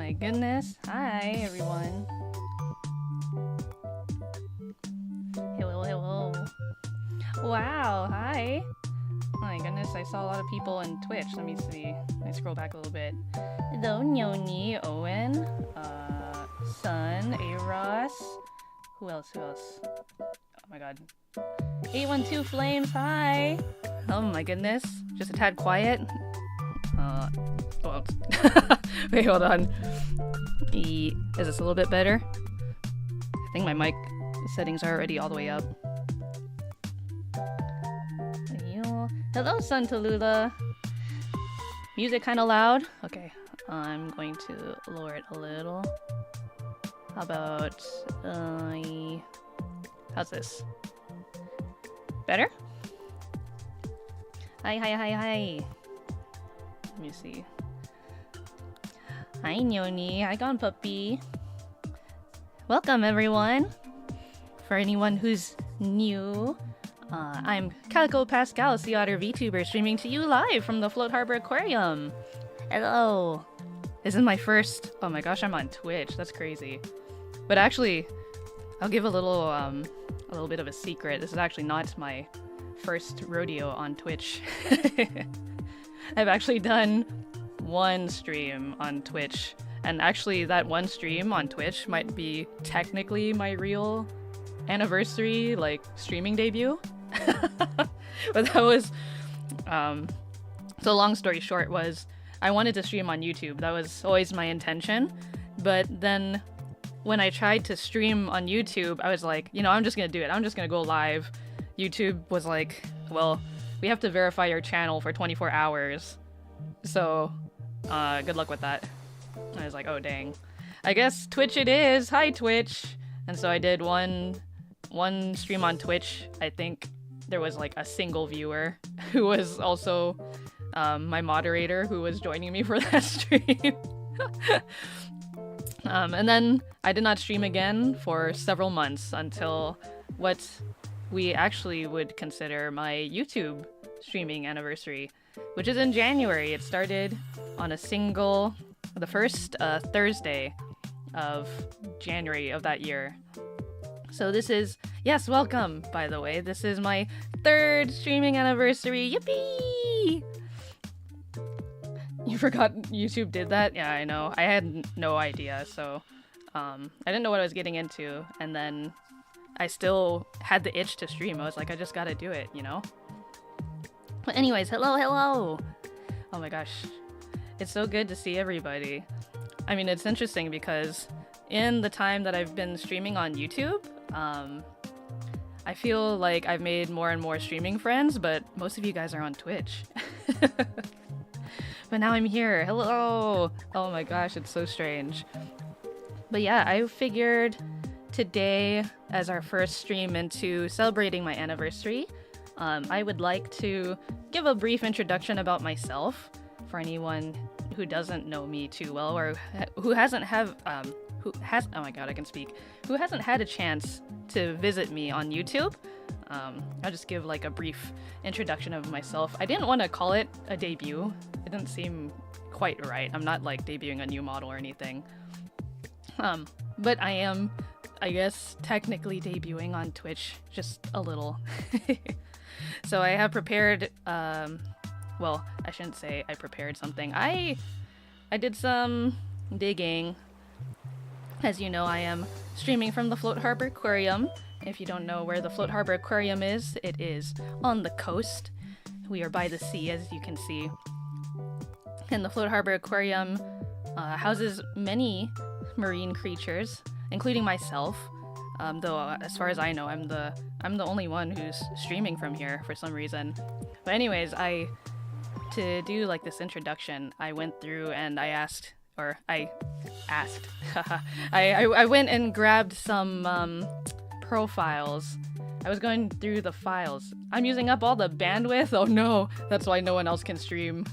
my goodness. Hi, everyone. Hello, hello. Wow, hi. Oh my goodness, I saw a lot of people on Twitch. Let me see. Let me scroll back a little bit. Hello, Nyoni, Owen, Sun, A-Ross. Who else? Oh my god. 812 Flames, hi! Oh my goodness. Just a tad quiet. Wait, hold on. Is this a little bit better? I think my mic settings are already all the way up. Hello, Sun Tallulah. Music kind of loud? Okay, I'm going to lower it a little. How about, how's this? Better? Hi. Let me see. Hi, Nyoni. Hi, Gone Puppy. Welcome, everyone. For anyone who's new, I'm Calico Pascal, Sea Otter VTuber, streaming to you live from the Float Harbor Aquarium. Hello. This is my first... Oh my gosh, I'm on Twitch. That's crazy. But actually, I'll give a little bit of a secret. This is actually not my first rodeo on Twitch. I've actually done one stream on Twitch, and actually that one stream on Twitch might be technically my real anniversary, like, streaming debut. But that was so long story short was I wanted to stream on YouTube. That was always my intention. But then when I tried to stream on YouTube, I was like, you know, I'm just gonna do it. I'm just gonna go live. YouTube was like, well, we have to verify your channel for 24 hours. So good luck with that. And I was like, oh dang. I guess Twitch it is. Hi Twitch. And so I did one stream on Twitch. I think there was like a single viewer who was also my moderator who was joining me for that stream. And then I did not stream again for several months until what we actually would consider my YouTube streaming anniversary, which is in January. It started on the first Thursday of January of that year. So this is, yes, welcome, by the way. This is my 3rd streaming anniversary. Yippee! You forgot YouTube did that? Yeah, I know. I had no idea, so I didn't know what I was getting into, and then I still had the itch to stream. I was like, I just gotta do it, you know? But anyways, hello! Oh my gosh. It's so good to see everybody. I mean, it's interesting because in the time that I've been streaming on YouTube, I feel like I've made more and more streaming friends, but most of you guys are on Twitch. But now I'm here. Hello! Oh my gosh, it's so strange. But yeah, I figured today, as our first stream into celebrating my anniversary, I would like to give a brief introduction about myself for anyone who doesn't know me too well, or who hasn't oh my god, I can speak, who hasn't had a chance to visit me on YouTube. I'll just give like a brief introduction of myself. I didn't want to call it a debut. It didn't seem quite right. I'm not like debuting a new model or anything. But I am, I guess, technically debuting on Twitch just a little. So I have prepared, well, I shouldn't say I prepared something. I did some digging. As you know, I am streaming from the Float Harbor Aquarium. If you don't know where the Float Harbor Aquarium is, it is on the coast. We are by the sea, as you can see. And the Float Harbor Aquarium houses many marine creatures, including myself. Though, as far as I know, I'm the only one who's streaming from here for some reason. But anyways, to do like this introduction, I went through and I went and grabbed some profiles. I was going through the files. I'm using up all the bandwidth. Oh no, that's why no one else can stream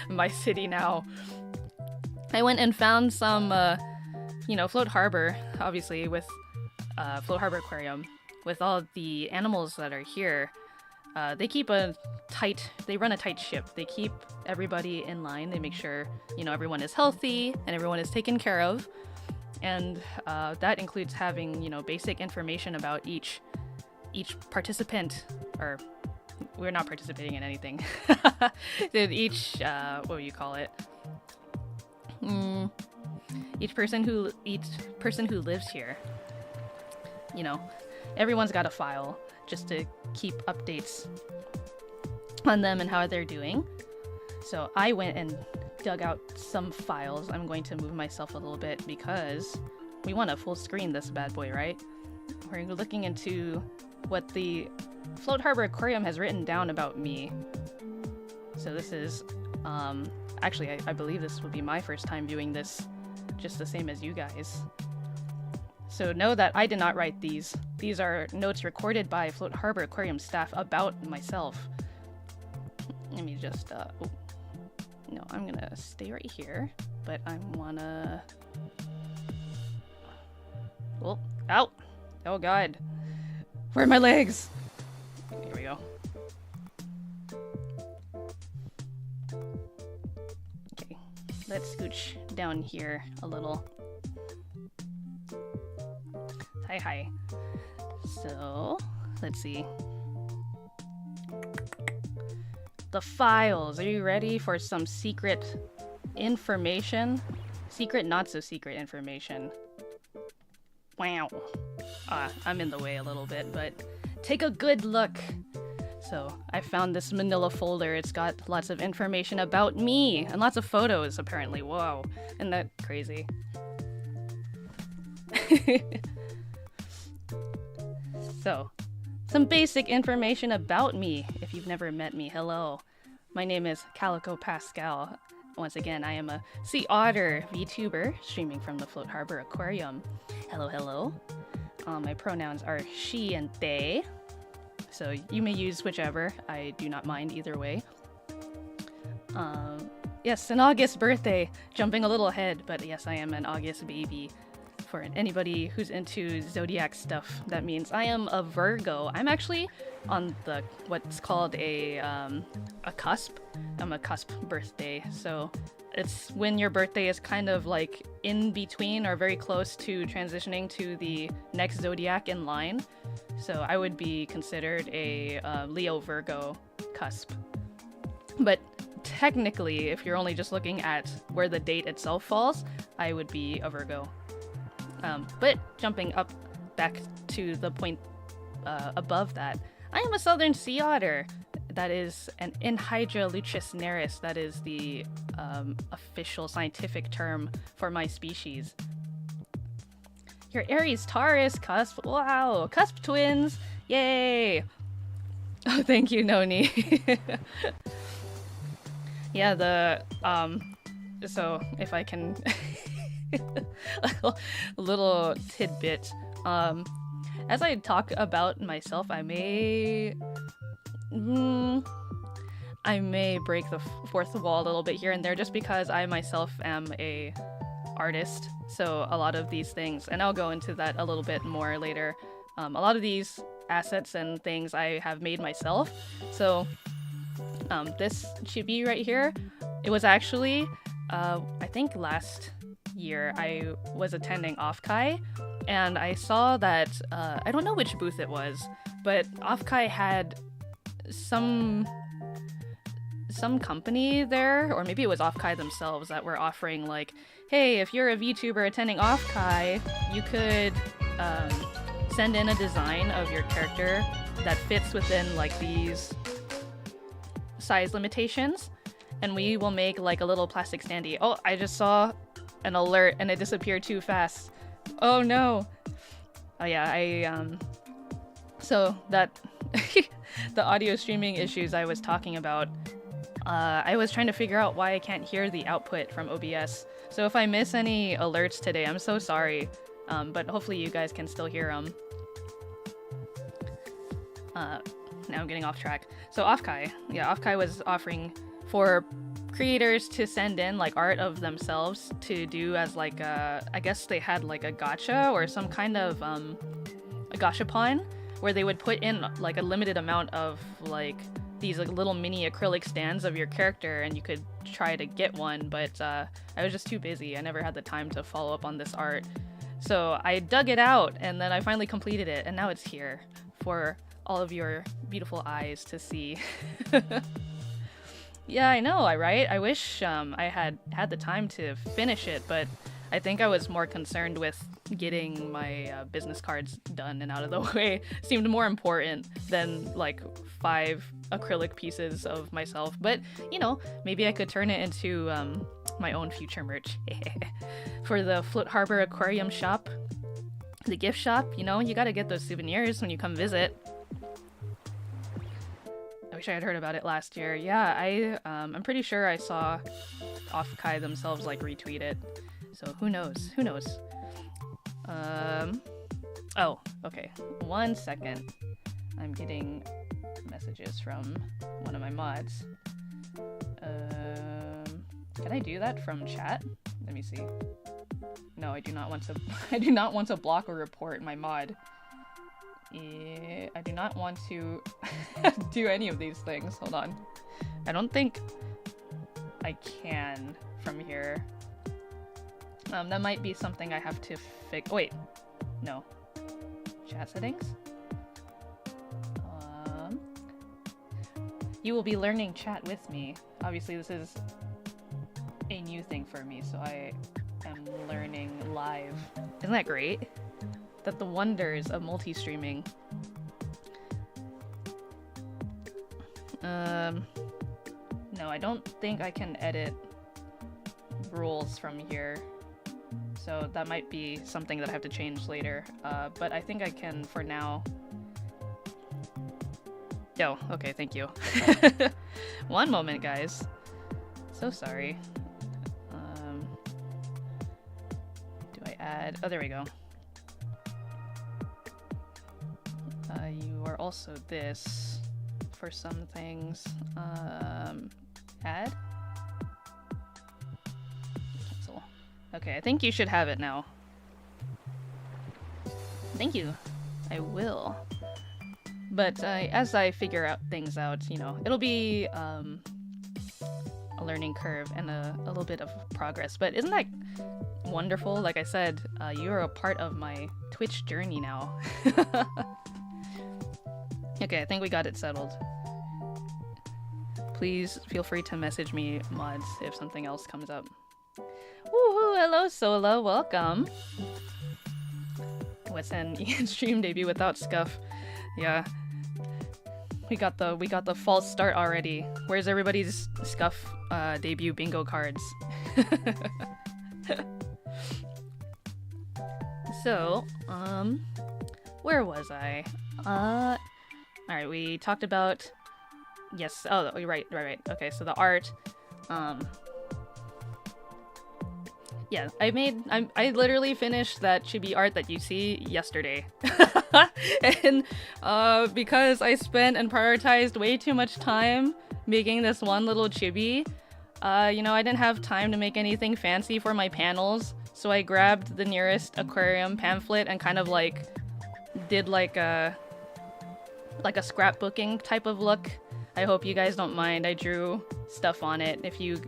my city now. I went and found some, Float Harbor, obviously, with Float Harbor Aquarium, with all the animals that are here. they run a tight ship. They keep everybody in line. They make sure, you know, everyone is healthy and everyone is taken care of. And that includes having, you know, basic information about each participant, or we're not participating in anything. Each, what do you call it? Each person who lives here. You know, everyone's got a file just to keep updates on them and how they're doing. So I went and dug out some files. I'm going to move myself a little bit because we want to full screen this bad boy, right? We're looking into what the Float Harbor Aquarium has written down about me. So this is, actually, I believe this will be my first time viewing this, just the same as you guys. So know that I did not write these. These are notes recorded by Float Harbor Aquarium staff about myself. Let me just, oh. No, I'm gonna stay right here, but I wanna... Oh, ow! Oh god. Where are my legs? Here we go. Okay, let's scooch down here a little. Hi. So, let's see. The files. Are you ready for some secret information? Secret, not so secret information. Wow. I'm in the way a little bit, but take a good look. So, I found this manila folder. It's got lots of information about me and lots of photos, apparently. Whoa. Isn't that crazy? So, some basic information about me, if you've never met me. Hello, my name is Calico Pascal. Once again, I am a sea otter VTuber streaming from the Float Harbor Aquarium. Hello. My pronouns are she and they, so you may use whichever. I do not mind either way. Yes, an August birthday. Jumping a little ahead, but yes, I am an August baby. For anybody who's into zodiac stuff, that means I am a Virgo. I'm actually on the what's called a cusp. I'm a cusp birthday, so it's when your birthday is kind of like in between or very close to transitioning to the next zodiac in line. So I would be considered a Leo Virgo cusp. But technically, if you're only just looking at where the date itself falls, I would be a Virgo. But jumping up back to the point above that, I am a southern sea otter. That is an Enhydra lucisneris. That is the official scientific term for my species. Your Aries Taurus cusp. Wow, cusp twins. Yay. Oh, thank you, Noni. Yeah, so if I can... a little tidbit. As I talk about myself, I may break the fourth wall a little bit here and there, just because I myself am a artist. So a lot of these things, and I'll go into that a little bit more later. A lot of these assets and things I have made myself. So this chibi right here, it was actually I think last year I was attending Offkai, and I saw that I don't know which booth it was, but Offkai had some company there, or maybe it was Offkai themselves, that were offering like, hey, if you're a VTuber attending Offkai, you could send in a design of your character that fits within like these size limitations, and we will make like a little plastic standee. Oh, I just saw an alert and it disappeared too fast. Oh no. Oh yeah, so that the audio streaming issues I was talking about, I was trying to figure out why I can't hear the output from OBS. So if I miss any alerts today, I'm so sorry. But hopefully you guys can still hear them. Now I'm getting off track. So Offkai, yeah, Offkai was offering for creators to send in like art of themselves to do as like a, I guess they had like a gacha or some kind of a gachapon where they would put in like a limited amount of like these like little mini acrylic stands of your character, and you could try to get one, but I was just too busy. I never had the time to follow up on this art. So I dug it out, and then I finally completed it, and now it's here for all of your beautiful eyes to see. Yeah, I know, right? I wish I had the time to finish it, but I think I was more concerned with getting my business cards done and out of the way. Seemed more important than like 5 acrylic pieces of myself. But, you know, maybe I could turn it into my own future merch. For the Float Harbor Aquarium shop, the gift shop, you know, you gotta get those souvenirs when you come visit. I wish I had heard about it last year. Yeah, I'm pretty sure I saw Offkai themselves like retweet it. So who knows? Who knows? Oh, okay. 1 second. I'm getting messages from one of my mods. Can I do that from chat? Let me see. No, I do not want to. I do not want to block or report my mod. I do not want to do any of these things. Hold on. I don't think I can from here. That might be something I have to fix. Wait, no. Chat settings? You will be learning chat with me. Obviously, this is a new thing for me, so I am learning live. Isn't that great? That the wonders of multi-streaming. No, I don't think I can edit rules from here. So that might be something that I have to change later. But I think I can for now. Oh, okay, thank you. One moment, guys. So sorry. Do I add? Oh, there we go. You are also this for some things. Add? Cancel. Okay, I think you should have it now. Thank you. I will. But as I figure out things out, you know, it'll be a learning curve and a little bit of progress. But isn't that wonderful? Like I said, you're a part of my Twitch journey now. Okay, I think we got it settled. Please feel free to message me, mods, if something else comes up. Woohoo! Hello, Sola. Welcome. What's an Ian stream debut without scuff? Yeah. We got the false start already. Where's everybody's scuff debut bingo cards? So, where was I? Alright, we talked about... Yes, oh, right. Okay, so the art. Yeah, I literally finished that chibi art that you see yesterday. And because I spent and prioritized way too much time making this one little chibi, you know, I didn't have time to make anything fancy for my panels, so I grabbed the nearest aquarium pamphlet and kind of like did like a scrapbooking type of look. I hope you guys don't mind. I drew stuff on it. If you...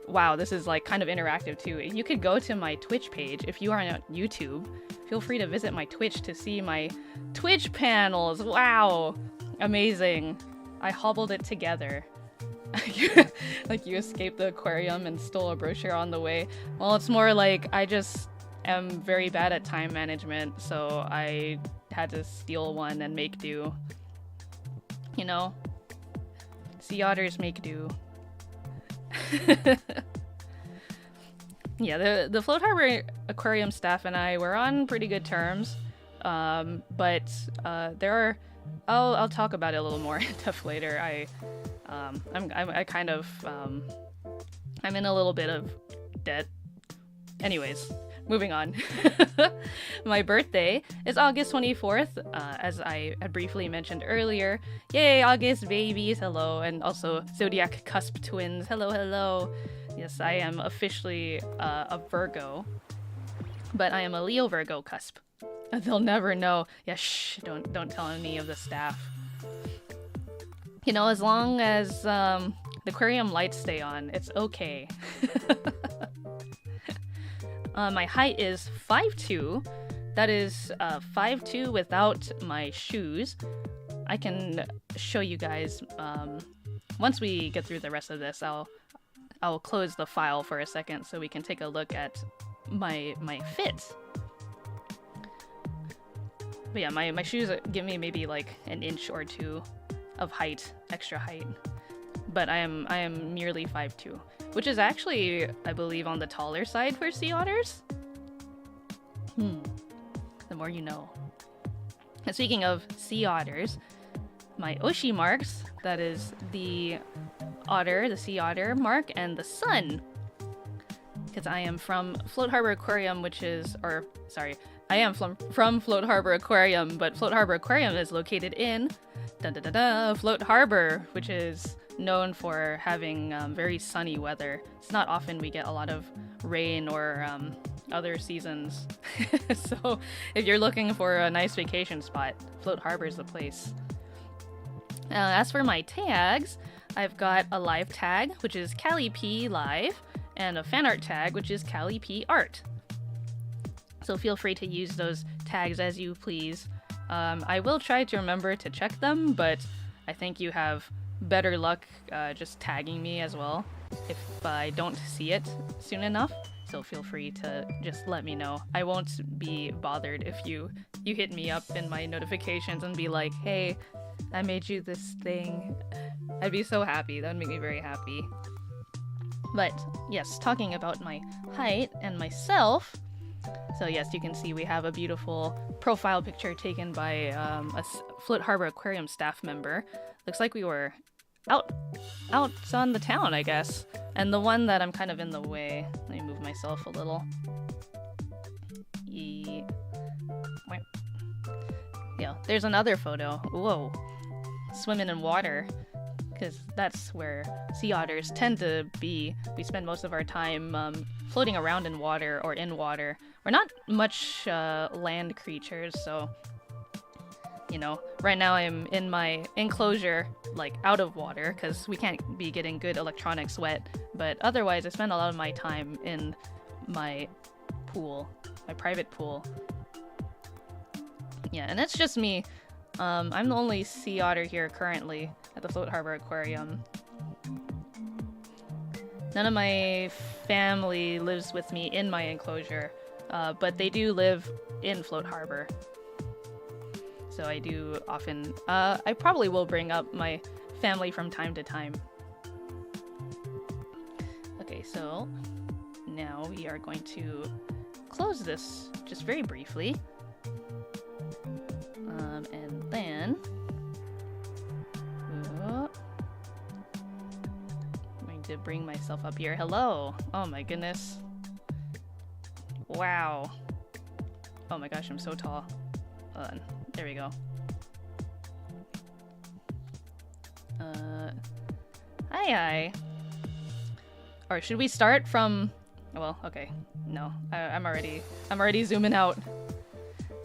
Wow, this is like kind of interactive too. You could go to my Twitch page. If you are on YouTube, feel free to visit my Twitch to see my Twitch panels. Wow, amazing. I hobbled it together. Like you escaped the aquarium and stole a brochure on the way. Well, it's more like I just am very bad at time management, so I had to steal one and make do. You know? Sea otters make do. Yeah, the Float Harbor Aquarium staff and I were on pretty good terms, but there are... I'll talk about it a little more in depth later. I'm in a little bit of debt. Anyways, moving on. My birthday is August 24th, as I had briefly mentioned earlier. Yay, August babies, hello. And also Zodiac Cusp twins, hello, hello. Yes, I am officially a Virgo. But I am a Leo Virgo cusp. They'll never know. Yeah, shh, don't tell any of the staff. You know, as long as the aquarium lights stay on, it's okay. My height is 5'2". That is 5'2" without my shoes. I can show you guys once we get through the rest of this. I'll close the file for a second so we can take a look at my fit. But yeah, my shoes give me maybe like an inch or two of height, extra height. But I am merely 5'2", which is actually, I believe, on the taller side for sea otters. The more you know. And speaking of sea otters, my Oshi marks, that is the otter, the sea otter mark, and the sun. Because I am from Float Harbor Aquarium, which is, or sorry, I am from Float Harbor Aquarium, but Float Harbor Aquarium is located in Float Harbor, which is known for having very sunny weather. It's not often we get a lot of rain or other seasons. So if you're looking for a nice vacation spot, Float Harbor is the place. As for my tags, I've got a live tag, which is Cali P Live, and a fan art tag, which is Cali P Art. So feel free to use those tags as you please. I will try to remember to check them, but I think you have better luck just tagging me as well if I don't see it soon enough. So feel free to just let me know. I won't be bothered if you hit me up in my notifications and be like, hey, I made you this thing. I'd be so happy. That would make me very happy. But yes, talking about my height and myself. So yes, you can see we have a beautiful profile picture taken by a Float Harbor Aquarium staff member. Looks like we were out on the town, I guess. And the one that I'm kind of in the way. Let me move myself a little. Yeah, there's another photo. Whoa. Swimming in water. Because that's where sea otters tend to be. We spend most of our time floating around in water or in water. We're not much land creatures, so... You know, right now I'm in my enclosure, like out of water, because we can't be getting good electronics wet. But otherwise, I spend a lot of my time in my pool, my private pool. Yeah, and it's just me. I'm the only sea otter here currently at the Float Harbor Aquarium. None of my family lives with me in my enclosure, but they do live in Float Harbor. So I do often, I probably will bring up my family from time to time. Okay, so now we are going to close this just very briefly. And then... I'm going to bring myself up here. Hello! Oh my goodness. Wow. Oh my gosh, I'm so tall. Hold on. There we go. Hi. Or should we start from... Well, okay. No, I'm already zooming out.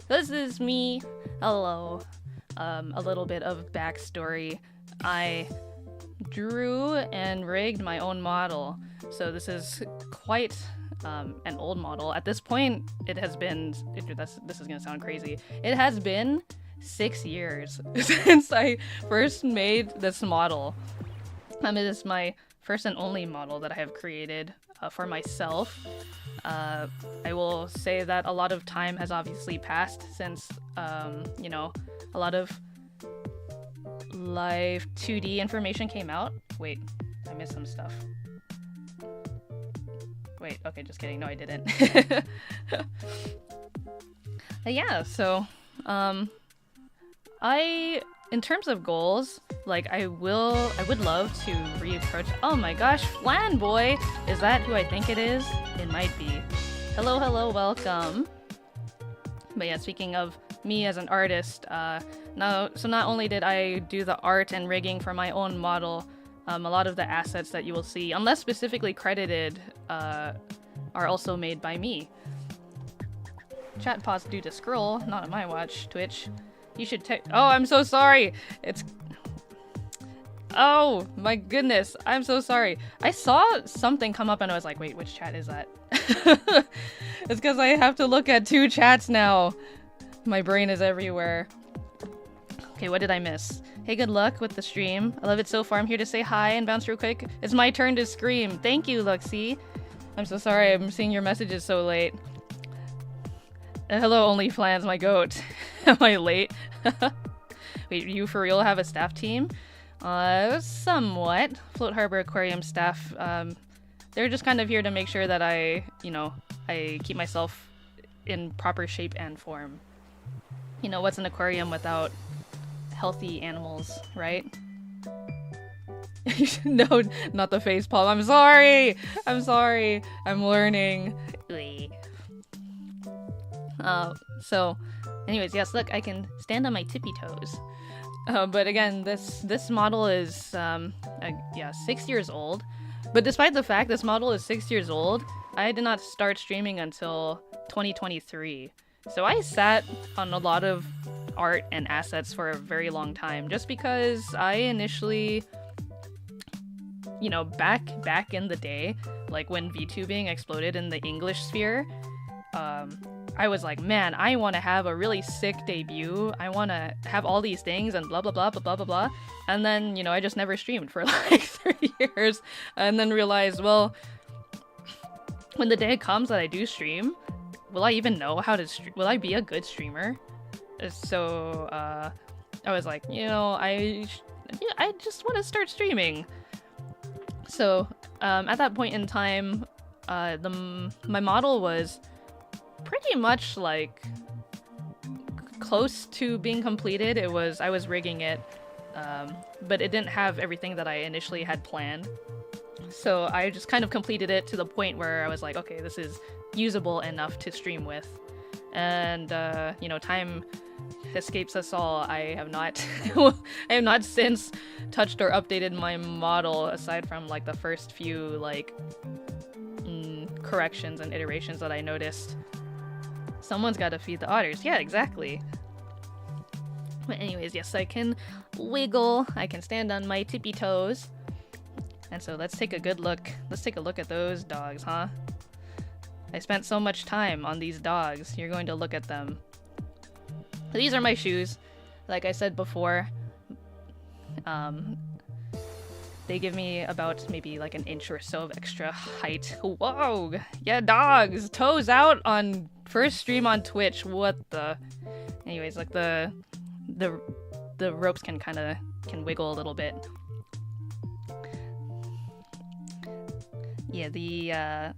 This is me. Hello. A little bit of backstory. I drew and rigged my own model. So this is quite an old model. At this point, it has been... This is gonna sound crazy. It has been 6 years since I first made this model. It is my first and only model that I have created for myself. I will say that a lot of time has obviously passed since, you know, a lot of live 2D information came out. Wait, I missed some stuff. Wait, okay, just kidding. No, I didn't. Yeah, so, in terms of goals, like, I would love to reapproach... Oh my gosh, Flan Boy! Is that who I think it is? It might be. Hello, welcome. But yeah, speaking of me as an artist, so not only did I do the art and rigging for my own model, a lot of the assets that you will see, unless specifically credited, are also made by me. Chat paused due to scroll. Not on my watch. Twitch. You should oh, I'm so sorry. It's... Oh, my goodness. I'm so sorry. I saw something come up and I was like, wait, which chat is that? It's because I have to look at 2 chats now. My brain is everywhere. Okay, what did I miss? Hey, good luck with the stream. I love it so far. I'm here to say hi and bounce real quick. It's my turn to scream. Thank you, Luxie. I'm so sorry. I'm seeing your messages so late. Hello, OnlyFlans, my goat. Am I late? Wait, you for real have a staff team? Somewhat. Float Harbor Aquarium staff. They're just kind of here to make sure that I, you know, I keep myself in proper shape and form. You know, what's an aquarium without healthy animals, right? No, not the face palm. I'm sorry! I'm sorry. I'm learning. So, anyways, yes, look, I can stand on my tippy toes. But again, this model is, yeah, 6 years old. But despite the fact this model is 6 years old, I did not start streaming until 2023. So I sat on a lot of art and assets for a very long time, just because I initially, you know, back in the day, like when VTubing exploded in the English sphere, I was like, man, I want to have a really sick debut. I want to have all these things and blah, blah, blah, blah, blah, blah, blah. And then, you know, I just never streamed for like 3 years and then realized, well, when the day comes that I do stream, will I even know how to will I be a good streamer? So, I was like, you know, I just want to start streaming. So, at that point in time, my model was pretty much like close to being completed. I was rigging it, but it didn't have everything that I initially had planned. So I just kind of completed it to the point where I was like, okay, this is usable enough to stream with. And you know, time escapes us all. I have not I have not since touched or updated my model aside from like the first few like corrections and iterations that I noticed. Someone's got to feed the otters. Yeah, exactly. But anyways, yes, I can wiggle. I can stand on my tippy toes. And so let's take a good look. Let's take a look at those dogs, huh? I spent so much time on these dogs. You're going to look at them. These are my shoes. Like I said before, they give me about maybe like an inch or so of extra height. Whoa! Yeah, dogs! Toes out on first stream on Twitch. What the? Anyways, like the ropes can wiggle a little bit. Yeah, the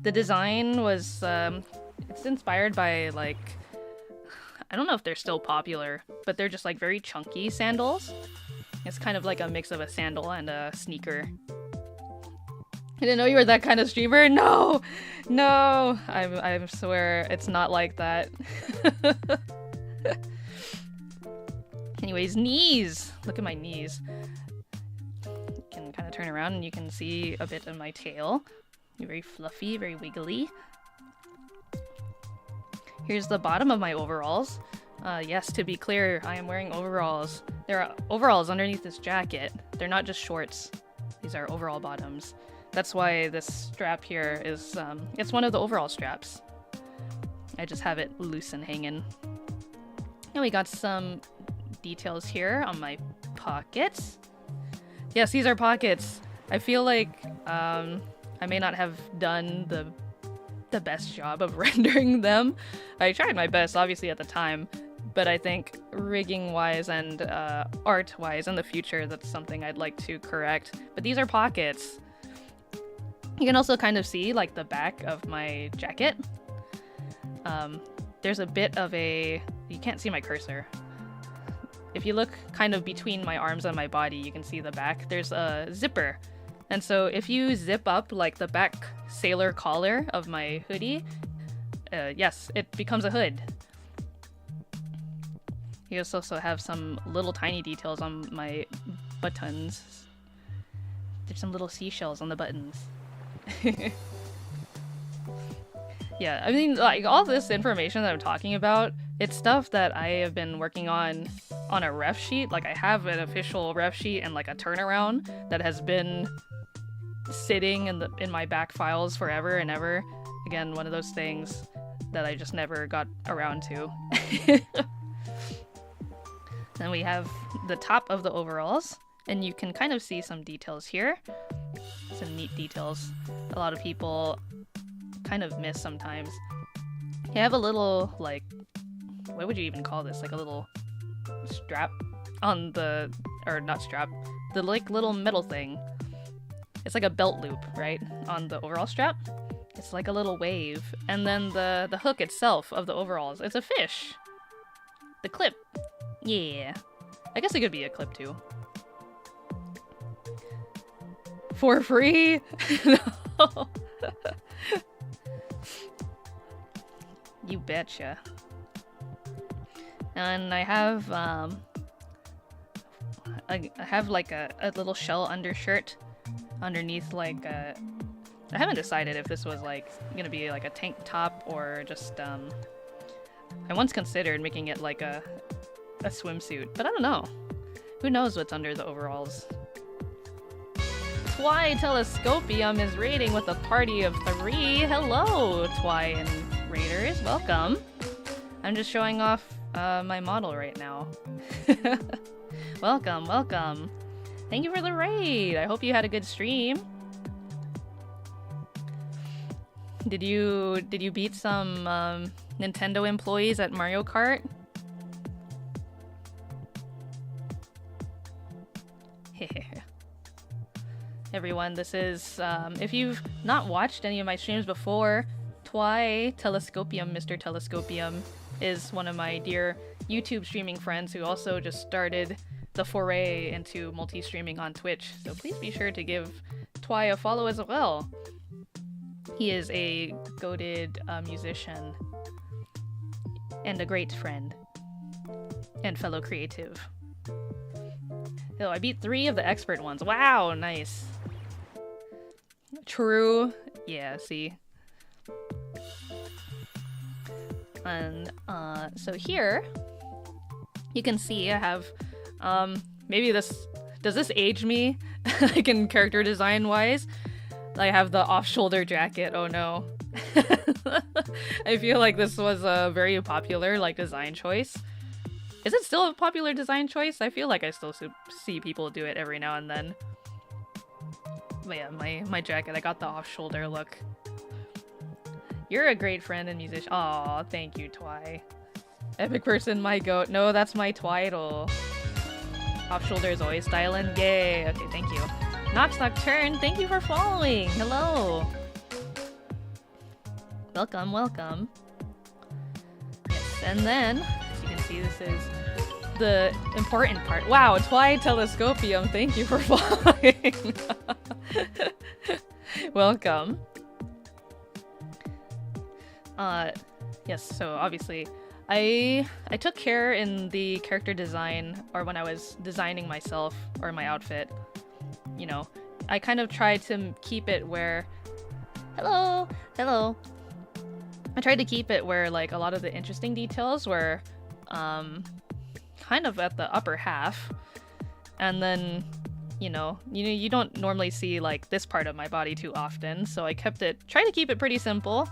design was it's inspired by like, I don't know if they're still popular, but they're just like very chunky sandals. It's kind of like a mix of a sandal and a sneaker. I didn't know you were that kind of streamer. No, no, I swear it's not like that. Anyways, knees. Look at my knees. You can kind of turn around and you can see a bit of my tail. Very fluffy, very wiggly. Here's the bottom of my overalls. Yes, to be clear, I am wearing overalls. There are overalls underneath this jacket. They're not just shorts. These are overall bottoms. That's why this strap here is, it's one of the overall straps. I just have it loose and hanging. And we got some details here on my pockets. Yes, these are pockets. I feel like, I may not have done the best job of rendering them. I tried my best, obviously, at the time, but I think rigging-wise and art-wise in the future, that's something I'd like to correct. But these are pockets. You can also kind of see, like, the back of my jacket. There's a bit of a... You can't see my cursor. If you look kind of between my arms and my body, you can see the back. There's a zipper. And so if you zip up like the back sailor collar of my hoodie, yes, it becomes a hood. You also have some little tiny details on my buttons. There's some little seashells on the buttons. Yeah, I mean, like, all this information that I'm talking about, it's stuff that I have been working on a ref sheet. Like, I have an official ref sheet and, like, a turnaround that has been sitting in my back files forever and ever. Again, one of those things that I just never got around to. Then we have the top of the overalls, and you can kind of see some details here. Some neat details a lot of people kind of miss sometimes. You have a little, like, what would you even call this? Like a little strap on the, or not strap, the like little metal thing. It's like a belt loop, right? On the overall strap. It's like a little wave. And then the hook itself of the overalls, it's a fish. The clip. Yeah. I guess it could be a clip too. For free? No. You betcha. And I have like a little shell undershirt underneath, like I haven't decided if this was like gonna be like a tank top or just I once considered making it like a swimsuit, but I don't know. Who knows what's under the overalls? Twy Telescopium is raiding with a party of 3. Hello, Twy and raiders, welcome. I'm just showing off my model right now. Welcome, welcome. Thank you for the raid. I hope you had a good stream. Did you beat some Nintendo employees at Mario Kart? Everyone, this is, if you've not watched any of my streams before, Twy Telescopium, Mr. Telescopium, is one of my dear YouTube streaming friends who also just started the foray into multi-streaming on Twitch, so please be sure to give Twy a follow as well. He is a goated musician and a great friend and fellow creative. Oh, I beat 3 of the expert ones. Wow, nice. True. Yeah, see. And so here you can see I have maybe this, does this age me like in character design wise? I have the off-shoulder jacket. Oh no. I feel like this was a very popular like design choice. Is it still a popular design choice? I feel like I still see people do it every now and then. But yeah, my jacket, I got the off-shoulder look. You're a great friend and musician. Aw, thank you, Twy. Epic person, my goat. No, that's my Twiddle. Off-shoulder is always styling. Yay. Okay, thank you. Nox Nocturne, thank you for following. Hello. Welcome, welcome. Yes, and then, as you can see, this is the important part. Wow, Twy Telescopium, thank you for following. Welcome. Yes, so obviously I took care in the character design, or when I was designing myself or my outfit, you know, I kind of tried to keep it where, hello, I tried to keep it where like a lot of the interesting details were kind of at the upper half, and then you don't normally see like this part of my body too often, so I tried to keep it pretty simple.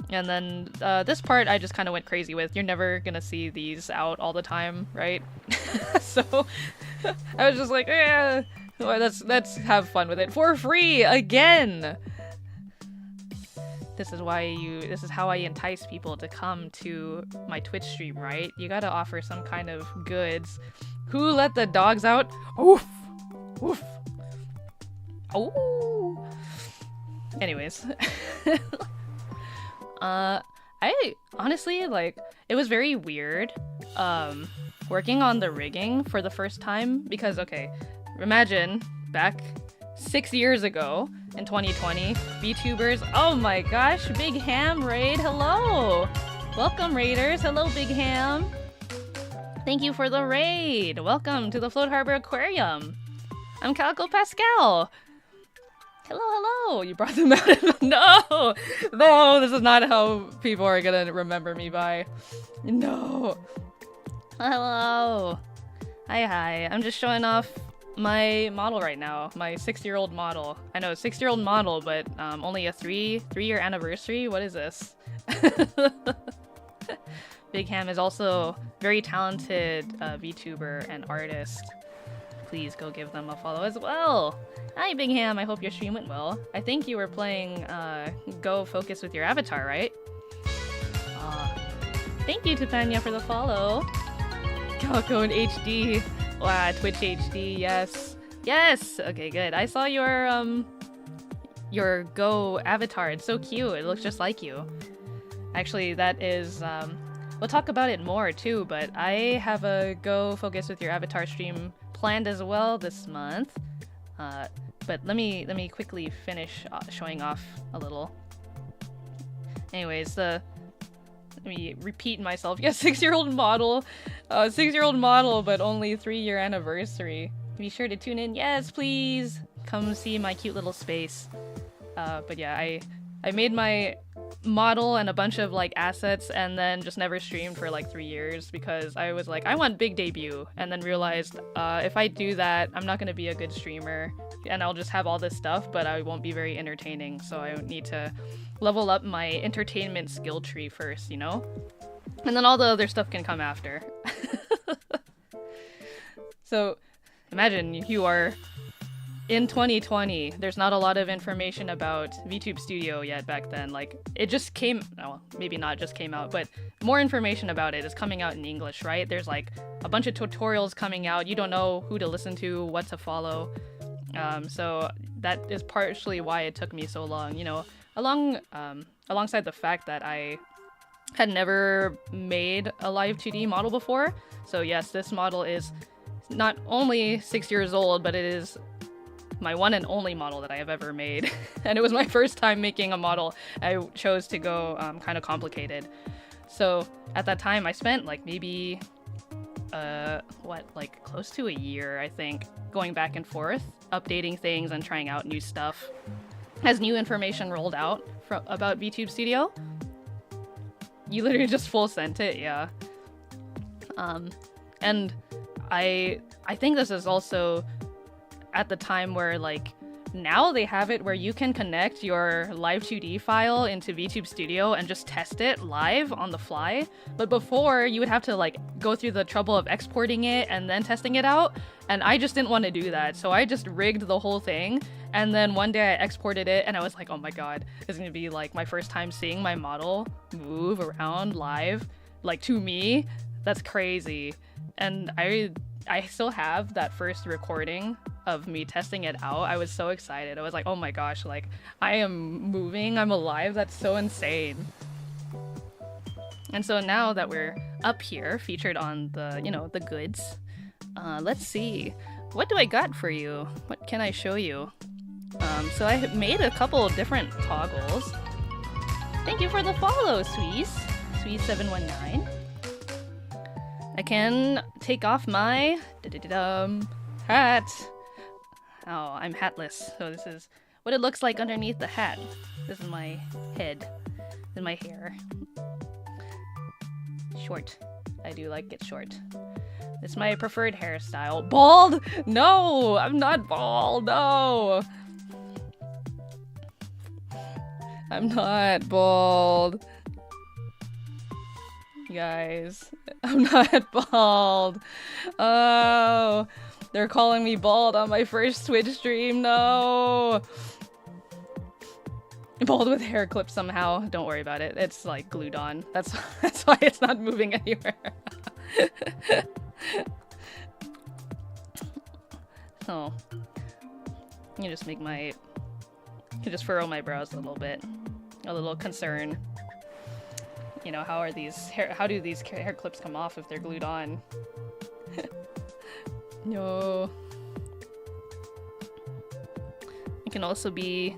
And then this part I just kind of went crazy with. You're never gonna see these out all the time, right? So I was just like, yeah, well, let's have fun with it for free again. This is how I entice people to come to my Twitch stream, right? You gotta offer some kind of goods. Who let the dogs out? Oof, oof. Oh. Anyways. I honestly, like, it was very weird, working on the rigging for the first time, because, okay, imagine, back 6 years ago, in 2020, VTubers, oh my gosh, Big Ham raid, hello! Welcome, raiders, hello, Big Ham! Thank you for the raid! Welcome to the Float Harbor Aquarium! I'm Calico Pascal! Hello, hello! You brought them out. No! No, this is not how people are gonna remember me by. No. Hello. Hi, hi. I'm just showing off my model right now. My 6-year-old model. I know, 6-year-old model, but only a three-year anniversary? What is this? Big Ham is also very talented VTuber and artist. Please go give them a follow as well. Hi, Big Ham. I hope your stream went well. I think you were playing Go Focus with your avatar, right? Thank you, Topania, for the follow. Calico in HD. Wow, Twitch HD. Yes. Yes. Okay, good. I saw your Go avatar. It's so cute. It looks just like you. Actually, that is we'll talk about it more too, but I have a Go Focus with your avatar stream planned as well this month. But let me quickly finish showing off a little. Anyways, let me repeat myself. Yes, 6-year-old model. 6-year-old model, but only 3-year anniversary. Be sure to tune in. Yes, please! Come see my cute little space. But yeah, I made my model and a bunch of like assets and then just never streamed for like 3 years because I was like, I want big debut, and then realized if I do that, I'm not gonna be a good streamer and I'll just have all this stuff, but I won't be very entertaining, so I need to level up my entertainment skill tree first, you know? And then all the other stuff can come after. So imagine you are in 2020, there's not a lot of information about VTube Studio yet back then. Like, it just came, well, maybe not just came out, but more information about it is coming out in English, right? There's like a bunch of tutorials coming out. You don't know who to listen to, what to follow. So that is partially why it took me so long, you know, alongside the fact that I had never made a live 2D model before. So yes, this model is not only 6 years old, but it is my one and only model that I have ever made. And it was my first time making a model. I chose to go kind of complicated. So at that time I spent like maybe like close to a year, I think, going back and forth, updating things and trying out new stuff as new information rolled out about VTube Studio. You literally just full sent it, yeah. And I think this is also at the time where, like, now they have it where you can connect your live 2D file into VTube Studio and just test it live on the fly. But before, you would have to like go through the trouble of exporting it and then testing it out. And I just didn't want to do that. So I just rigged the whole thing. And then one day I exported it and I was like, oh my god, it's gonna be like my first time seeing my model move around live, like to me. That's crazy. And I still have that first recording of me testing it out. I was so excited. I was like, oh my gosh, like, I am moving, I'm alive, that's so insane. And so now that we're up here, featured on the, you know, the goods, let's see. What do I got for you? What can I show you? So I made a couple of different toggles. Thank you for the follow, Sweeze719. I can take off my hat. Oh, I'm hatless, so this is what it looks like underneath the hat. This is my head. This is my hair. Short. I do like it short. It's my preferred hairstyle. Bald? No! I'm not bald, no! I'm not bald. Guys, I'm not bald. Oh, they're calling me bald on my first Twitch stream. No. Bald with hair clips somehow. Don't worry about it. It's like glued on. That's why it's not moving anywhere. Oh, you just make my, you just furrow my brows a little bit. A little concern. You know, how do these hair clips come off if they're glued on? No. It can also be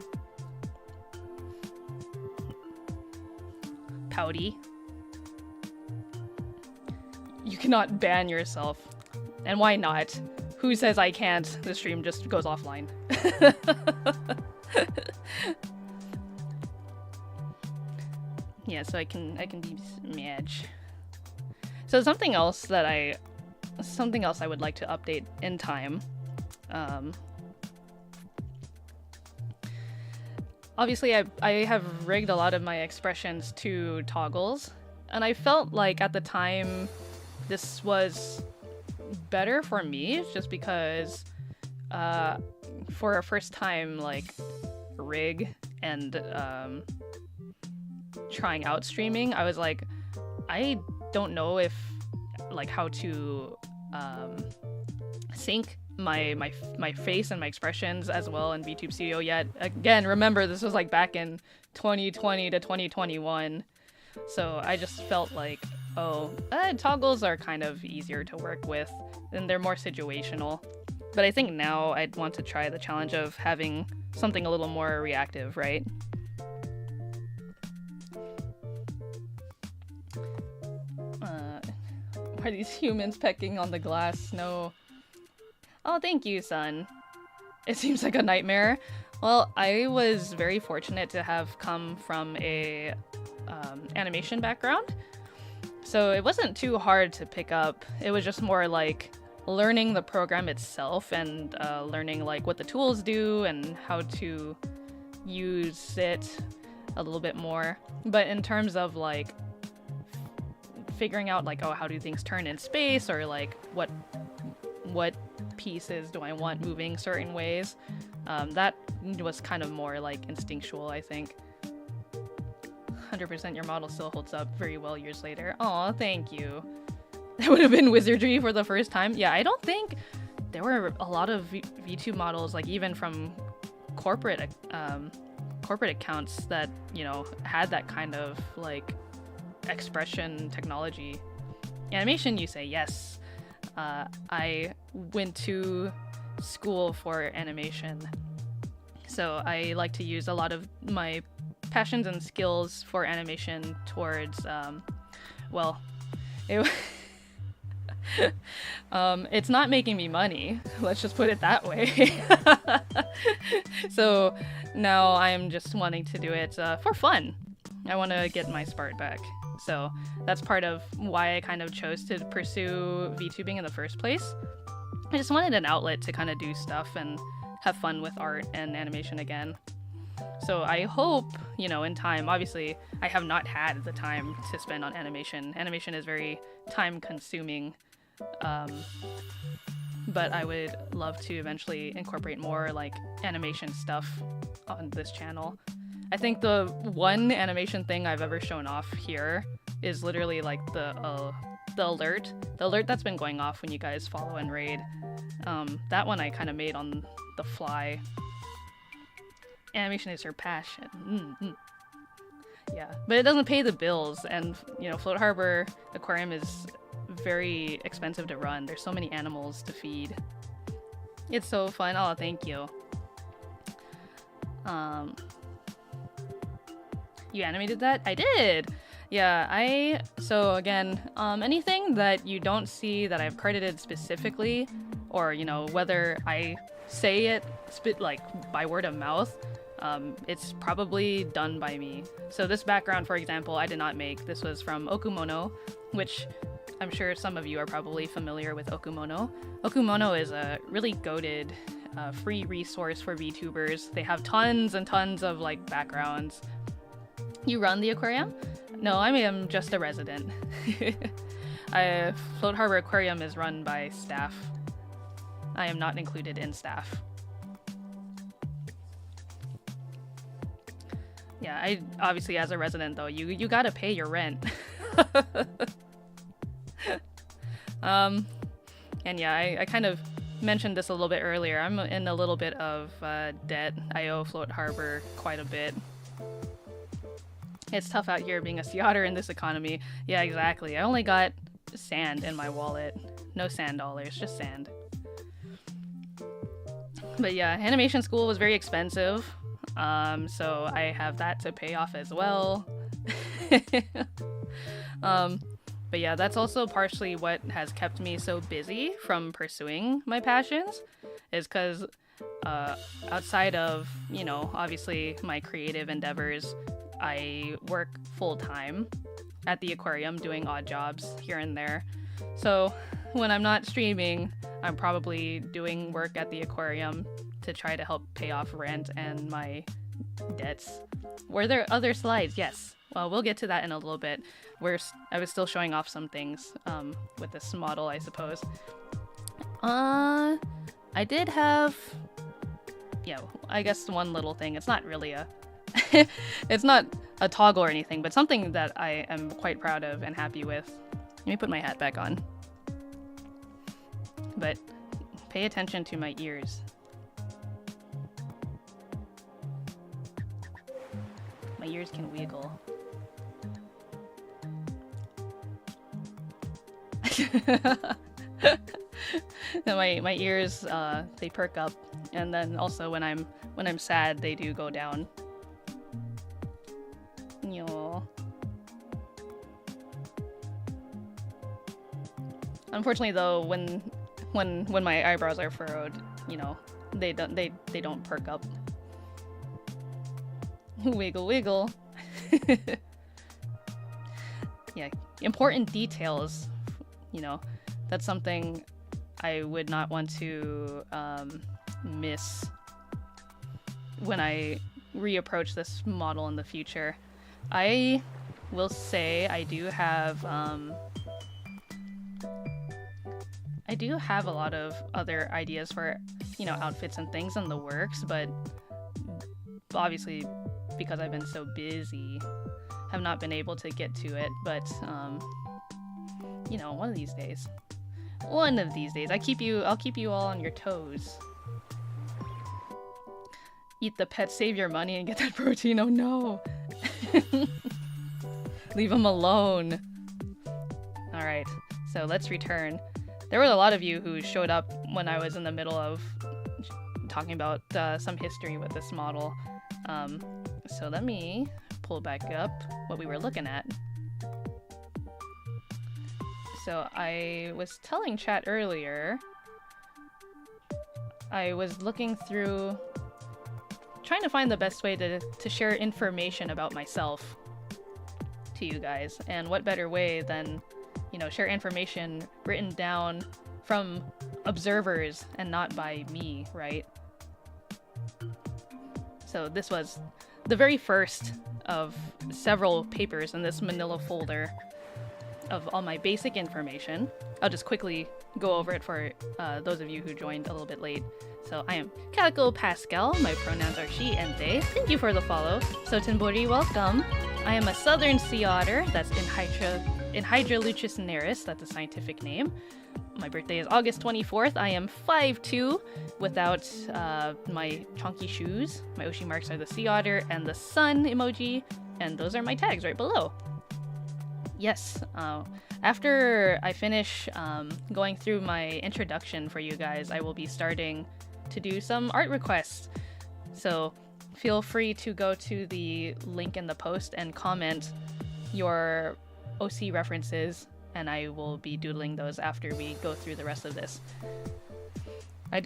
pouty. You cannot ban yourself. And why not? Who says I can't? The stream just goes offline. Yeah, so I can be Madge. So something else I would like to update in time. Obviously, I have rigged a lot of my expressions to toggles, and I felt like at the time this was better for me, just because for a first time like rig and trying out streaming, I was like, I don't know if like how to sync my face and my expressions as well in VTube Studio yet. Again, remember this was like back in 2020 to 2021, so I just felt like, oh, toggles are kind of easier to work with and they're more situational. But I think now I'd want to try the challenge of having something a little more reactive, right? Are these humans pecking on the glass? No. Oh, thank you, son. It seems like a nightmare. Well, I was very fortunate to have come from a animation background, so it wasn't too hard to pick up. It was just more like learning the program itself and learning like what the tools do and how to use it a little bit more. But in terms of like figuring out like, oh, how do things turn in space, or like what pieces do I want moving certain ways, that was kind of more like instinctual, I think. 100% your model still holds up very well years later. Aw, thank you. That would have been wizardry for the first time. Yeah, I don't think there were a lot of VTube models, like even from corporate accounts that, you know, had that kind of like expression technology. Animation, you say yes. I went to school for animation, so I like to use a lot of my passions and skills for animation towards, well, it's not making me money, let's just put it that way. So now I'm just wanting to do it for fun. I want to get my spark back. So that's part of why I kind of chose to pursue VTubing in the first place. I just wanted an outlet to kind of do stuff and have fun with art and animation again. So I hope, you know, in time, obviously I have not had the time to spend on animation. Animation is very time consuming, but I would love to eventually incorporate more like animation stuff on this channel. I think the one animation thing I've ever shown off here is literally like the alert that's been going off when you guys follow and raid. That one I kind of made on the fly. Animation is her passion. Yeah, but it doesn't pay the bills, and you know, Float Harbor Aquarium is very expensive to run. There's so many animals to feed. It's so fun. Oh, thank you. You animated that? I did! Yeah, so again, anything that you don't see that I've credited specifically, or, you know, whether I say it like by word of mouth, it's probably done by me. So this background, for example, I did not make. This was from Okumono, which I'm sure some of you are probably familiar with Okumono. Okumono is a really goated free resource for VTubers. They have tons and tons of like backgrounds. You run the aquarium? No, I am just a resident. Float Harbor Aquarium is run by staff. I am not included in staff. Yeah, I obviously as a resident though, you gotta pay your rent. And yeah, I kind of mentioned this a little bit earlier. I'm in a little bit of debt. I owe Float Harbor quite a bit. It's tough out here being a sea otter in this economy. Yeah, exactly. I only got sand in my wallet. No sand dollars, just sand. But yeah, animation school was very expensive. So I have that to pay off as well. But yeah, that's also partially what has kept me so busy from pursuing my passions, is because outside of, you know, obviously my creative endeavors, I work full-time at the aquarium doing odd jobs here and there. So when I'm not streaming, I'm probably doing work at the aquarium to try to help pay off rent and my debts. Were there other slides? Yes. Well, we'll get to that in a little bit. I was still showing off some things with this model, I suppose. I did have, yeah, I guess one little thing. It's not really a, it's not a toggle or anything, but something that I am quite proud of and happy with. Let me put my hat back on. But pay attention to my ears. My ears can wiggle. my ears they perk up, and then also when I'm sad they do go down. Yo. Unfortunately though, when my eyebrows are furrowed, you know, they don't perk up. Wiggle wiggle. Yeah, important details, you know, that's something I would not want to miss when I reapproach this model in the future. I will say I do have a lot of other ideas for, you know, outfits and things in the works, but obviously because I've been so busy, have not been able to get to it. But you know, one of these days, I'll keep you all on your toes. Eat the pet, save your money, and get that protein. Oh no. Leave them alone. Alright, so let's return. There were a lot of you who showed up when I was in the middle of talking about some history with this model. So let me pull back up what we were looking at. So I was telling chat earlier, I was looking through, trying to find the best way to share information about myself to you guys. And what better way than, you know, share information written down from observers and not by me, right? So this was the very first of several papers in this manila folder of all my basic information. I'll just quickly go over it for those of you who joined a little bit late. So I am Calico Pascal. My pronouns are she and they. Thank you for the follow. So Tinbori, welcome. I am a southern sea otter. That's Hydra lucineris. That's a scientific name. My birthday is August 24th. I am 5'2", without my chonky shoes. My Oshi marks are the sea otter and the sun emoji, and those are my tags right below. Yes, after I finish going through my introduction for you guys, I will be starting to do some art requests. So feel free to go to the link in the post and comment your OC references, and I will be doodling those after we go through the rest of this. I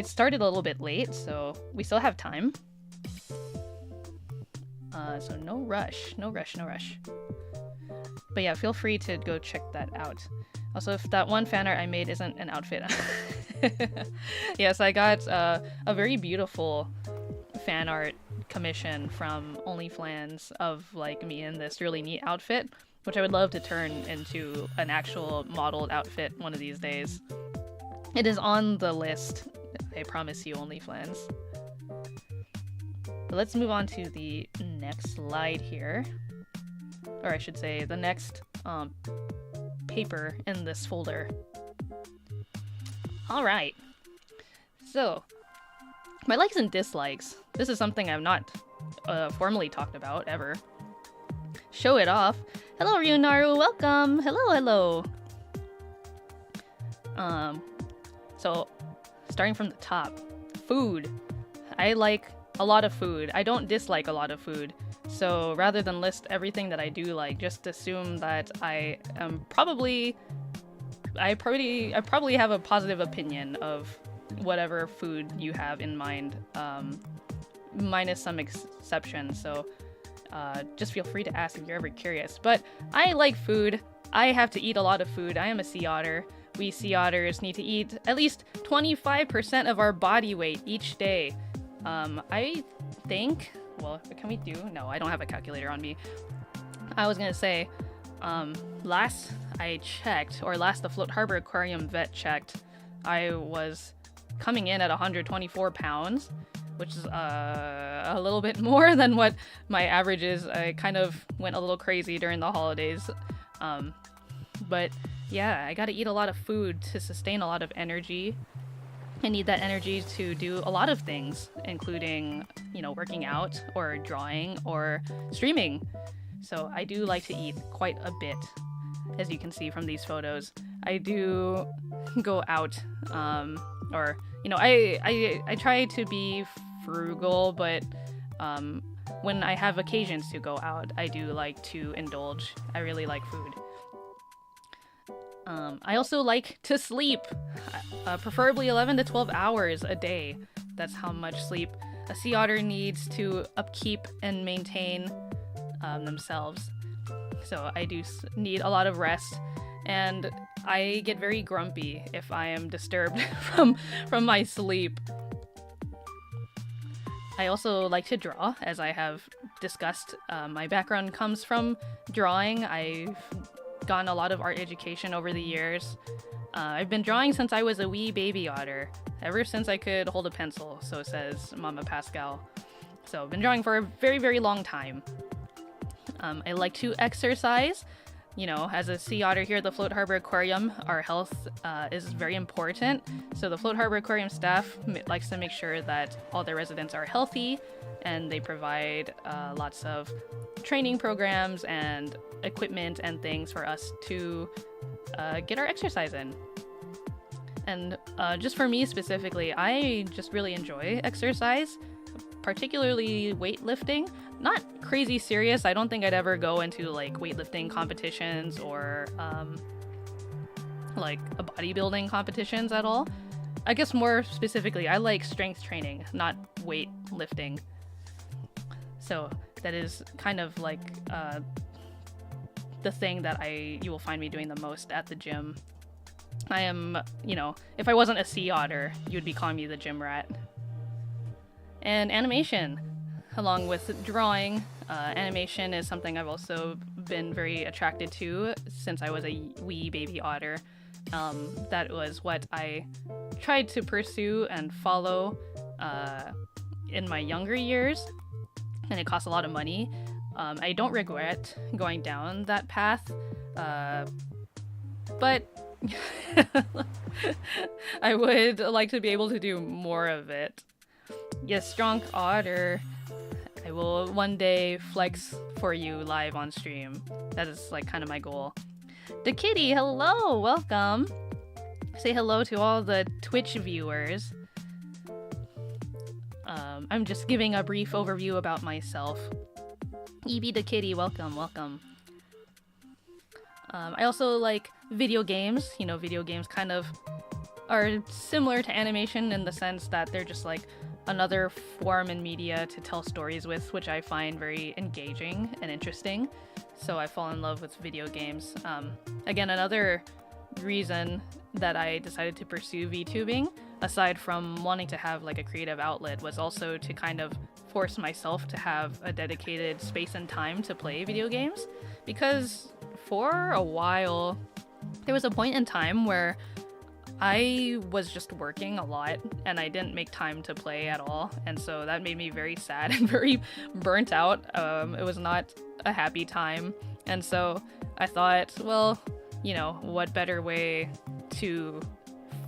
started a little bit late, so we still have time. So no rush. But yeah, feel free to go check that out. Also, if that one fan art I made isn't an outfit. Yes, I got a very beautiful fan art commission from OnlyFans of like me in this really neat outfit, which I would love to turn into an actual modeled outfit one of these days. It is on the list, I promise you, OnlyFans. But let's move on to the next slide here. Or I should say, the next paper in this folder. Alright. So, my likes and dislikes. This is something I've not formally talked about, ever. Show it off. Hello, Ryunaru, welcome! Hello! So, starting from the top. Food. I like a lot of food. I don't dislike a lot of food. So rather than list everything that I do like, just assume that I probably have a positive opinion of whatever food you have in mind, minus some exceptions. So just feel free to ask if you're ever curious. But I like food. I have to eat a lot of food. I am a sea otter. We sea otters need to eat at least 25% of our body weight each day. I think, well, can we do? No, I don't have a calculator on me. I was gonna say, last I checked, or last the Float Harbor Aquarium vet checked, I was coming in at 124 pounds, which is a little bit more than what my average is. I kind of went a little crazy during the holidays. But yeah, I gotta eat a lot of food to sustain a lot of energy. I need that energy to do a lot of things, including, you know, working out or drawing or streaming. So I do like to eat quite a bit, as you can see from these photos. I do go out, or, you know, I try to be frugal, but when I have occasions to go out, I do like to indulge. I really like food. I also like to sleep, preferably 11 to 12 hours a day. That's how much sleep a sea otter needs to upkeep and maintain themselves. So I do need a lot of rest, and I get very grumpy if I am disturbed from my sleep. I also like to draw, as I have discussed. My background comes from drawing. I've gotten a lot of art education over the years. I've been drawing since I was a wee baby otter, ever since I could hold a pencil, so says Mama Pascal. So I've been drawing for a very, very long time. I like to exercise. You know, as a sea otter here at the Float Harbor Aquarium, our health is very important. So the Float Harbor Aquarium staff likes to make sure that all their residents are healthy, and they provide lots of training programs and equipment and things for us to get our exercise in. And just for me specifically, I just really enjoy exercise, particularly weightlifting. Not crazy serious. I don't think I'd ever go into like weightlifting competitions or like a bodybuilding competitions at all. I guess more specifically, I like strength training, not weightlifting. So that is kind of like the thing that you will find me doing the most at the gym. I am, you know, if I wasn't a sea otter, you'd be calling me the gym rat. And animation. Along with drawing, animation is something I've also been very attracted to since I was a wee baby otter. That was what I tried to pursue and follow in my younger years, and it cost a lot of money. I don't regret going down that path, but I would like to be able to do more of it. Yes, strong otter. I will one day flex for you live on stream. That is like kind of my goal. The kitty, hello, welcome. Say hello to all the Twitch viewers. I'm just giving a brief overview about myself. EB the kitty, welcome, welcome. I also like video games. You know, video games kind of are similar to animation in the sense that they're just like another form in media to tell stories with, which I find very engaging and interesting. So I fall in love with video games. Again, another reason that I decided to pursue VTubing, aside from wanting to have like a creative outlet, was also to kind of force myself to have a dedicated space and time to play video games. Because for a while, there was a point in time where I was just working a lot and I didn't make time to play at all, and so that made me very sad and very burnt out. It was not a happy time, and so I thought, well, you know, what better way to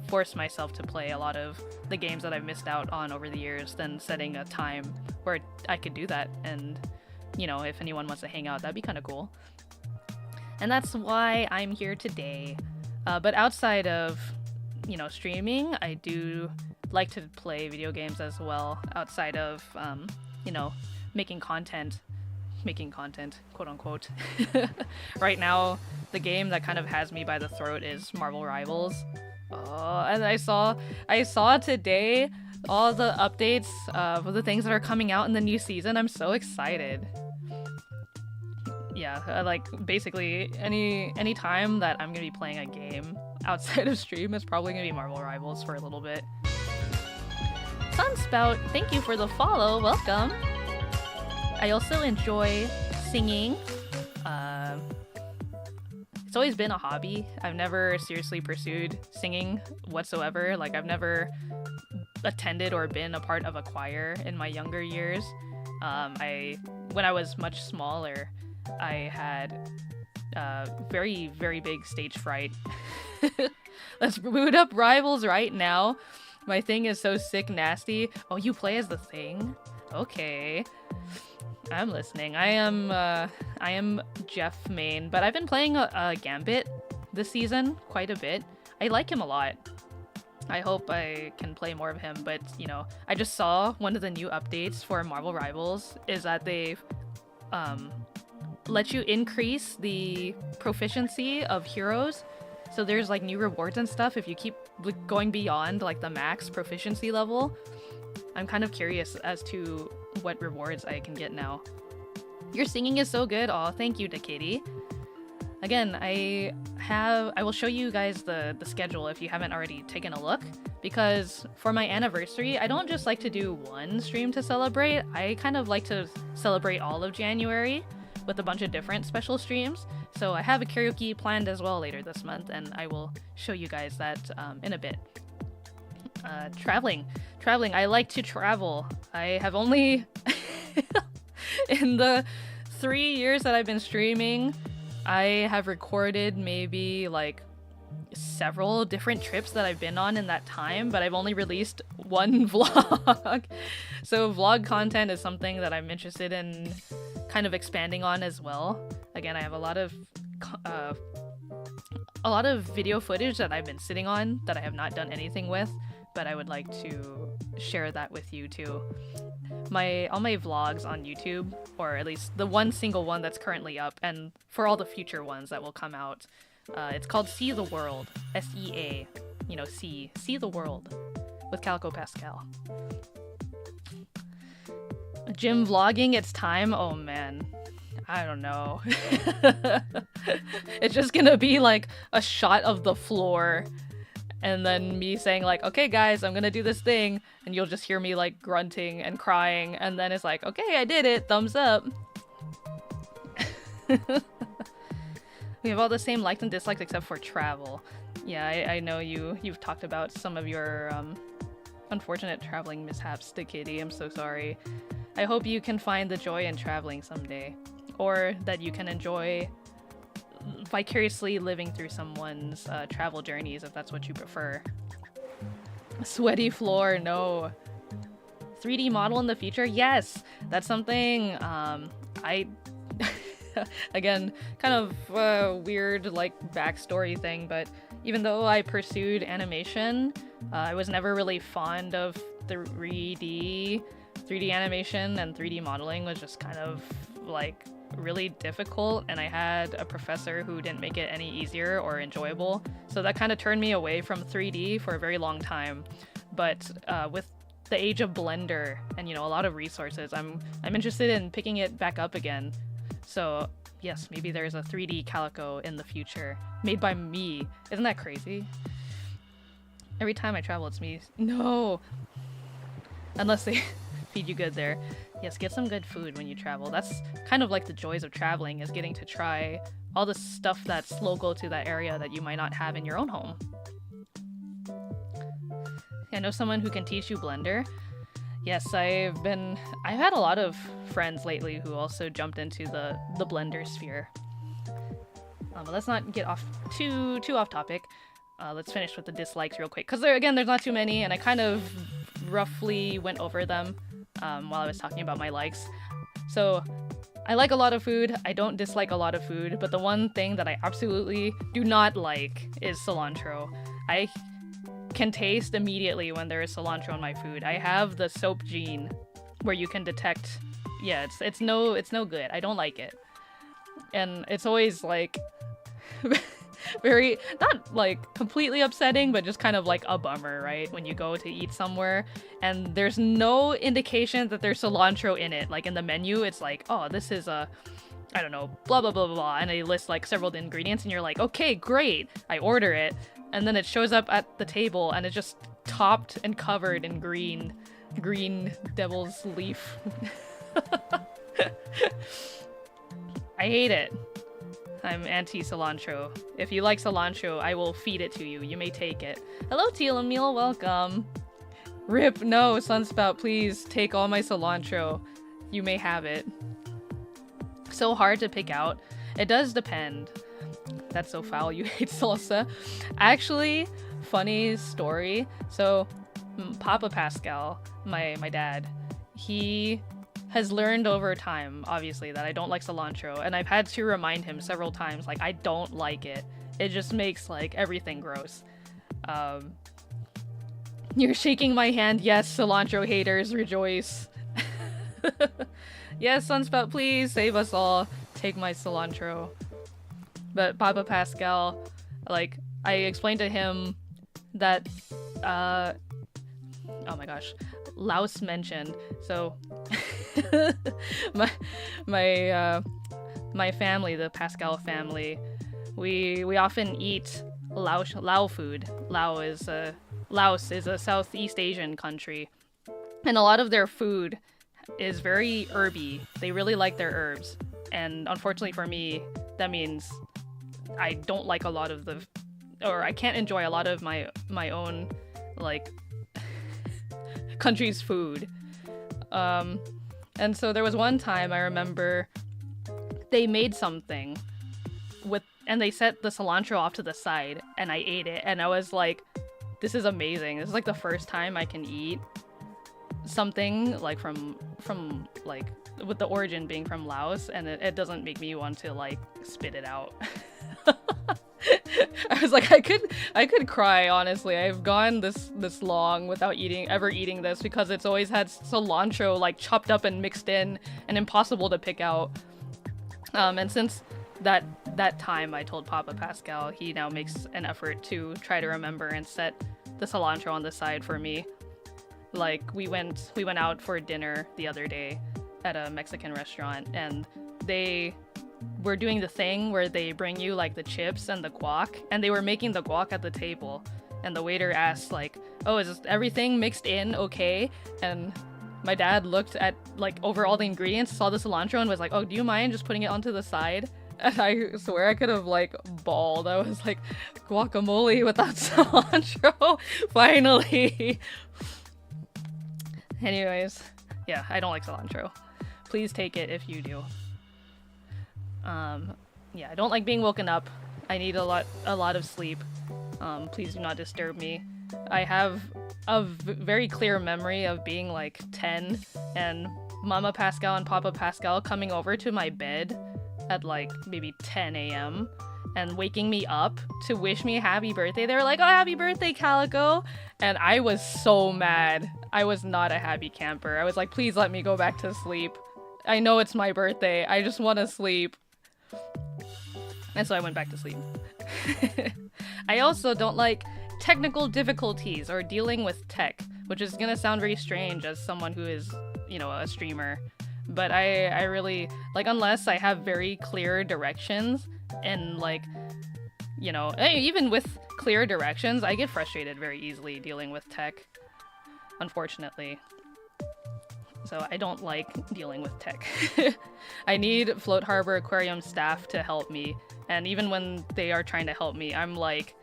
force myself to play a lot of the games that I've missed out on over the years than setting a time where I could do that. And, you know, if anyone wants to hang out, that'd be kind of cool. And that's why I'm here today. But outside of, you know, streaming, I do like to play video games as well, outside of, you know, making content, quote unquote. Right now, the game that kind of has me by the throat is Marvel Rivals. Oh, and I saw today all the updates of the things that are coming out in the new season. I'm so excited. Yeah, like basically any time that I'm gonna be playing a game outside of stream is probably gonna be Marvel Rivals for a little bit. Sunspout, thank you for the follow. Welcome. I also enjoy singing. It's always been a hobby. I've never seriously pursued singing whatsoever. Like, I've never attended or been a part of a choir in my younger years. When I was much smaller, I had very, very big stage fright. Let's boot up Rivals right now. My thing is so sick nasty. Oh, you play as the thing? Okay. I'm listening. I am Jeff main, but I've been playing a Gambit this season quite a bit. I like him a lot. I hope I can play more of him, but you know, I just saw one of the new updates for Marvel Rivals is that they've let you increase the proficiency of heroes. So there's like new rewards and stuff if you keep going beyond like the max proficiency level. I'm kind of curious as to what rewards I can get now. Your singing is so good. Oh, thank you, Dakiti. Again, I will show you guys the schedule if you haven't already taken a look, because for my anniversary, I don't just like to do one stream to celebrate. I kind of like to celebrate all of January with a bunch of different special streams. So I have a karaoke planned as well later this month, and I will show you guys that in a bit. Traveling. I like to travel. I have only in the 3 years that I've been streaming, I have recorded maybe like several different trips that I've been on in that time, but I've only released one vlog. So vlog content is something that I'm interested in kind of expanding on as well. Again, I have a lot of video footage that I've been sitting on that I have not done anything with, but I would like to share that with you too. All my vlogs on YouTube, or at least the one single one that's currently up, and for all the future ones that will come out, it's called See the World, S-E-A, you know, see the world, with Calico Pascal. Gym vlogging, it's time. Oh man, I don't know. It's just gonna be like a shot of the floor and then me saying like, okay guys, I'm gonna do this thing, and you'll just hear me like grunting and crying, and then it's like, okay, I did it, thumbs up. We have all the same likes and dislikes except for travel. Yeah, I know you've talked about some of your unfortunate traveling mishaps to Kitty. I'm so sorry. I hope you can find the joy in traveling someday, or that you can enjoy vicariously living through someone's travel journeys if that's what you prefer. Sweaty floor, no. 3D model in the future? Yes! That's something I... Again, kind of weird like backstory thing, but even though I pursued animation, I was never really fond of 3D animation, and 3D modeling was just kind of like really difficult, and I had a professor who didn't make it any easier or enjoyable, so that kind of turned me away from 3D for a very long time. But with the age of Blender and, you know, a lot of resources, I'm interested in picking it back up again. So yes, maybe there's a 3D Calico in the future made by me. Isn't that crazy? Every time I travel, it's me. No, unless they feed you good there. Yes, get some good food when you travel. That's kind of like the joys of traveling, is getting to try all the stuff that's local to that area that you might not have in your own home. I know someone who can teach you Blender. Yes, I've had a lot of friends lately who also jumped into the Blender sphere. But let's not get off too off topic. Let's finish with the dislikes real quick, because there's not too many, and I kind of roughly went over them while I was talking about my likes. So I like a lot of food, I don't dislike a lot of food, but the one thing that I absolutely do not like is cilantro. I can taste immediately when there is cilantro in my food. I have the soap gene where you can detect. Yeah, it's no good. I don't like it. And it's always like Very, not like completely upsetting, but just kind of like a bummer, right? When you go to eat somewhere and there's no indication that there's cilantro in it. Like in the menu, it's like, oh, this is a, I don't know, blah, blah, blah, blah, blah. And they list like several ingredients and you're like, okay, great. I order it. And then it shows up at the table and it's just topped and covered in green devil's leaf. I hate it. I'm anti-cilantro. If you like cilantro, I will feed it to you. You may take it. Hello, Teal welcome. Rip, no, Sunspout, please take all my cilantro. You may have it. So hard to pick out. It does depend. That's so foul, you hate salsa. Actually, funny story. So, Papa Pascal, my dad, he has learned over time, obviously, that I don't like cilantro, and I've had to remind him several times, like, I don't like it. It just makes, like, everything gross. You're shaking my hand. Yes, cilantro haters, rejoice. Yes, Sunspout, please save us all. Take my cilantro. But Papa Pascal, like, I explained to him that, oh my gosh, Laos mentioned. So, my family, the Pascal family, we often eat Lao food. Laos is a Southeast Asian country, and a lot of their food is very herby. They really like their herbs, and unfortunately for me, that means I don't like a lot of or I can't enjoy a lot of my own, like, country's food. And so there was one time I remember they made something and they set the cilantro off to the side, and I ate it, and I was like, this is amazing. This is like the first time I can eat something like from like, with the origin being from Laos, and it doesn't make me want to like spit it out. I was like, I could cry, honestly. I've gone this long without ever eating this because it's always had cilantro like chopped up and mixed in and impossible to pick out. And since that time I told Papa Pascal, he now makes an effort to try to remember and set the cilantro on the side for me. Like, we went out for dinner the other day at a Mexican restaurant, and they were doing the thing where they bring you like the chips and the guac, and they were making the guac at the table, and the waiter asked like, oh, is everything mixed in okay? And my dad looked at like over all the ingredients, saw the cilantro, and was like, oh, do you mind just putting it onto the side? And I swear I could have like bawled. I was like, guacamole without cilantro. Finally. Anyways, yeah, I don't like cilantro. Please take it if you do. Yeah, I don't like being woken up. I need a lot of sleep. Please do not disturb me. I have a very clear memory of being like 10 and Mama Pascal and Papa Pascal coming over to my bed at like maybe 10 a.m. and waking me up to wish me a happy birthday. They were like, oh, happy birthday, Calico. And I was so mad. I was not a happy camper. I was like, please let me go back to sleep. I know it's my birthday. I just want to sleep. And so I went back to sleep. I also don't like technical difficulties or dealing with tech, which is gonna sound very strange as someone who is, you know, a streamer. But I really, like, unless I have very clear directions and, like, you know, even with clear directions, I get frustrated very easily dealing with tech, unfortunately. So I don't like dealing with tech. I need Float Harbor Aquarium staff to help me, and even when they are trying to help me, I'm like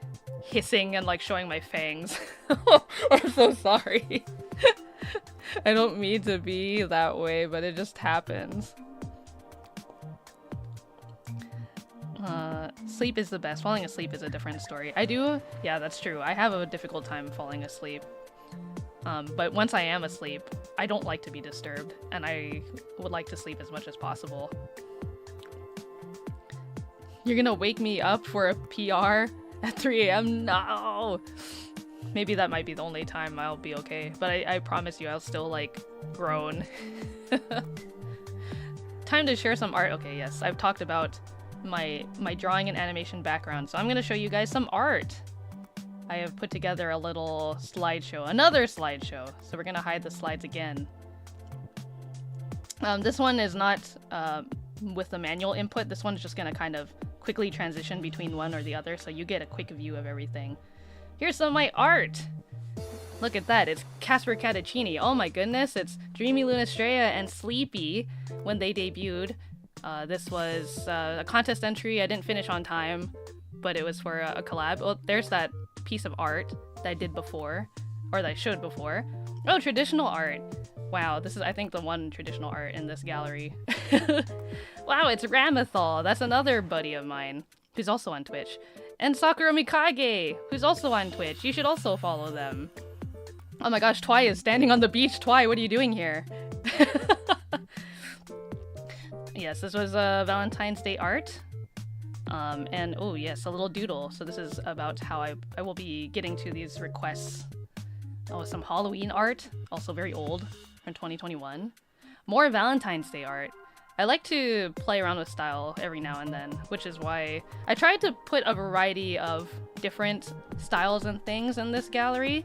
hissing and like showing my fangs. I'm so sorry. I don't mean to be that way, but it just happens. Sleep is the best. Falling asleep is a different story. Yeah, that's true. I have a difficult time falling asleep. But once I am asleep, I don't like to be disturbed, and I would like to sleep as much as possible. You're gonna wake me up for a PR at 3 a.m? No! Maybe that might be the only time I'll be okay, but I promise you I'll still, like, groan. Time to share some art. Okay, yes, I've talked about my drawing and animation background. So I'm gonna show you guys some art. I have put together a little slideshow, another slideshow. So we're gonna hide the slides again. This one is not with the manual input. This one's just gonna kind of quickly transition between one or the other, so you get a quick view of everything. Here's some of my art! Look at that, it's Casper Catacini. Oh my goodness, it's Dreamy Lunastrea and Sleepy when they debuted. This was a contest entry. I didn't finish on time, but it was for a collab. Oh, there's that piece of art that I did before, or that I showed before. Oh, traditional art. Wow, this is, I think, the one traditional art in this gallery. Wow, it's Ramethal. That's another buddy of mine who's also on Twitch. And Sakura Mikage, who's also on Twitch. You should also follow them. Oh my gosh, Twy is standing on the beach. Twy, what are you doing here? Yes, this was Valentine's Day art. And oh yes, a little doodle. So this is about how I will be getting to these requests. Oh, some Halloween art, also very old, from 2021. More Valentine's Day art. I like to play around with style every now and then, which is why I tried to put a variety of different styles and things in this gallery,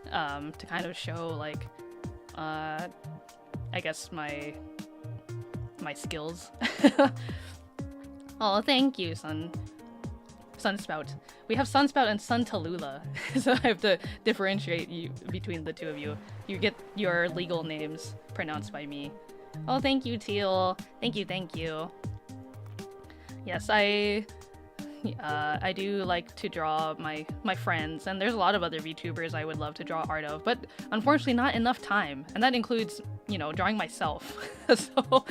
to kind of show, like, I guess my skills. Oh, thank you, Sunspout. We have Sunspout and Sun Tallulah, so I have to differentiate you between the two of you. You get your legal names pronounced by me. Oh, thank you, Teal. Thank you, thank you. Yes, I do like to draw my friends, and there's a lot of other VTubers I would love to draw art of, but unfortunately not enough time, and that includes, you know, drawing myself. So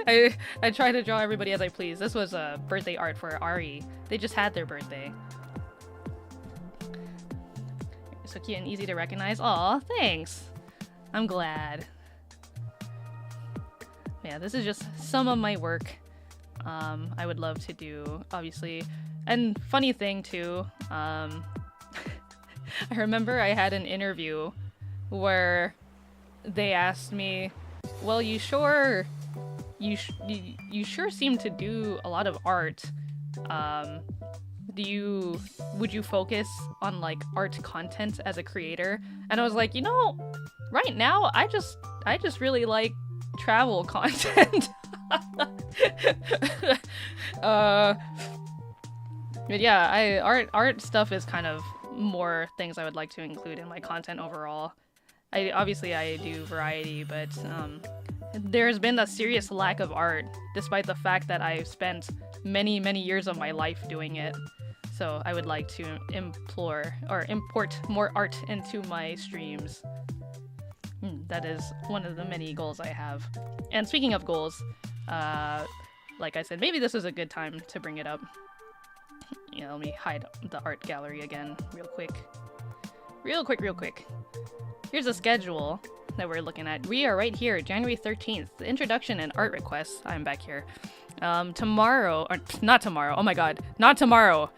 I try to draw everybody as I please. This was a birthday art for Ari. They just had their birthday. So cute and easy to recognize. Aw, thanks. I'm glad. Yeah, this is just some of my work. I would love to do, obviously. And funny thing too, I remember I had an interview where they asked me, well, you sure seem to do a lot of art. Would you focus on like art content as a creator? And I was like, you know, right now I just really like travel content. But yeah, art stuff is kind of more things I would like to include in my content overall. Obviously I do variety, but there's been a serious lack of art, despite the fact that I've spent many years of my life doing it. So I would like to import more art into my streams. That is one of the many goals I have. And speaking of goals, like I said, maybe this is a good time to bring it up. You know, let me hide the art gallery again real quick. Real quick. Here's a schedule that we're looking at. We are right here, January 13th. The introduction and art requests. I'm back here. Tomorrow, or not tomorrow. Oh my god, not tomorrow.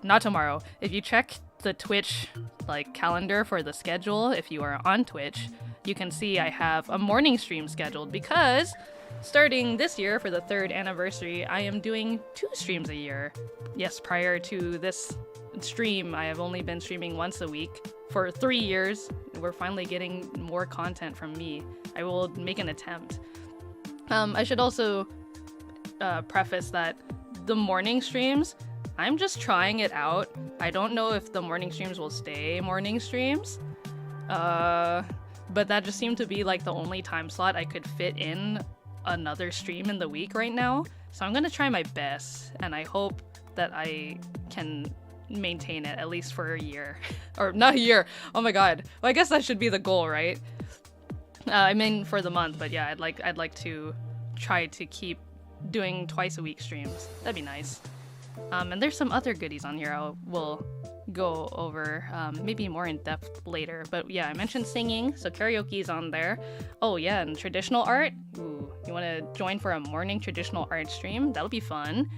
Not tomorrow. If you check the Twitch like calendar for the schedule, if you are on Twitch, you can see I have a morning stream scheduled because starting this year for the 3rd anniversary, I am doing 2 streams a year. Yes, prior to this stream, I have only been streaming once a week for 3 years. We're finally getting more content from me. I will make an attempt. I should also preface that the morning streams, I'm just trying it out. I don't know if the morning streams will stay morning streams. But that just seemed to be like the only time slot I could fit in another stream in the week right now. So I'm gonna try my best, and I hope that I can maintain it at least for a year. Or not a year, oh my god. Well, I guess that should be the goal, right? I mean for the month, but yeah, I'd like to try to keep doing twice a week streams. That'd be nice. And there's some other goodies on here we'll go over maybe more in depth later. But yeah, I mentioned singing, so karaoke's on there. Oh yeah, and traditional art. Ooh, you want to join for a morning traditional art stream? That'll be fun.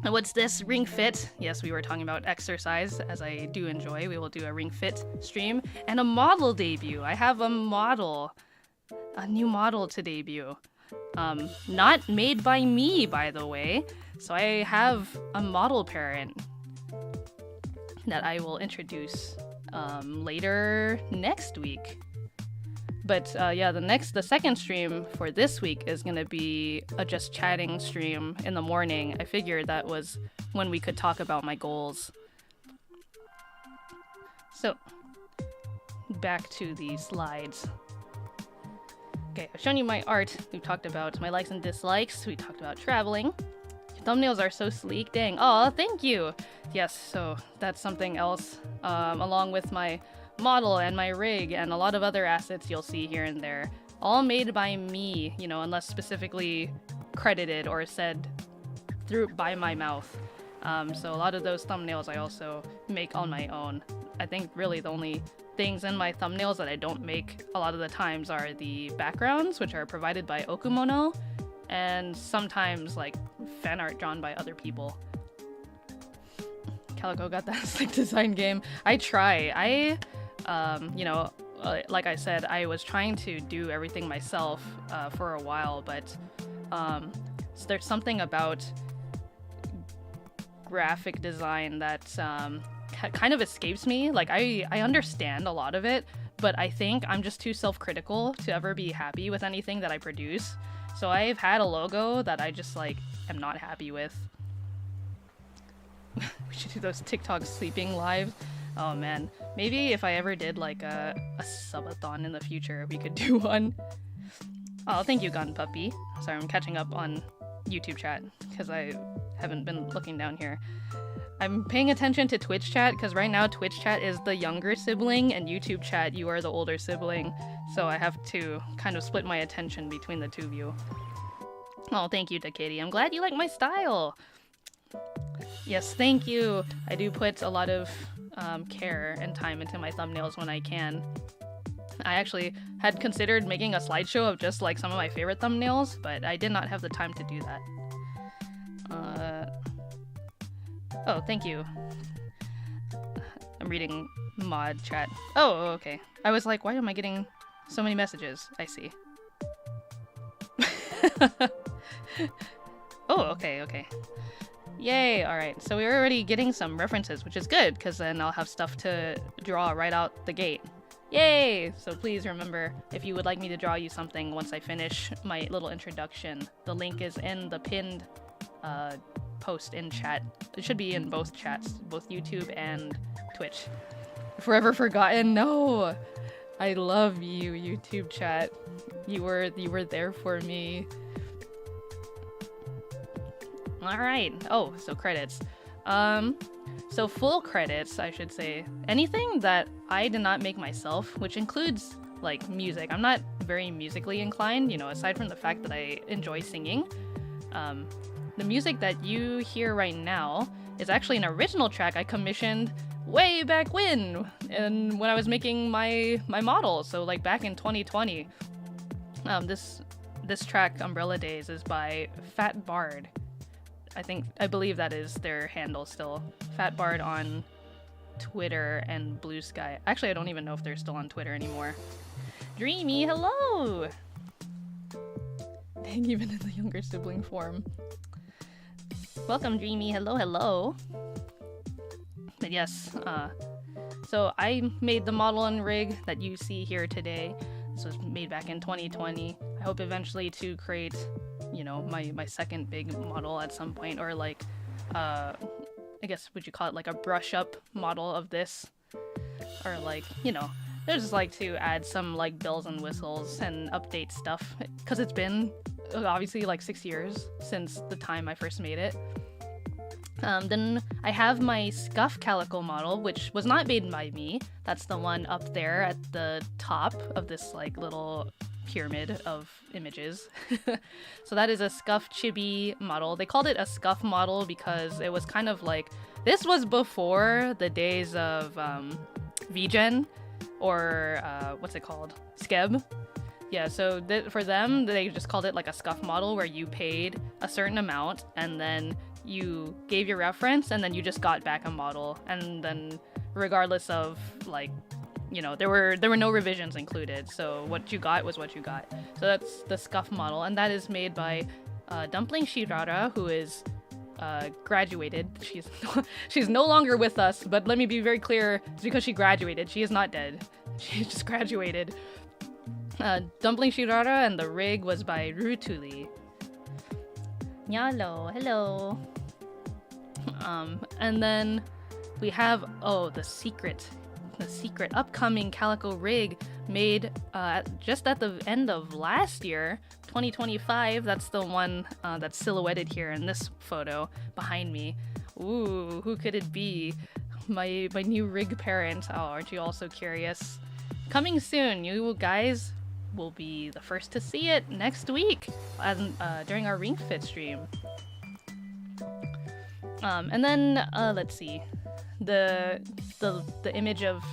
And what's this? Ring Fit. Yes, we were talking about exercise, as I do enjoy. We will do a Ring Fit stream. And a model debut. I have a new model to debut. Not made by me, by the way. So I have a model parent that I will introduce later next week. But yeah, the second stream for this week is gonna be a just chatting stream in the morning. I figured that was when we could talk about my goals. So, back to the slides. Okay, I've shown you my art. We've talked about my likes and dislikes. We talked about traveling. Your thumbnails are so sleek. Dang. Oh, thank you. Yes, so that's something else. Along with my model and my rig and a lot of other assets you'll see here and there. All made by me, you know, unless specifically credited or said by my mouth. So a lot of those thumbnails I also make on my own. I think really the only things in my thumbnails that I don't make a lot of the times are the backgrounds, which are provided by Okumono, and sometimes like fan art drawn by other people. Calico got that slick design game. I try. You know, like I said, I was trying to do everything myself for a while, but so there's something about graphic design that kind of escapes me. Like, I understand a lot of it, but I think I'm just too self-critical to ever be happy with anything that I produce. So I've had a logo that I just, like, am not happy with. We should do those TikTok sleeping live. Oh man, maybe if I ever did like a subathon in the future, we could do one. Oh, thank you, Gun Puppy. Sorry, I'm catching up on YouTube chat because I haven't been looking down here. I'm paying attention to Twitch chat because right now Twitch chat is the younger sibling and YouTube chat, you are the older sibling. So I have to kind of split my attention between the two of you. Oh, thank you, Katie. I'm glad you like my style. Yes, thank you. I do put a lot of care and time into my thumbnails when I can. I actually had considered making a slideshow of just like some of my favorite thumbnails, but I did not have the time to do that. Oh, thank you. I'm reading mod chat. Oh, okay. I was like, why am I getting so many messages? I see. Oh, okay. Yay, alright. So we're already getting some references, which is good, because then I'll have stuff to draw right out the gate. Yay! So please remember, if you would like me to draw you something once I finish my little introduction, the link is in the pinned post in chat. It should be in both chats, both YouTube and Twitch. Forever forgotten? No! I love you, YouTube chat. You were there for me. Alright. Oh, so credits. So full credits, I should say. Anything that I did not make myself, which includes, like, music. I'm not very musically inclined, you know, aside from the fact that I enjoy singing. The music that you hear right now is actually an original track I commissioned way back when I was making my model, so, like, back in 2020. This track, Umbrella Days, is by Fat Bard. I believe that is their handle still. Fat Bard on Twitter and Blue Sky. Actually, I don't even know if they're still on Twitter anymore. Dreamy, hello! Dang, even in the younger sibling form. Welcome, Dreamy, hello. But yes, so I made the model and rig that you see here today. This was made back in 2020. I hope eventually to create, you know, my second big model at some point, or like, I guess, would you call it like a brush up model of this? Or like, you know, I just like to add some like bells and whistles and update stuff, because it's been obviously like 6 years since the time I first made it. Then I have my Scuff Calico model, which was not made by me. That's the one up there at the top of this like little pyramid of images. So that is a Scuff Chibi model. They called it a Scuff model because it was kind of like, this was before the days of VGen, or what's it called? Skeb. Yeah, so for them, they just called it like a Scuff model, where you paid a certain amount and then you gave your reference and then you just got back a model, and then regardless of like, you know, there were no revisions included, so what you got was what you got. So that's the Scuff model, and that is made by Dumpling Shirara, who is graduated. She's no longer with us, but let me be very clear, it's because she graduated. She is not dead. She just graduated. Dumpling Shirara, and the rig was by Rutuli. Nyalo, hello. And then we have, the secret upcoming Calico rig made just at the end of last year, 2025. That's the one that's silhouetted here in this photo behind me. Ooh, who could it be? My new rig parent. Oh, aren't you also curious? Coming soon. You guys will be the first to see it next week during our Ring Fit stream. And then let's see, the image of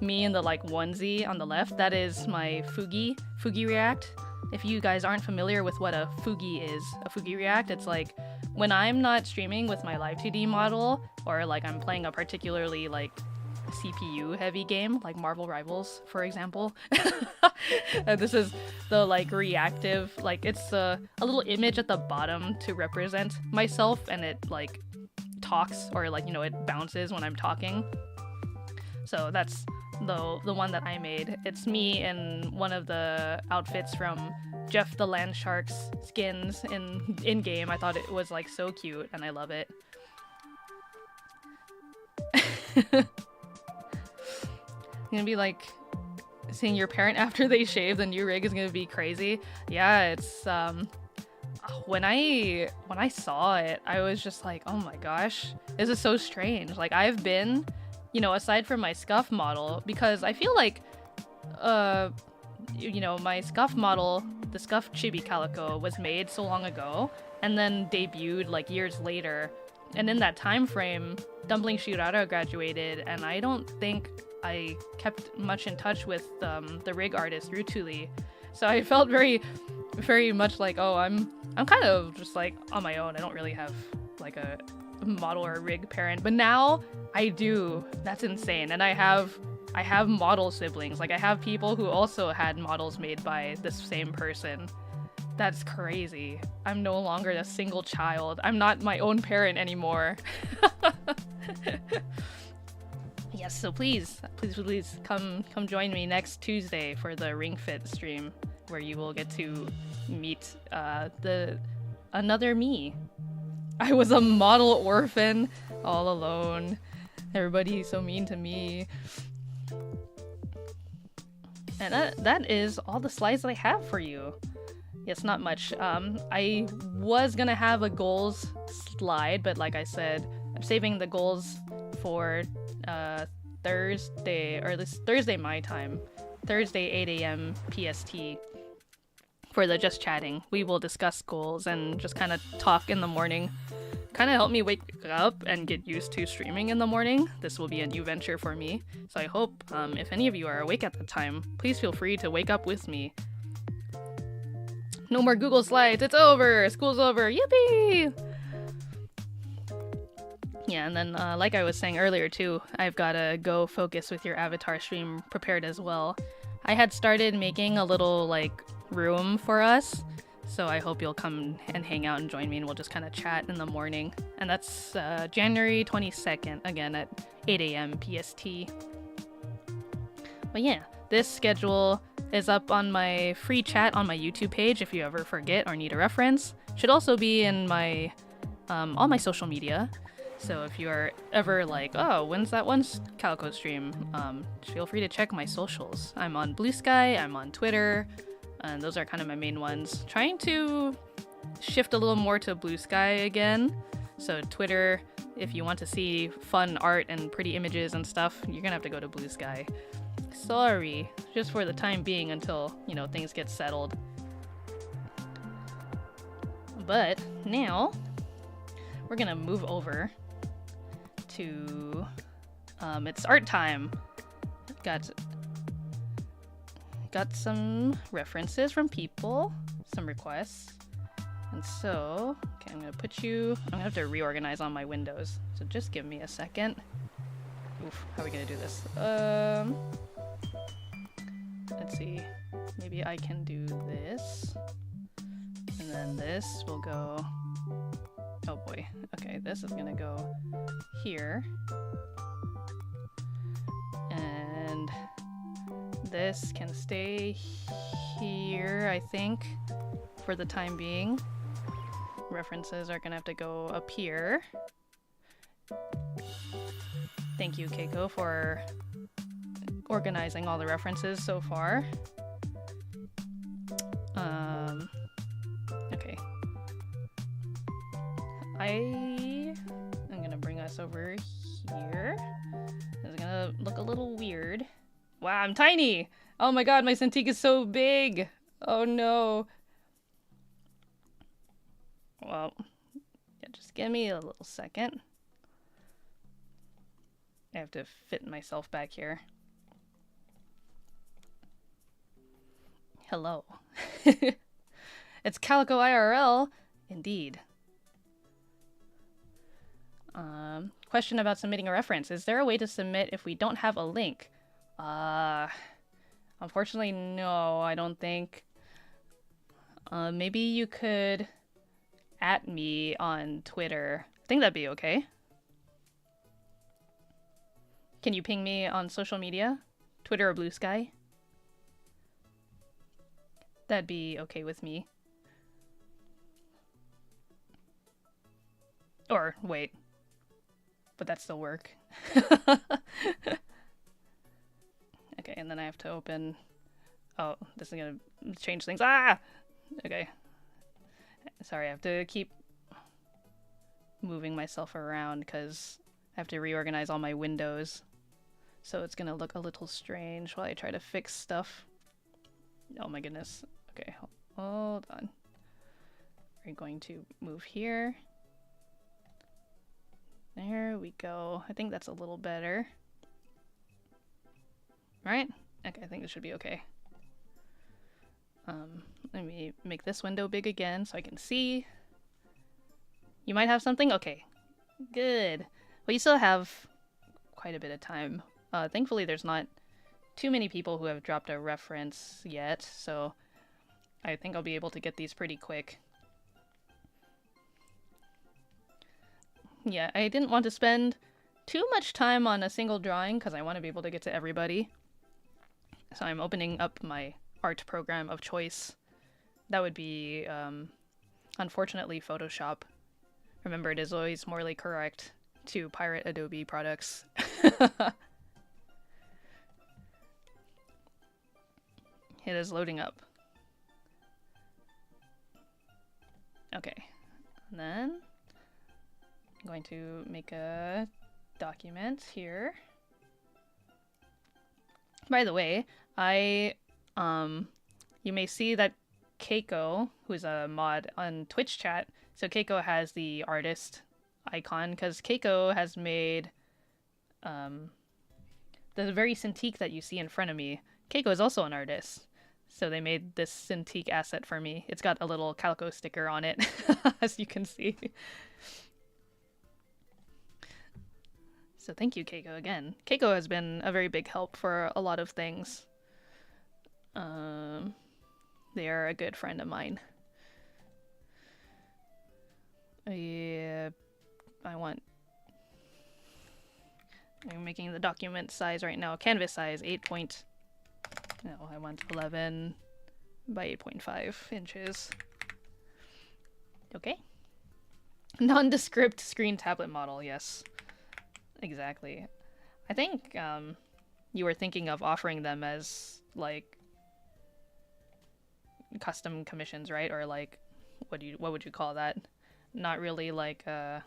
me in the like onesie on the left, that is my Fugi React. If you guys aren't familiar with what a Fugi is, a Fugi React, it's like when I'm not streaming with my live 2D model, or like I'm playing a particularly like CPU heavy game like Marvel Rivals, for example. This is the like reactive, like it's a little image at the bottom to represent myself, and it like talks, or like, you know, it bounces when I'm talking. So that's the one that I made. It's me in one of the outfits from Jeff the Land Shark's skins in game. I thought it was like so cute, and I love it. Gonna be like seeing your parent after they shave. The new rig is gonna be crazy. Yeah, it's when I saw it, I was just like, oh my gosh, this is so strange. Like, I've been, you know, aside from my Scuff model, because I feel like you know, my Scuff model, the Scuff Chibi Calico, was made so long ago and then debuted like years later, and in that time frame Dumpling Shirara graduated, and I don't think I kept much in touch with the rig artist Rutuli, so I felt very, very much like, oh, I'm kind of just like on my own. I don't really have like a model or a rig parent, but now I do. That's insane. And I have model siblings. Like, I have people who also had models made by this same person. That's crazy. I'm no longer a single child. I'm not my own parent anymore. Yes, so please come join me next Tuesday for the Ring Fit stream, where you will get to meet another me. I was a model orphan, all alone. Everybody's so mean to me. And that is all the slides that I have for you. Yes, not much. I was gonna have a goals slide, but like I said, I'm saving the goals for Thursday, or this Thursday my time, Thursday 8 a.m. PST, for the Just Chatting. We will discuss goals and just kind of talk in the morning. Kind of help me wake up and get used to streaming in the morning. This will be a new venture for me, so I hope if any of you are awake at the time, please feel free to wake up with me. No more Google Slides, it's over! School's over, yippee! Yeah, and then like I was saying earlier too, I've got a Go Focus with Your Avatar stream prepared as well. I had started making a little like room for us, so I hope you'll come and hang out and join me, and we'll just kind of chat in the morning. And that's January 22nd, again at 8 a.m. PST. But yeah, this schedule is up on my free chat on my YouTube page if you ever forget or need a reference. Should also be in my all my social media. So if you are ever like, oh, when's that one Calico stream? Feel free to check my socials. I'm on Blue Sky, I'm on Twitter, and those are kind of my main ones. Trying to shift a little more to Blue Sky again. So Twitter, if you want to see fun art and pretty images and stuff, you're gonna have to go to Blue Sky. Sorry, just for the time being until, you know, things get settled. But now, we're gonna move over to it's art time. Got some references from people, some requests, and so okay, I'm gonna have to reorganize on my windows, so just give me a second. Oof, how are we gonna do this? Let's see, maybe I can do this, and then this will go Oh boy. Okay, this is gonna go here. And this can stay here, I think, for the time being. References are gonna have to go up here. Thank you, Keiko, for organizing all the references so far. Okay. I'm gonna bring us over here. This is gonna look a little weird. Wow, I'm tiny! Oh my god, my Cintiq is so big! Oh no. Well, yeah, just give me a little second. I have to fit myself back here. Hello. It's Calico IRL, indeed. Question about submitting a reference. Is there a way to submit if we don't have a link? Unfortunately, no, I don't think. Maybe you could @ me on Twitter. I think that'd be okay. Can you ping me on social media? Twitter or Blue Sky? That'd be okay with me. Or, wait. But that still work. Okay, and then I have to open... Oh, this is gonna change things. Ah! Okay. Sorry, I have to keep moving myself around because I have to reorganize all my windows. So it's gonna look a little strange while I try to fix stuff. Oh my goodness. Okay, hold on. We're going to move here. There we go. I think that's a little better. Right? Okay, I think this should be okay. Let me make this window big again so I can see. You might have something? Okay. Good. Well, you still have quite a bit of time. Thankfully, there's not too many people who have dropped a reference yet, so I think I'll be able to get these pretty quick. Yeah, I didn't want to spend too much time on a single drawing because I want to be able to get to everybody. So I'm opening up my art program of choice. That would be, unfortunately, Photoshop. Remember, it is always morally correct to pirate Adobe products. It is loading up. Okay, and then I'm going to make a document here. By the way, you may see that Keiko, who's a mod on Twitch chat, so Keiko has the artist icon because Keiko has made the very Cintiq that you see in front of me. Keiko is also an artist, so they made this Cintiq asset for me. It's got a little Calico sticker on it, as you can see. So thank you, Keiko, again. Keiko has been a very big help for a lot of things. They are a good friend of mine. Yeah, I'm making the document size right now. Canvas size, 11 by 8.5 inches. Okay. Nondescript screen tablet model, yes. Exactly. I think you were thinking of offering them as like custom commissions, right? Or like what would you call that? Not really like a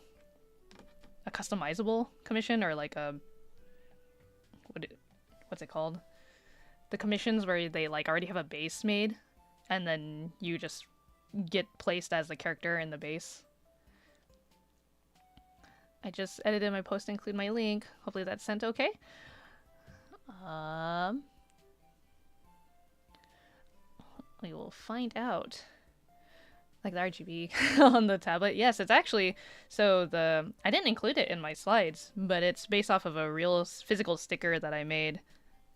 customizable commission, or like a what's it called? The commissions where they like already have a base made and then you just get placed as the character in the base. I just edited my post to include my link. Hopefully that's sent okay. We will find out. Like the RGB on the tablet. Yes, it's actually, I didn't include it in my slides, but it's based off of a real physical sticker that I made.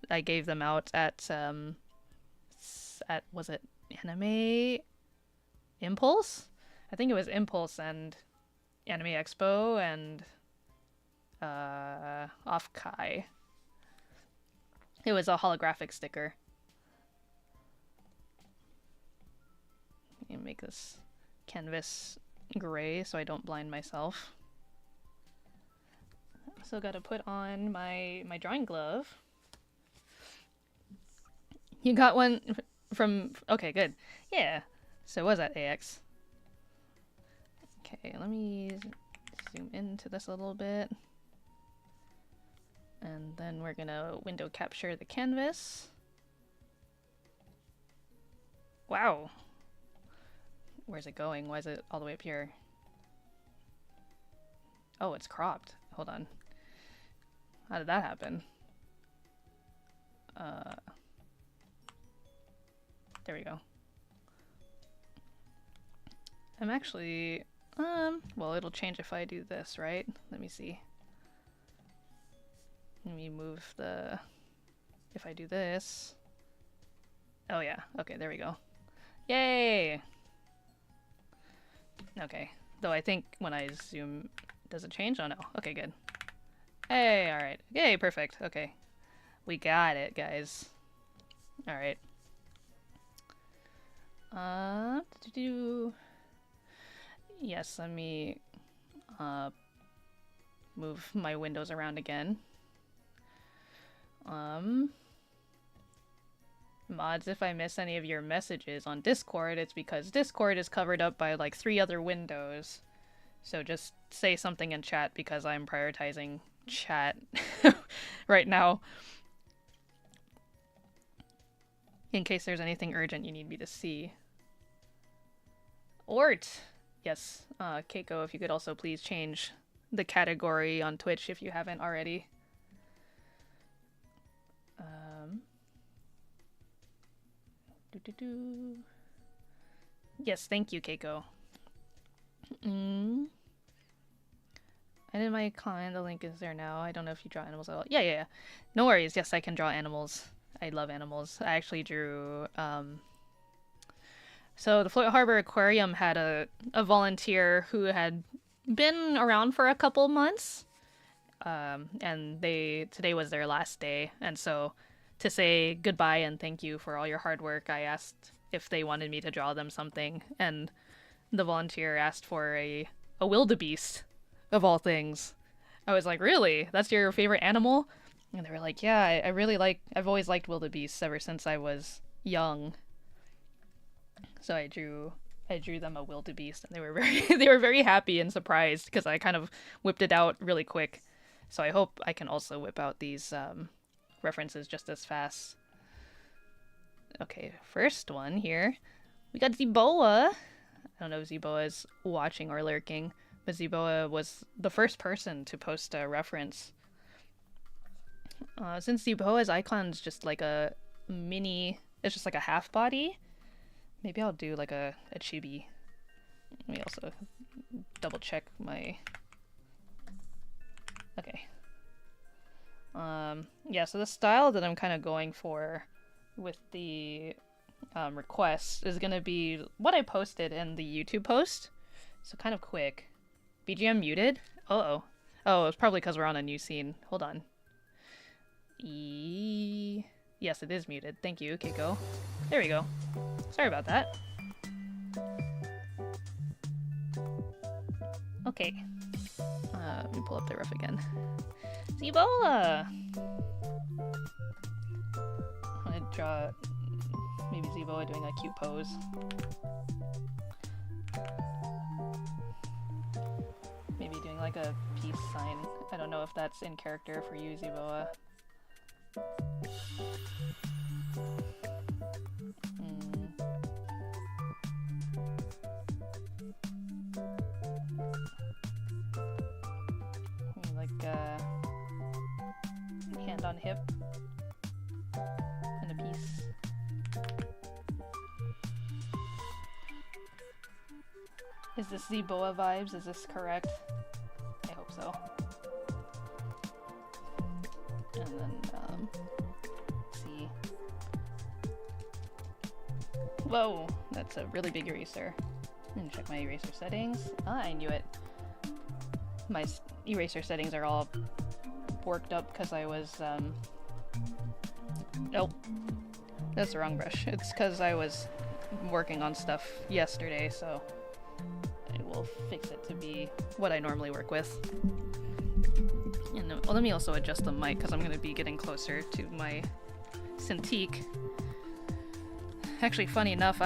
I gave them out at was it Anime Impulse? I think it was Impulse, and Anime Expo and off Kai. It was a holographic sticker. Let me make this canvas gray so I don't blind myself. So gotta put on my drawing glove. You got one from... Okay, good. Yeah. So was that AX? Okay, let me zoom into this a little bit. And then we're gonna window capture the canvas. Wow. Where's it going? Why is it all the way up here? Oh, it's cropped. Hold on. How did that happen? There we go. I'm actually, well, it'll change if I do this, right? Let me see. Let me move the, if I do this. Oh yeah, okay, there we go. Yay! Okay, though I think when I zoom, does it change? Oh no, okay, good. Hey, alright. Yay, perfect, okay. We got it, guys. Alright. Yes, let me move my windows around again. Mods, if I miss any of your messages on Discord, it's because Discord is covered up by like 3 other windows. So just say something in chat because I'm prioritizing chat right now. In case there's anything urgent you need me to see. Ort! Yes, Keiko, if you could also please change the category on Twitch if you haven't already. Yes, thank you, Keiko. I did my comment, the link is there now. I don't know if you draw animals at all. Yeah. No worries, yes, I can draw animals. I love animals. I actually drew, so the Float Harbor Aquarium had a volunteer who had been around for a couple months, and today was their last day, and so to say goodbye and thank you for all your hard work, I asked if they wanted me to draw them something, and the volunteer asked for a wildebeest, of all things. I was like, really? That's your favorite animal? And they were like, yeah, I've always liked wildebeests ever since I was young. So I drew them a wildebeest, and they were very happy and surprised because I kind of whipped it out really quick. So I hope I can also whip out these references just as fast. Okay, first one here. We got Zeboa. I don't know if Zeboa is watching or lurking, but Zeboa was the first person to post a reference. Since Zeboa's icon's just like a mini, it's just like a half body, maybe I'll do like a chibi. Let me also double check my... Okay. Yeah, so the style that I'm kind of going for with the request is gonna be what I posted in the YouTube post. So kind of quick. BGM muted? Uh-oh. Oh, it's probably because we're on a new scene. Hold on. Yes, it is muted. Thank you, Keiko. There we go. Sorry about that. Okay. Let me pull up the ref again. Zeboa! I'm gonna draw maybe Zeboa doing a cute pose. Maybe doing like a peace sign. I don't know if that's in character for you, Zeboa. Like hand on hip and a piece. Is this Zeboa vibes? Is this correct? I hope so. And then, see. Whoa! That's a really big eraser. I'm gonna check my eraser settings. Ah, I knew it. my eraser settings are all worked up because I was, nope, that's the wrong brush. It's because I was working on stuff yesterday, so I will fix it to be what I normally work with. And well, let me also adjust the mic because I'm going to be getting closer to my Cintiq. Actually, funny enough,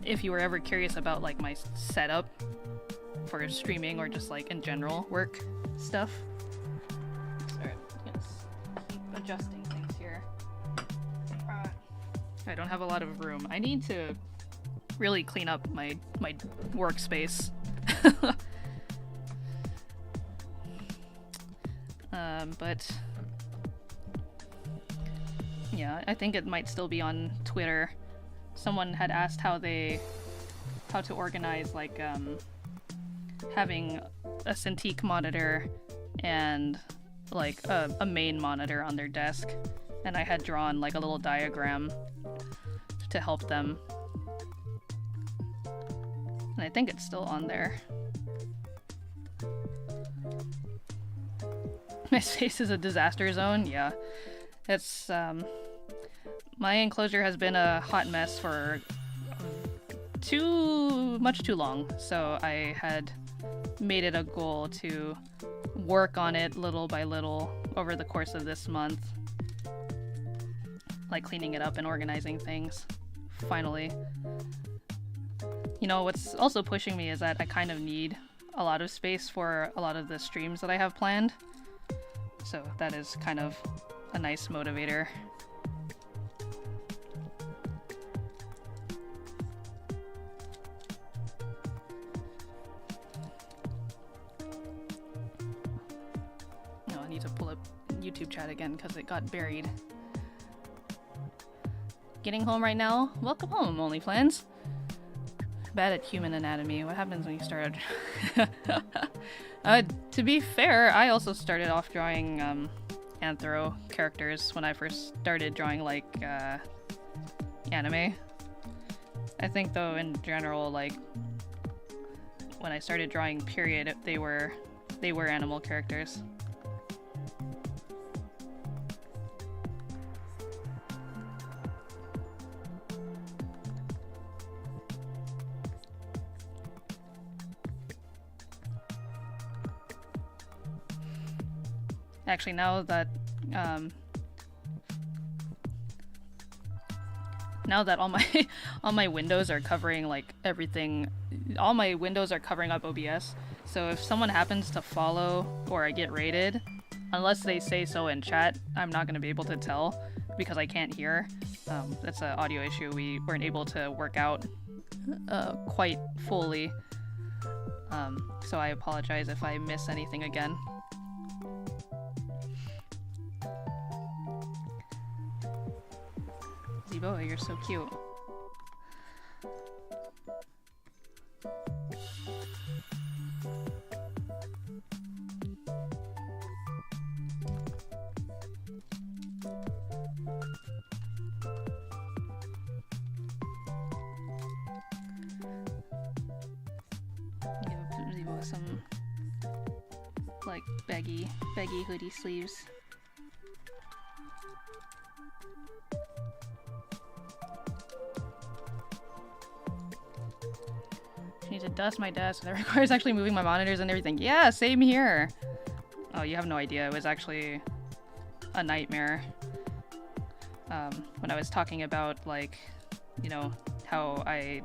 if you were ever curious about like my setup for streaming or just like in general work stuff. Sorry, keep adjusting things here. I don't have a lot of room. I need to really clean up my workspace. But yeah, I think it might still be on Twitter. Someone had asked how to organize like having a Cintiq monitor and like a main monitor on their desk, and I had drawn like a little diagram to help them, and I think it's still on there. My space is a disaster zone. Yeah, it's my enclosure has been a hot mess for too long, so I had made it a goal to work on it little by little over the course of this month, like cleaning it up and organizing things. Finally, you know, what's also pushing me is that I kind of need a lot of space for a lot of the streams that I have planned, so that is kind of a nice motivator. No, I need to pull up YouTube chat again because it got buried. Getting home right now? Welcome home, OnlyFans. Bad at human anatomy. What happens when you start? To be fair, I also started off drawing anthro characters when I first started drawing like anime. I think though in general, like when I started drawing period, they were animal characters. Actually, now that all my windows are covering like everything, all my windows are covering up OBS. So if someone happens to follow or I get raided, unless they say so in chat, I'm not going to be able to tell because I can't hear. That's an audio issue we weren't able to work out quite fully. So I apologize if I miss anything again. Zibo, you're so cute. Give Zibo some like baggy hoodie sleeves. Need to dust my desk. That requires actually moving my monitors and everything. Yeah, same here. Oh, you have no idea. It was actually a nightmare. When I was talking about, like, you know, how I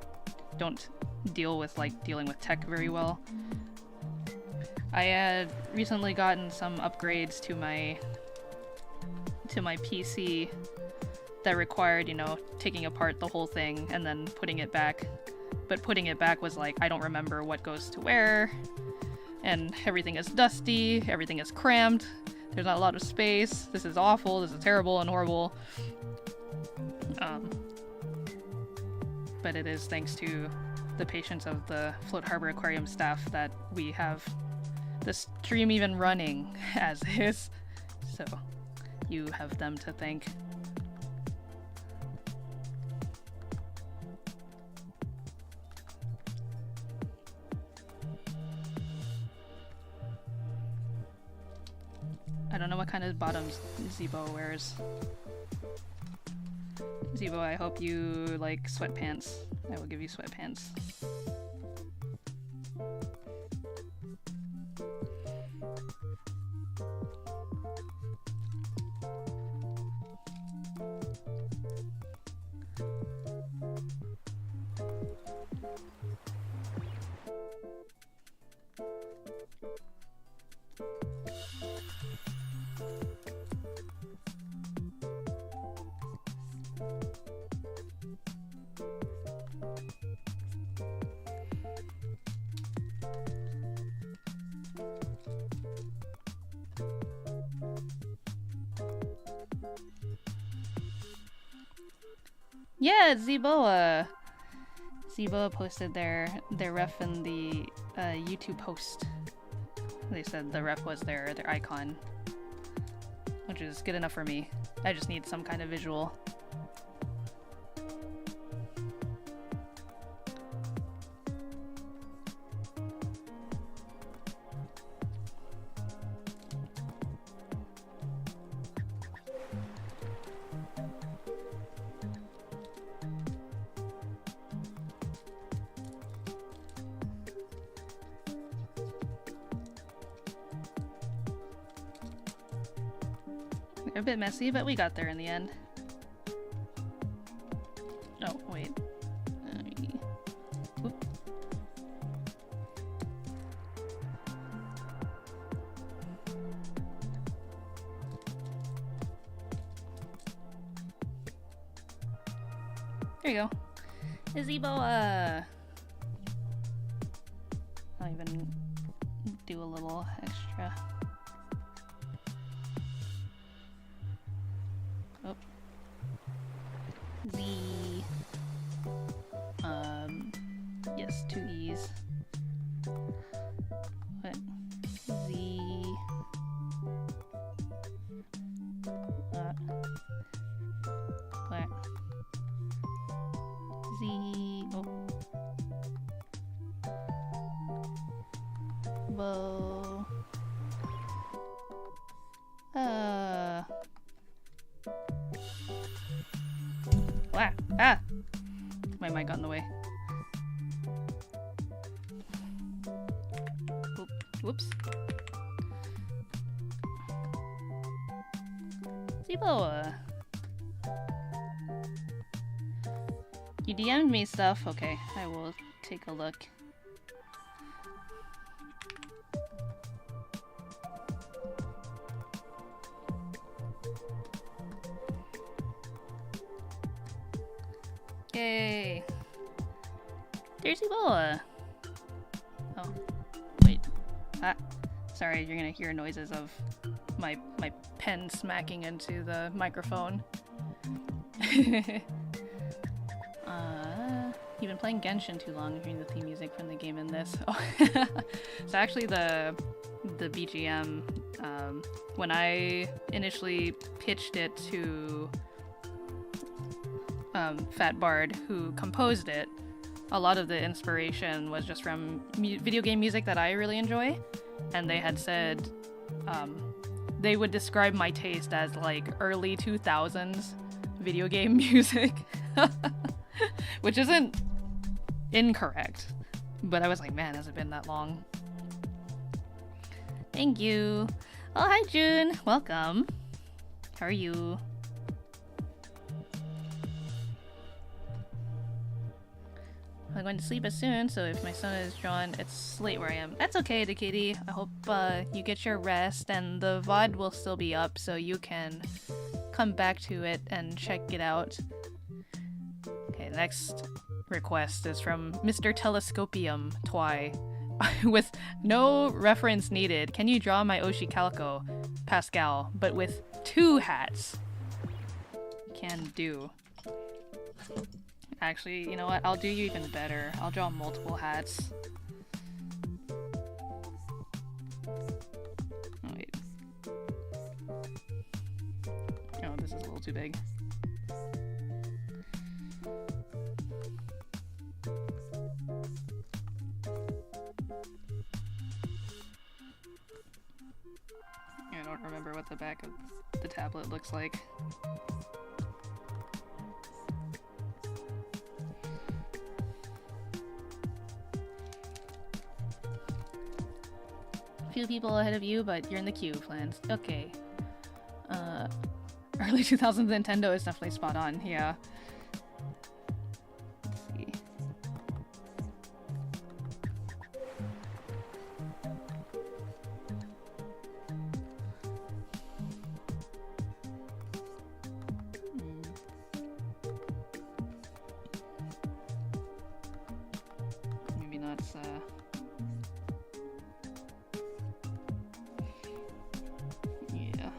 don't deal with, like, dealing with tech very well. I had recently gotten some upgrades to my PC that required, you know, taking apart the whole thing and then putting it back. But putting it back was like, I don't remember what goes to where, and everything is dusty, everything is cramped, there's not a lot of space, this is awful, this is terrible and horrible. But it is thanks to the patience of the Float Harbor Aquarium staff that we have the stream even running as is, so you have them to thank. what kind of bottoms Zebo wears. Zebo, I hope you like sweatpants. I will give you sweatpants. Yeah, Zeboa! Zeboa posted their ref in the YouTube post. They said the ref was their icon, which is good enough for me. I just need some kind of visual. They're a bit messy, but we got there in the end. Oh, wait. Whoop. There you go. Zebo, I'll even do a little extra. Oh. Z. Yes, 2 E's. What? Z. What? Z. Oh. Bo. Wow. Ah! My mic got in the way. Oop. Whoops. Zebo, you DM'd me stuff? Okay, I will take a look. Yay! There's Ebola! Oh, wait. Ah, sorry, you're gonna hear noises of my pen smacking into the microphone. You've been playing Genshin too long, hearing the theme music from the game in this. Oh. So actually the BGM, when I initially pitched it to Fat Bard, who composed it, a lot of the inspiration was just from video game music that I really enjoy, and they had said they would describe my taste as like early 2000s video game music, which isn't incorrect, but I was like, man, has it been that long? Thank you. Oh, hi June, welcome. How are you? I'm going to sleep as soon, so if my son is drawn, it's late where I am. That's okay, Dekiti. I hope you get your rest, and the VOD will still be up, so you can come back to it and check it out. Okay, next request is from Mr. Telescopium Twy. With no reference needed, can you draw my Oshi Calico Pascal, but with 2 hats? Can do. Actually, you know what? I'll do you even better. I'll draw multiple hats. Oh, wait. Oh, this is a little too big. don't remember what the back of the tablet looks like. Few people ahead of you, but you're in the queue, Flans. Okay. Early 2000s Nintendo is definitely spot on, yeah. Let's see. Maybe not, yeah.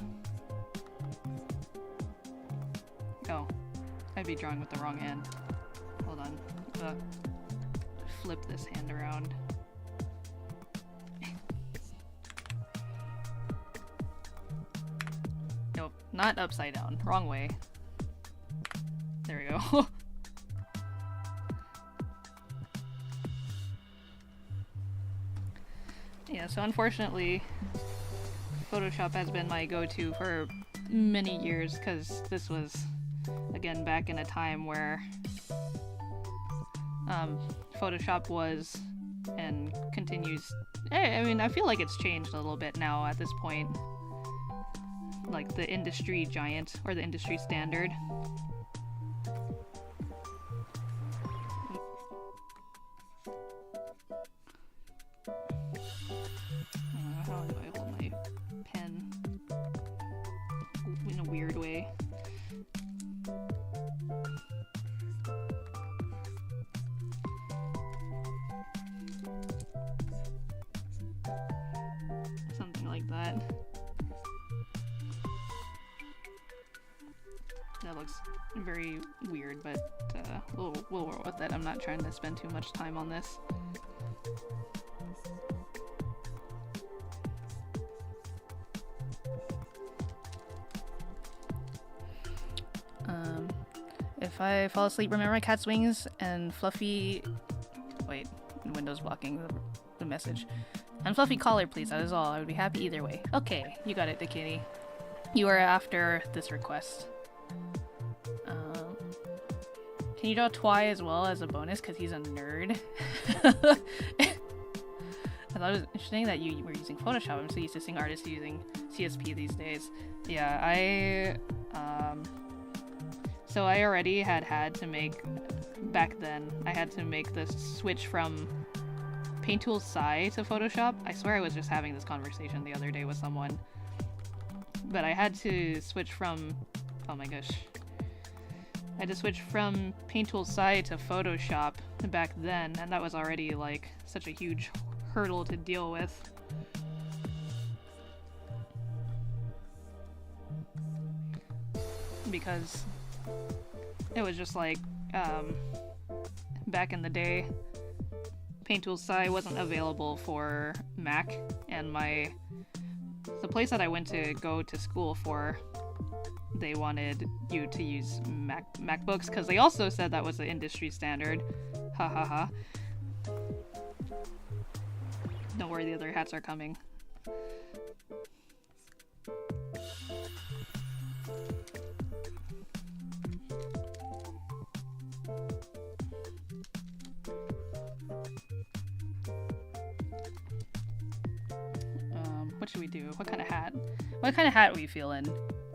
Oh, I'd be drawing with the wrong hand. Hold on. Flip this hand around. Nope, not upside down. Wrong way. There we go. Yeah, so unfortunately, Photoshop has been my go-to for many years, because this was, again, back in a time where Photoshop was and continues. I mean, I feel like it's changed a little bit now at this point. Like the industry giant, or the industry standard. How do I hold my pen in a weird way? Something like that. That looks very weird, but we'll work with it. I'm not trying to spend too much time on this. If I fall asleep, remember my cat's wings and Fluffy... Wait, Windows blocking the message. And Fluffy collar, please, that is all. I would be happy either way. Okay, you got it, Dikini. You are after this request. Can you draw Twy as well as a bonus, because he's a nerd? I thought it was interesting that you were using Photoshop. I'm so used to seeing artists using CSP these days. Yeah, so I already had to make, back then, I had to make this switch from Paint Tool Sai to Photoshop. I swear I was just having this conversation the other day with someone. But I had to switch from, oh my gosh. I had to switch from Paint Tool Sai to Photoshop back then, and that was already like such a huge hurdle to deal with. Because it was just like, back in the day, Paint Tool Sai wasn't available for Mac, and the place that I went to go to school for, they wanted you to use MacBooks, because they also said that was the industry standard. Ha ha ha. Don't worry, the other hats are coming. What should we do? What kind of hat? What kind of hat are we feeling?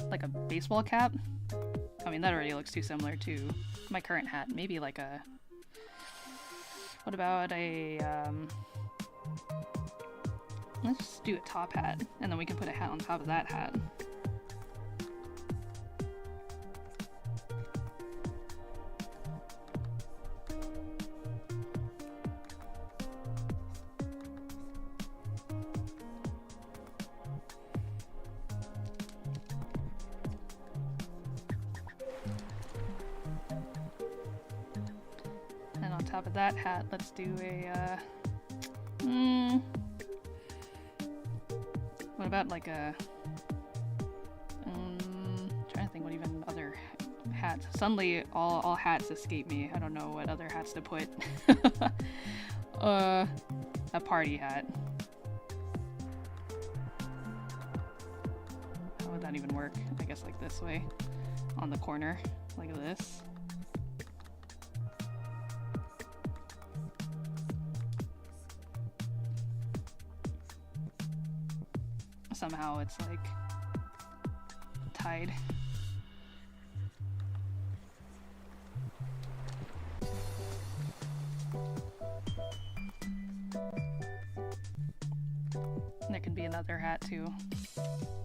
Like a baseball cap? I mean, that already looks too similar to my current hat. Maybe like a... What about a, let's just do a top hat, and then we can put a hat on top of that hat. Top of that hat, let's do a, what about like a, trying to think what even other hats. Suddenly all hats escape me. I don't know what other hats to put. A party hat. even work. I guess like this way, on the corner, like this. Somehow it's like tied. There can be another hat too.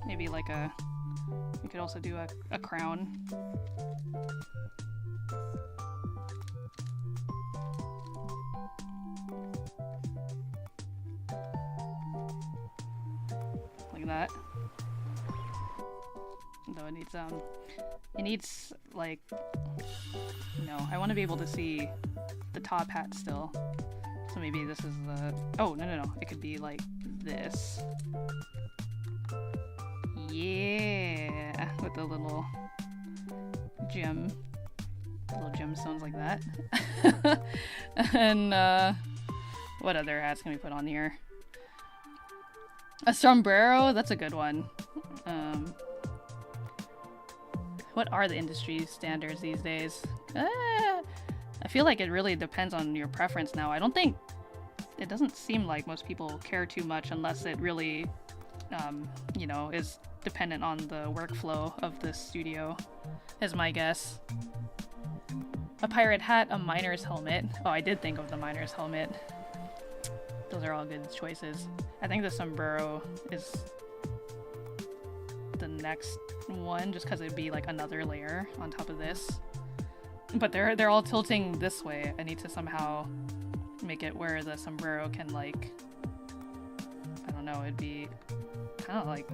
Maybe like a, you could also do a crown. Like that. Though it needs like, no, I want to be able to see the top hat still. So maybe this is the, oh, no, it could be like this. Yeah, with the little gemstones like that. And what other hats can we put on here? A sombrero, that's a good one. What are the industry standards these days? I feel like it really depends on your preference now. It doesn't seem like most people care too much unless it really, you know, is dependent on the workflow of the studio, is my guess. A pirate hat, a miner's helmet. Oh, I did think of the miner's helmet. Those are all good choices. I think the sombrero is the next one, just because it'd be like another layer on top of this. But they're all tilting this way. I need to somehow make it where the sombrero can, like, I don't know, it'd be kind of like,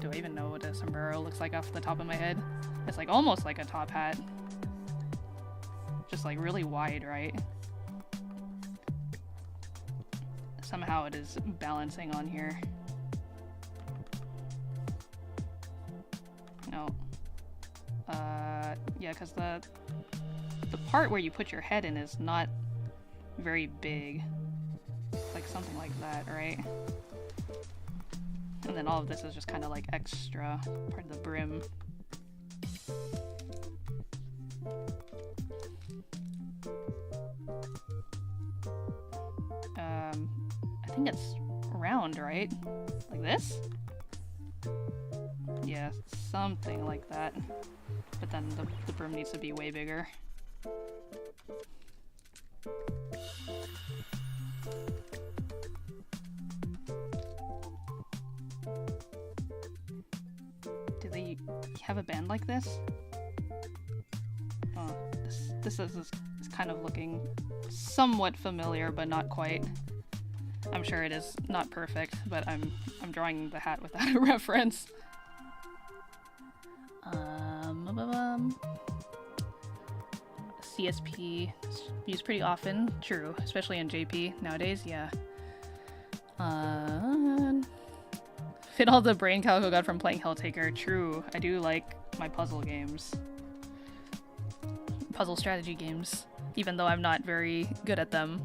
do I even know what a sombrero looks like off the top of my head? It's like almost like a top hat. Just like really wide, right? Somehow it is balancing on here. No. Yeah, because the part where you put your head in is not very big. Like something like that, right? And then all of this is just kind of like extra part of the brim. I think it's round, right? Like this? Yeah, something like that. But then the brim needs to be way bigger. Do they have a band like this? Oh, this is kind of looking somewhat familiar, but not quite. I'm sure it is not perfect, but I'm drawing the hat without a reference. CSP used pretty often, true, especially in JP nowadays, yeah. Fit all the brain Calico got from playing Helltaker, true. I do like my puzzle games. Puzzle strategy games, even though I'm not very good at them.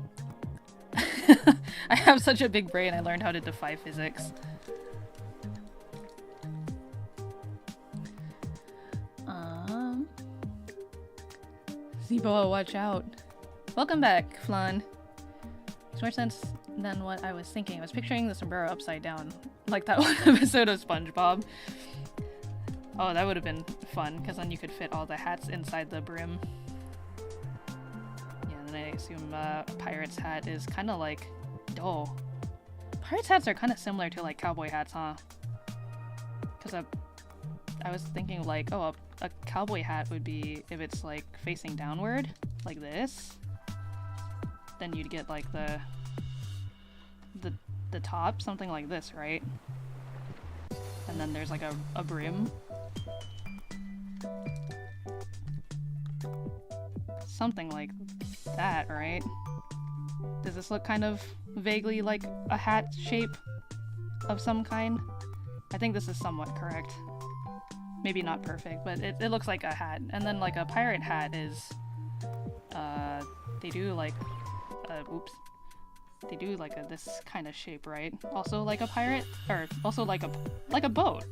I have such a big brain, I learned how to defy physics. Zeboa, watch out. Welcome back, Flan. Makes more sense than what I was thinking. I was picturing the sombrero upside down, like that one episode of SpongeBob. Oh, that would have been fun, because then you could fit all the hats inside the brim. Yeah, and then I assume a pirate's hat is kind of like... Oh. Pirate's hats are kind of similar to like cowboy hats, huh? Because I was thinking like, oh, a cowboy hat would be if it's like facing downward, like this. Then you'd get like the top, something like this, right? And then there's like a brim. Something like that, right? Does this look kind of vaguely like a hat shape of some kind? I think this is somewhat correct. Maybe not perfect, but it looks like a hat. And then like a pirate hat is, they do like, oops. They do like this kind of shape, right? Also like a pirate, or also like a boat.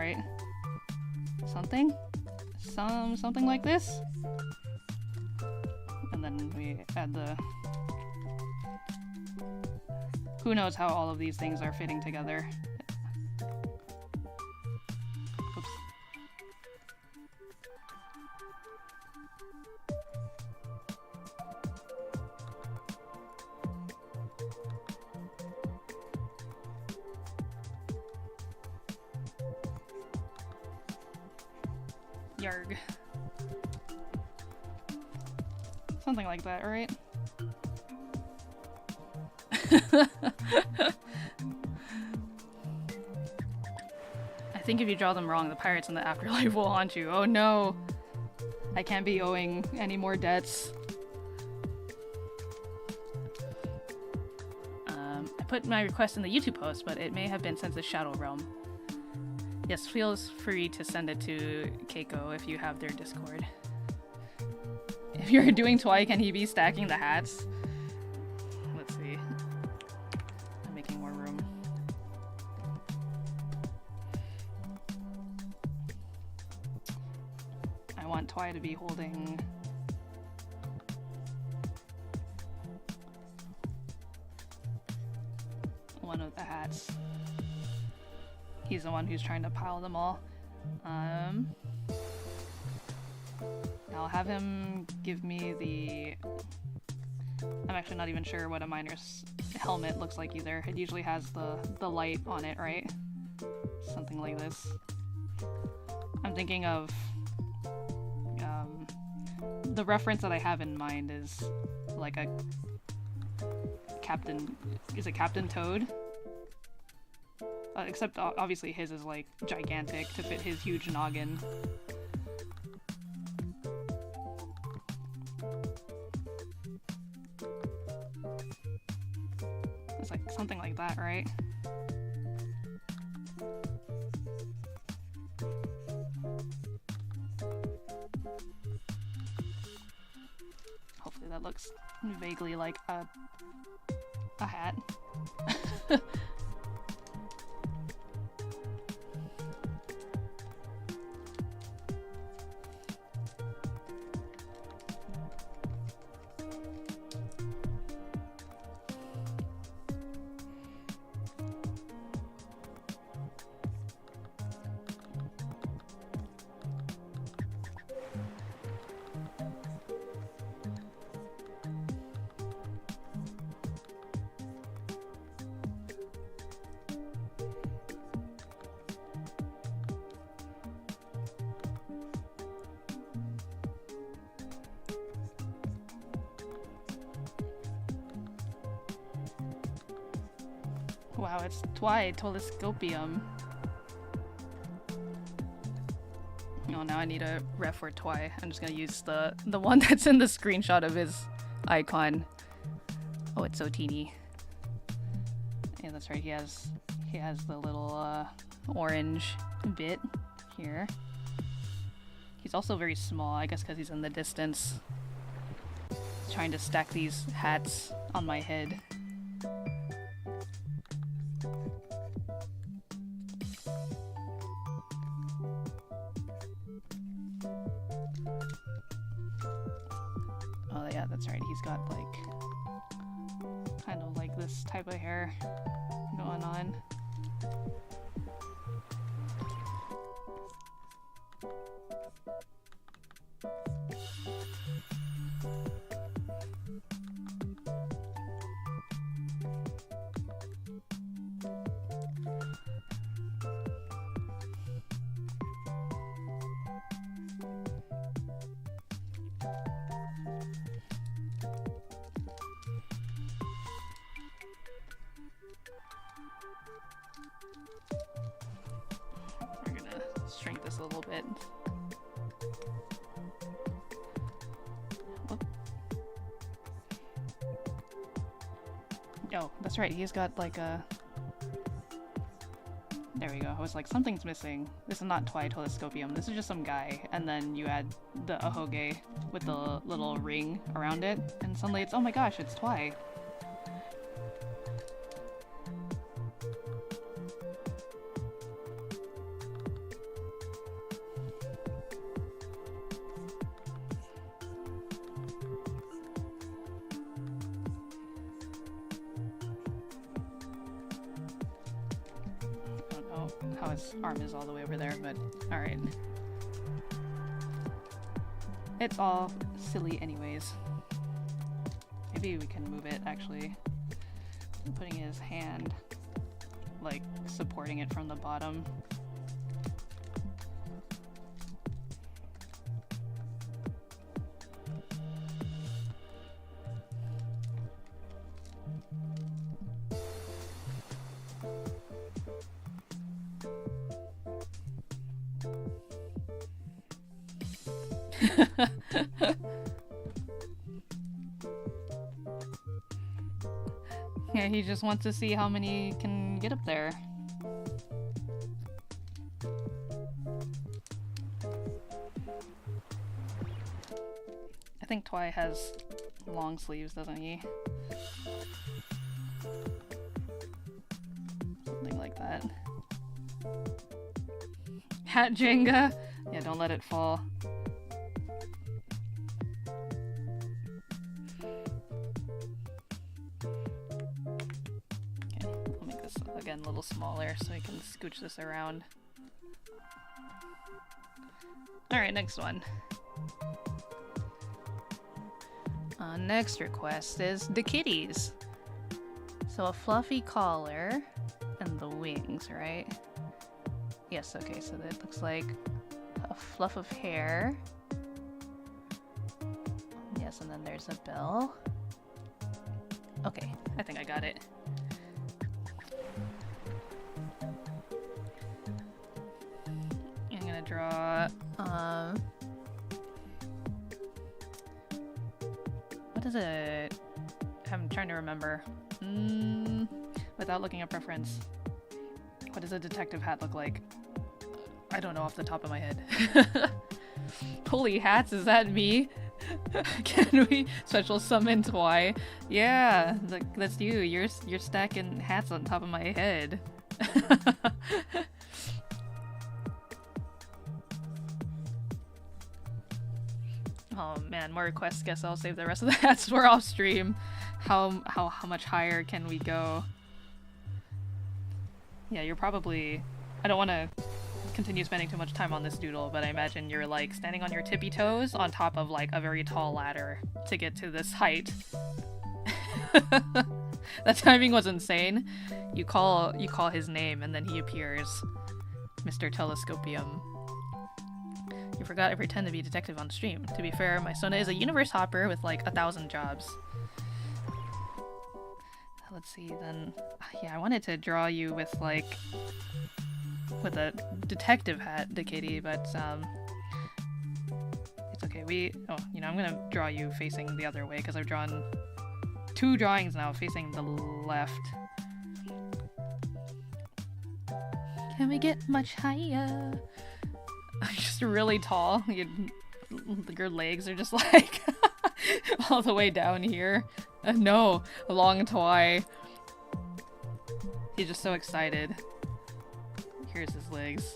right? Something like this. And then we add the... Who knows how all of these things are fitting together. Oops. Yarg. Something like that, right? I think if you draw them wrong, the pirates in the afterlife will haunt you. Oh no! I can't be owing any more debts. I put my request in the YouTube post, but it may have been sent to Shadow Realm. Yes, feel free to send it to Keiko if you have their Discord. If you're doing Twi, can he be stacking the hats? Let's see. I'm making more room. I want Twi to be holding... one of the hats. He's the one who's trying to pile them all. I'll have him give me the... I'm actually not even sure what a miner's helmet looks like either. It usually has the light on it, right? Something like this. I'm thinking of... the reference that I have in mind is like a Captain... Is it Captain Toad? Except obviously his is like gigantic to fit his huge noggin. It's like something like that, right? Hopefully that looks vaguely like a hat. Wow, it's Twi Telescopium. Oh, now I need a ref for Twi. I'm just gonna use the one that's in the screenshot of his icon. Oh, it's so teeny. Yeah, that's right. He has the little orange bit here. He's also very small, I guess because he's in the distance. Trying to stack these hats on my head. Oh yeah, that's right. He's got like kind of like this type of hair going on. We're gonna shrink this a little bit. Whoop. Oh, that's right, he's got like a... There we go. I was like, something's missing. This is not Twi Telescopium. This is just some guy. And then you add the ahoge with the little ring around it. And suddenly it's, oh my gosh, it's Twi. how his arm is all the way over there, but alright. It's all silly anyways. Maybe we can move it, actually. Putting his hand, like, supporting it from the bottom. Yeah, he just wants to see how many can get up there. I think Twy has long sleeves, doesn't he? Something like that. Hat Jenga? Yeah, don't let it fall. Again, a little smaller so we can scooch this around. Alright, next one. Next request is the kitties. So a fluffy collar and the wings, right? Yes, okay, so that looks like a fluff of hair. Yes, and then there's a bell. Okay, I think I got it. Draw, what is it? I'm trying to remember. Without looking at preference. What does a detective hat look like? I don't know off the top of my head. Holy hats, is that me? Can we special summon Twy? Yeah, that's you. You're stacking hats on top of my head. Oh man, more requests. Guess I'll save the rest of the hats for off stream. How much higher can we go? Yeah, you're probably... I don't want to continue spending too much time on this doodle, but I imagine you're like standing on your tippy toes on top of like a very tall ladder to get to this height. That timing was insane. You call his name and then he appears. Mr. Telescopium. You forgot I pretend to be a detective on stream. To be fair, my Sona is a universe hopper with like 1,000 jobs. Let's see then. Yeah, I wanted to draw you with like with a detective hat, Kitty, but it's okay. Oh, you know, I'm gonna draw you facing the other way because I've drawn 2 drawings now facing the left. Can we get much higher? Just really tall. Your legs are just like all the way down here. No, a long Twy. He's just so excited. Here's his legs.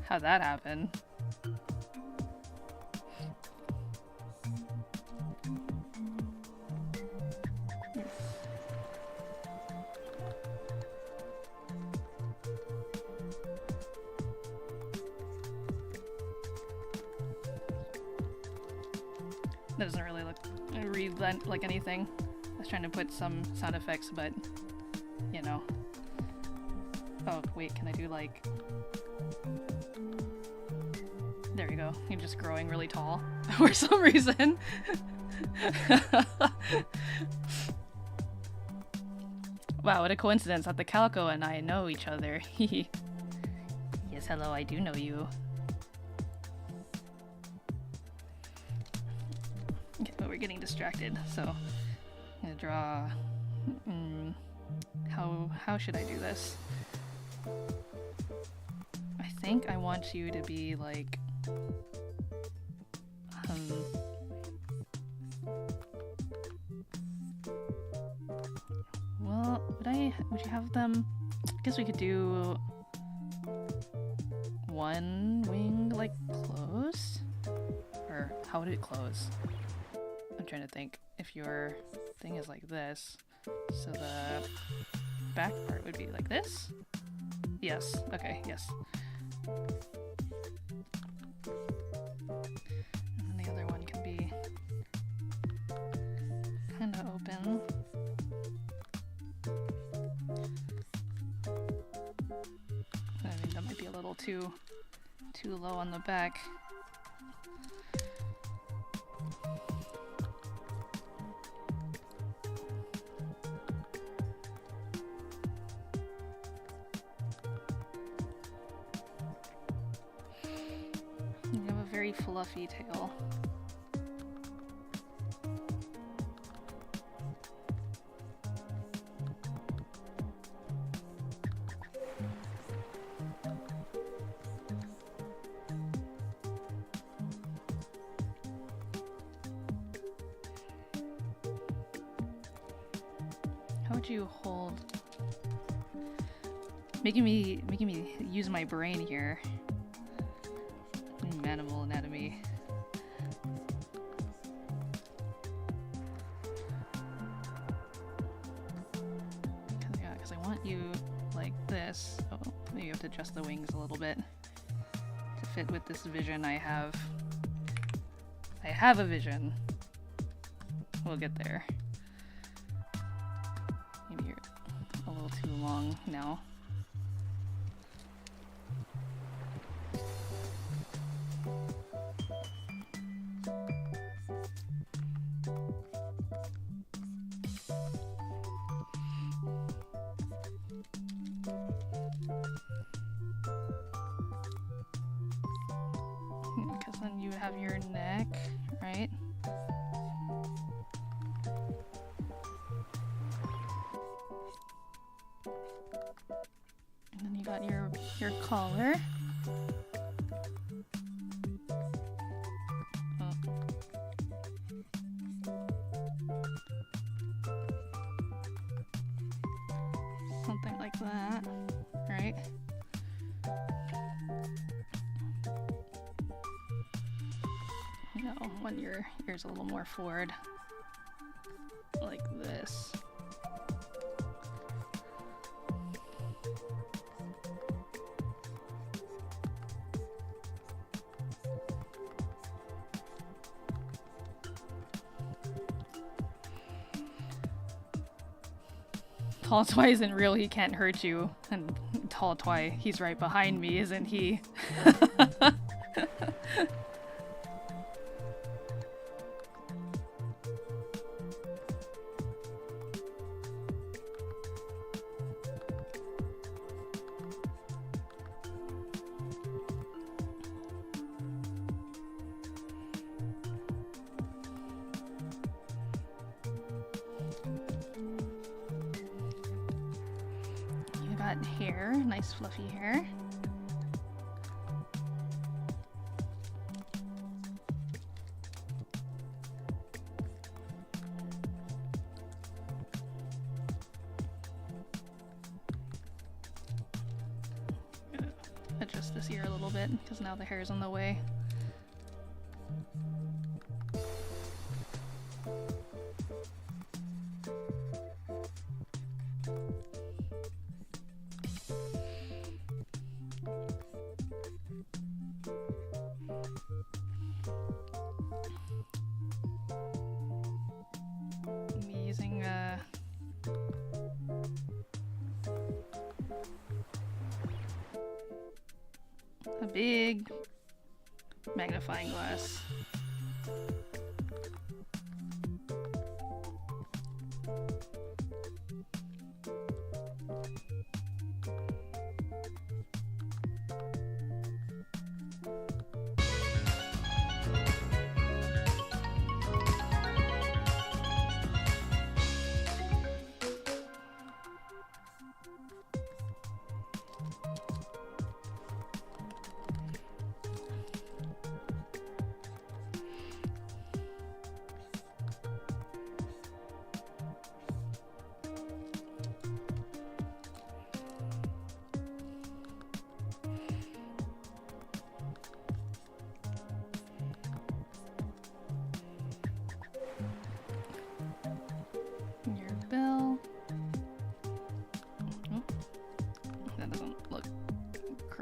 How'd that happen? That doesn't really read like anything. I was trying to put some sound effects, but you know. Oh wait, can I do like... There you go. You're just growing really tall for some reason. Wow, what a coincidence that the Calico and I know each other. Yes, hello, I do know you. Okay, but we're getting distracted, so I'm gonna draw... How should I do this? I think I want you to be like... Well, would you have them... I guess we could do... one wing, like, close? Or how would it close? I'm trying to think. if your thing is like this, so the back part would be like this? Yes, okay, yes. And then the other one can be kind of open. I mean, that might be a little too low on the back. You have a very fluffy tail. How would you hold? Making me use my brain here. Animal anatomy. Yeah, because I want you like this. Oh, maybe you have to adjust the wings a little bit to fit with this vision I have. I have a vision. We'll get there. Maybe you're a little too long now. Because then you have your neck, right? And then you got your collar. Oh. Something like that, right? No, when your ear's a little more forward, like this. Tall Twy isn't real, he can't hurt you. And Tall Twy, he's right behind me, isn't he? Hair, nice fluffy hair. Adjust this ear a little bit because now the hair is on the way. Using a big magnifying glass.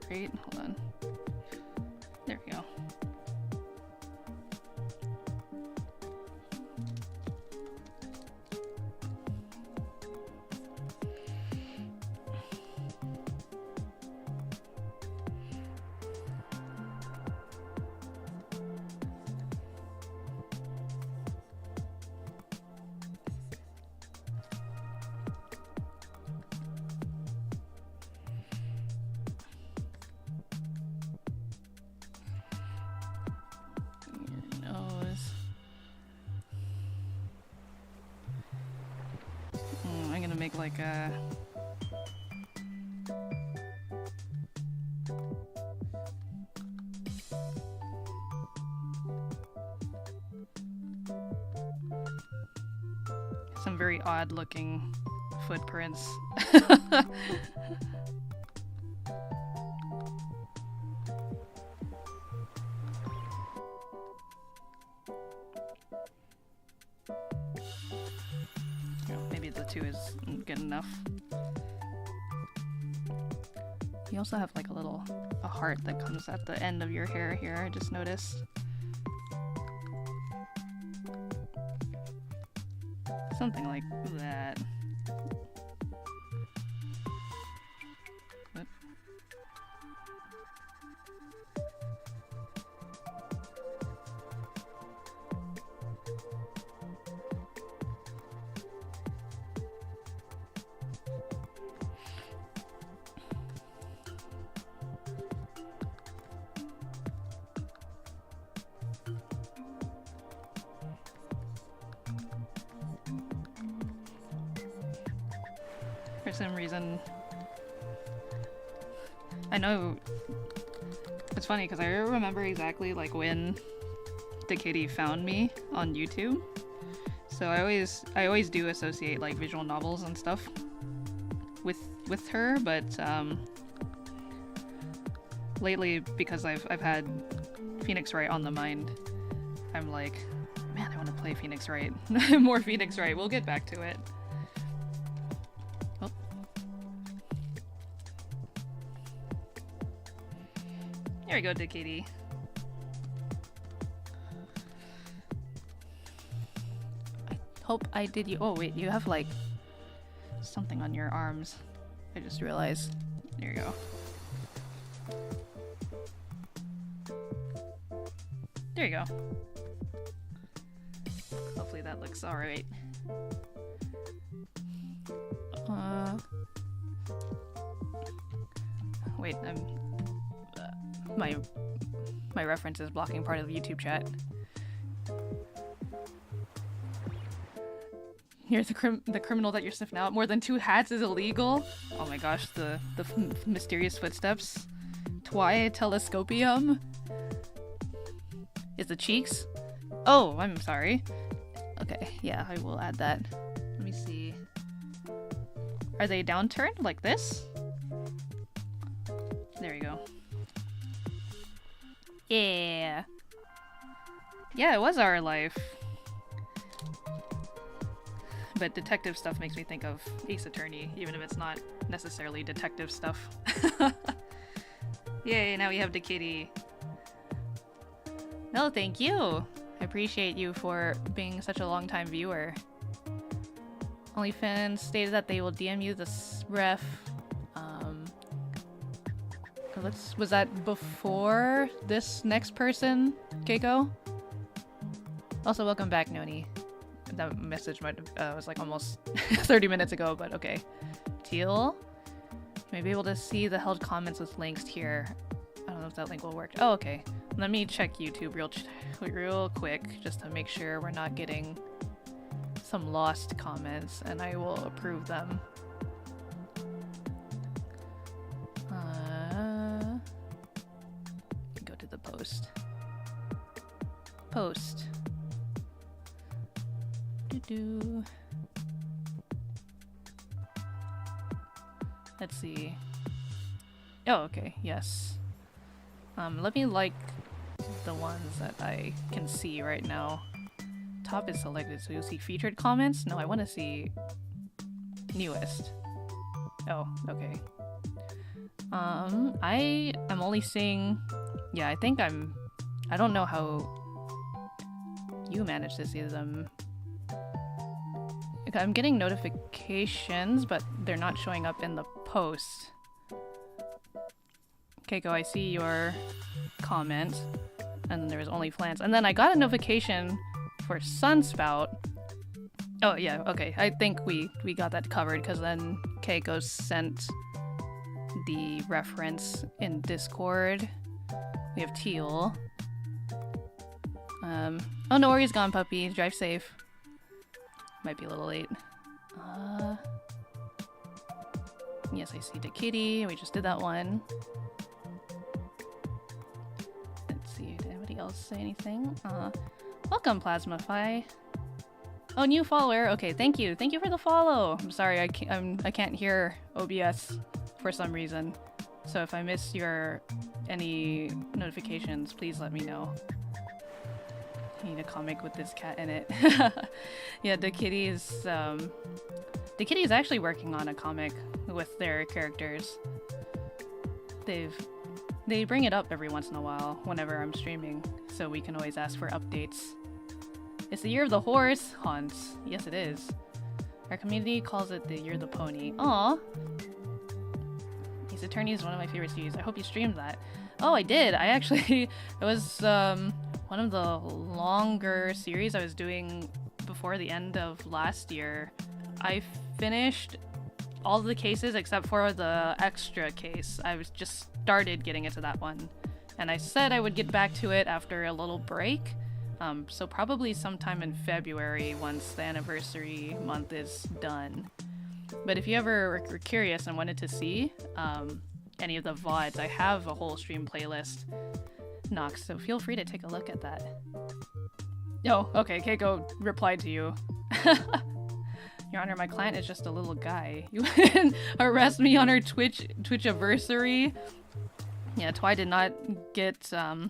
right. Hold on. There we go. I'm gonna make like a... some very odd looking footprints. Maybe the two is good enough. You also have like a heart that comes at the end of your hair here, I just noticed. Something like that. What? For some reason, I know it's funny because I remember exactly like when the kitty found me on YouTube. So I always do associate like visual novels and stuff with her, but lately because I've had Phoenix Wright on the mind, I'm like, man, I want to play Phoenix Wright. More Phoenix Wright. We'll get back to it. There we go, Dick Katie. I hope I did you. Oh, wait, you have like something on your arms. I just realized. There you go. There you go. Hopefully that looks alright. Wait, my reference is blocking part of the YouTube chat. Here's the criminal that you're sniffing out. More than 2 hats is illegal. Oh my gosh, the mysterious footsteps. Twi telescopium. Is the cheeks? Oh, I'm sorry. Okay, yeah, I will add that. Let me see. Are they downturned like this? There you go. Yeah. Yeah, it was our life. But detective stuff makes me think of Ace Attorney, even if it's not necessarily detective stuff. Yay, now we have the kitty. No, thank you. I appreciate you for being such a long-time viewer. OnlyFans stated that they will DM you this ref. Was that before this next person, Keiko? Also, welcome back, Noni. That message might was like almost 30 minutes ago, but okay. Teal? You may be able to see the held comments with links here. I don't know if that link will work. Oh, okay. Let me check YouTube real quick, just to make sure we're not getting some lost comments, and I will approve them. Go to the post. Post. Let's see. Oh, okay. Yes. Let me like the ones that I can see right now. Top is selected, so you'll see featured comments. No, I want to see newest. Oh, okay. I am only seeing... Yeah, I think I don't know how you manage to see them. I'm getting notifications, but they're not showing up in the post. Keiko, I see your comment. And then there was only plants. And then I got a notification for Sunspout. Oh, yeah, okay. I think we got that covered, because then Keiko sent the reference in Discord. We have Teal. Oh, no worries, gone puppy. Drive safe. Might be a little late. Yes, I see the kitty. We just did that one. Let's see, did anybody else say anything? Welcome, Plasmafy. Oh, new follower. Okay, thank you. Thank you for the follow. I'm sorry, I can't hear OBS for some reason. So if I miss any notifications, please let me know. I need a comic with this cat in it. Yeah, the kitty is actually working on a comic with their characters. They bring it up every once in a while whenever I'm streaming, so we can always ask for updates. It's the year of the horse, Hans. Yes, it is. Our community calls it the year of the pony. Aww. Ace Attorney is one of my favorite series. I hope you streamed that. Oh, I did. I actually... It was one of the longer series I was doing before the end of last year. I finished all the cases except for the extra case. I was just started getting into that one. And I said I would get back to it after a little break. So probably sometime in February once the anniversary month is done. But if you ever were curious and wanted to see any of the VODs, I have a whole stream playlist, Nox, so feel free to take a look at that. Oh, okay, Keiko replied to you. Your Honor, my client is just a little guy. You wouldn't arrest me on her Twitch-aversary? Yeah, Twy did not get, I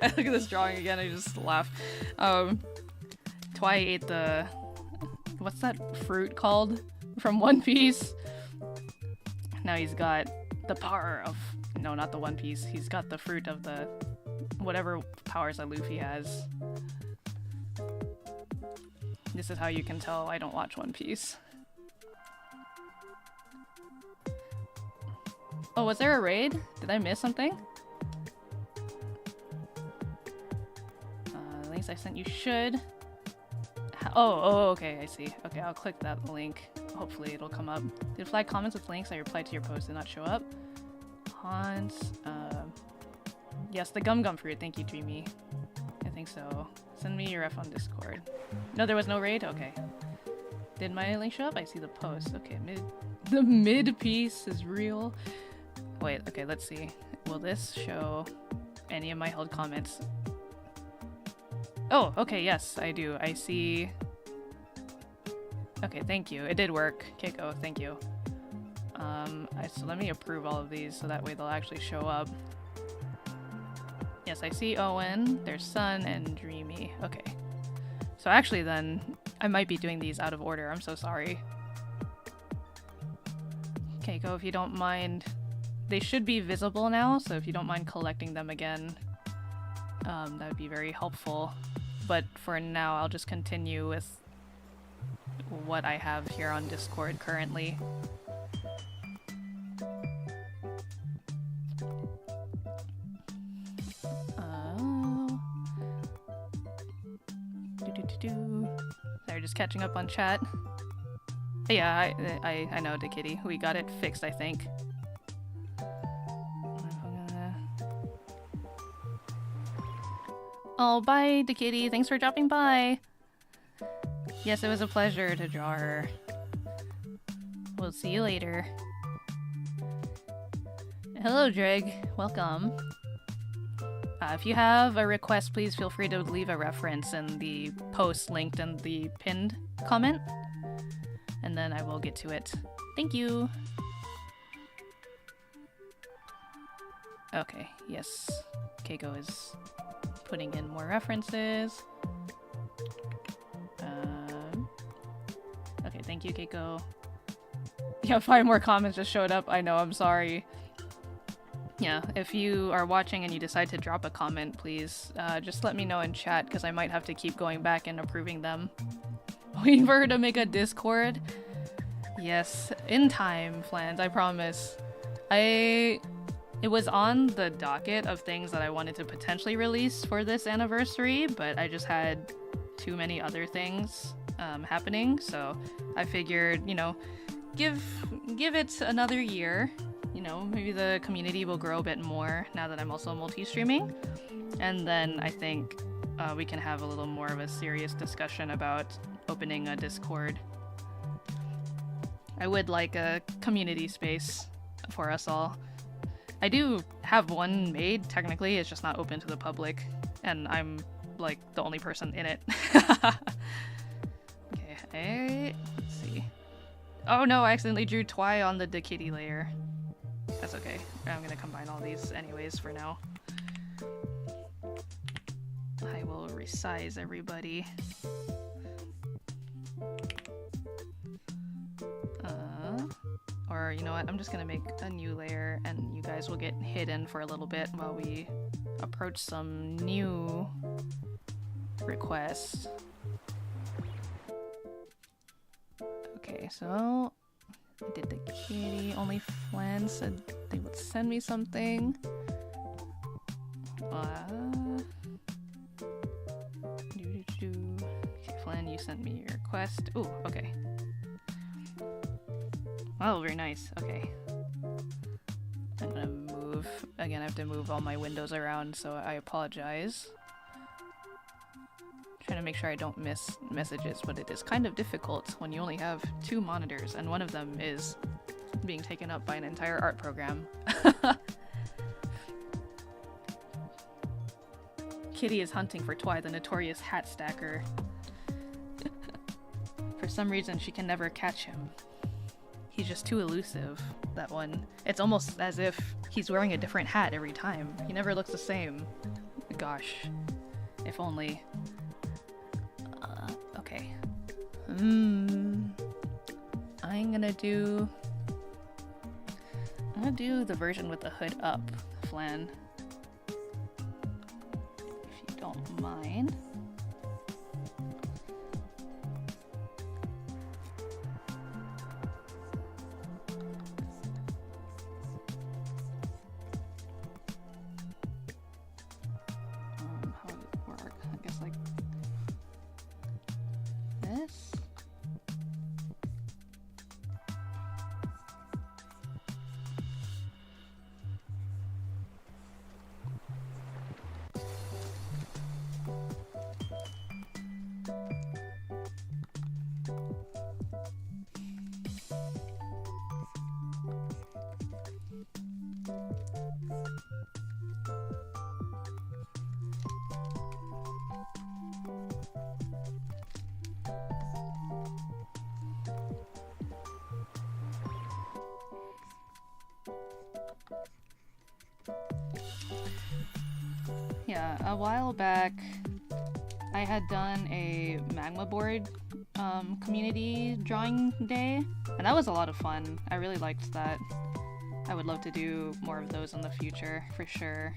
look at this drawing again, I just laugh. Twy ate the... What's that fruit called? From One Piece? Now he's got the power of... No, not the One Piece. He's got the fruit of the... whatever powers that Luffy has. This is how you can tell I don't watch One Piece. Oh, was there a raid? Did I miss something? The links I sent you should... Oh, okay, I see. Okay, I'll click that link. Hopefully it'll come up. Did flag comments with links I replied to your post did not show up? Hans, yes, the gum fruit. Thank you, Dreamy. I think so. Send me your ref on Discord. No, there was no raid? Okay. Did my link show up? I see the post. Okay, the mid piece is real. Wait, okay, let's see. Will this show any of my held comments? Oh, okay, yes, I do. I see... Okay, thank you. It did work. Keiko, thank you. So let me approve all of these so that way they'll actually show up. Yes, I see Owen, there's Sun, and Dreamy. Okay. So actually then, I might be doing these out of order. I'm so sorry. Keiko, if you don't mind... They should be visible now, so if you don't mind collecting them again, that would be very helpful. But for now, I'll just continue with what I have here on Discord currently. They're just catching up on chat. Yeah, I know, the kitty. We got it fixed, I think. Oh, bye, the kitty. Thanks for dropping by. Yes, it was a pleasure to draw her. We'll see you later. Hello, Dreg. Welcome. If you have a request, please feel free to leave a reference in the post linked in the pinned comment, and then I will get to it. Thank you. Okay, yes. Keiko is putting in more references. Okay, thank you, Keiko. Yeah, 5 more comments just showed up. I know, I'm sorry. Yeah, if you are watching and you decide to drop a comment, please just let me know in chat, because I might have to keep going back and approving them. Waiting for her to make a Discord? Yes, in time, Flans, I promise. It was on the docket of things that I wanted to potentially release for this anniversary, but I just had too many other things happening, so I figured, you know, give it another year. You know, maybe the community will grow a bit more now that I'm also multi-streaming, and then I think we can have a little more of a serious discussion about opening a Discord. I would like a community space for us all. I do have one made, technically, it's just not open to the public, and I'm like the only person in it. Okay, let's see. Oh no, I accidentally drew Twy on the Kitty layer. That's okay. I'm gonna combine all these anyways for now. I will resize everybody. Or you know what, I'm just gonna make a new layer and you guys will get hidden for a little bit while we approach some new requests. Okay, so I did the kitty. Only Flan said they would send me something. Okay, Flan, you sent me your request. Ooh, okay. Oh, very nice. Okay. I'm gonna move. Again, I have to move all my windows around, so I apologize. Trying to make sure I don't miss messages, but it is kind of difficult when you only have 2 monitors, and one of them is being taken up by an entire art program. Kitty is hunting for Twy, the notorious hat stacker. For some reason, she can never catch him. He's just too elusive, that one. It's almost as if he's wearing a different hat every time. He never looks the same. Gosh. If only. Okay. I'm gonna do the version with the hood up, Flan. If you don't mind. How would it work? I guess like this. Yeah, a while back I had done a magma board community drawing day, and that was a lot of fun. I really liked that. I would love to do more of those in the future, for sure.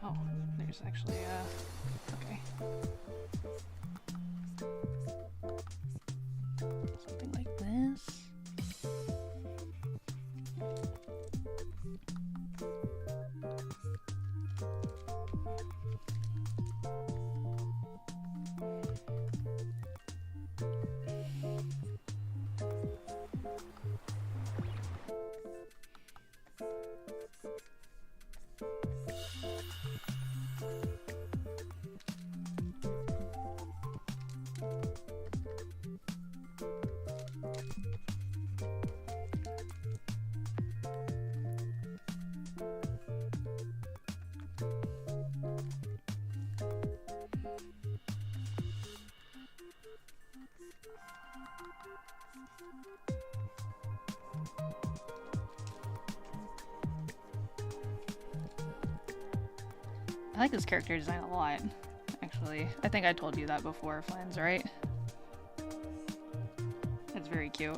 Oh, there's actually okay. Something like this. I like this character design a lot, actually. I think I told you that before, Flans, right? It's very cute.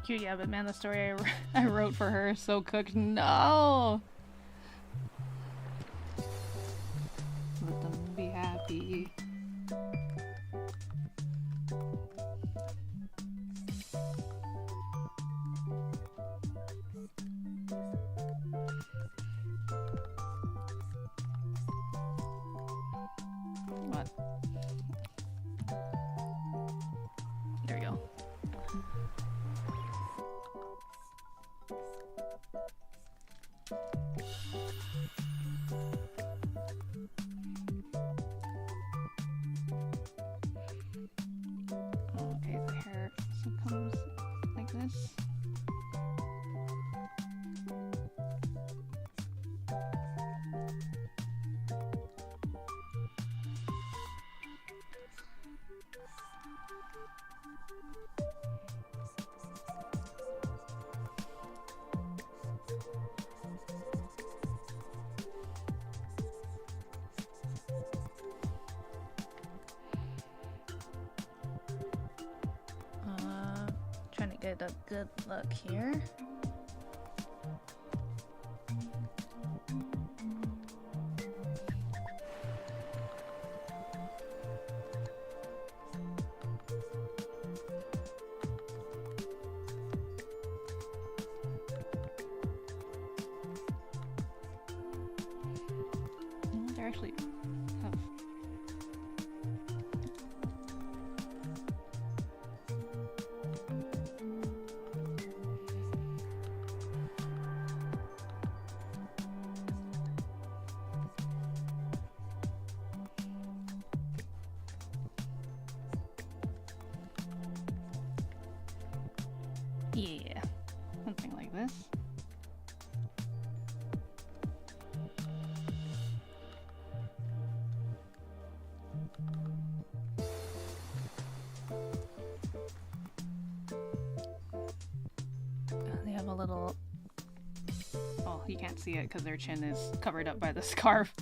Cute, yeah, but man, the story I wrote for her is so cooked. No! Let them be happy. What? There we go. Okay, the hair also comes like this. Trying to get a good look here. They're actually have yeah, something like this. They have a little... Oh, you can't see it because their chin is covered up by the scarf.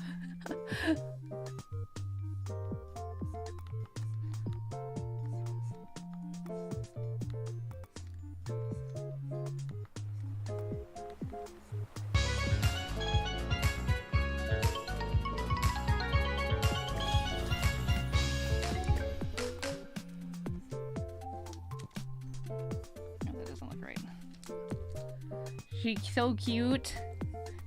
She's so cute.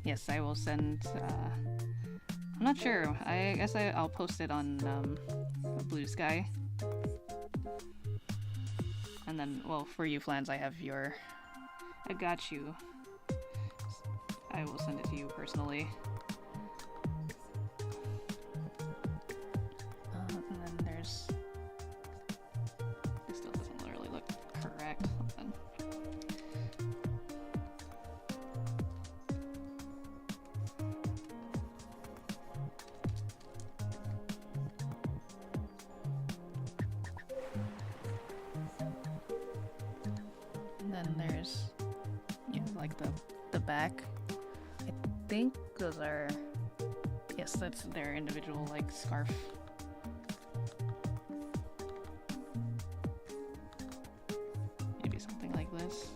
Yes, I will send, I'm not sure. I guess I'll post it on Blue Sky. And then, well, for you, Flans, I have your I got you. I will send it to you personally. And then there's... This still doesn't really look correct. Hold on. And then there's, you know, like the back. I think those are, yes, that's their individual like scarf. Maybe something like this.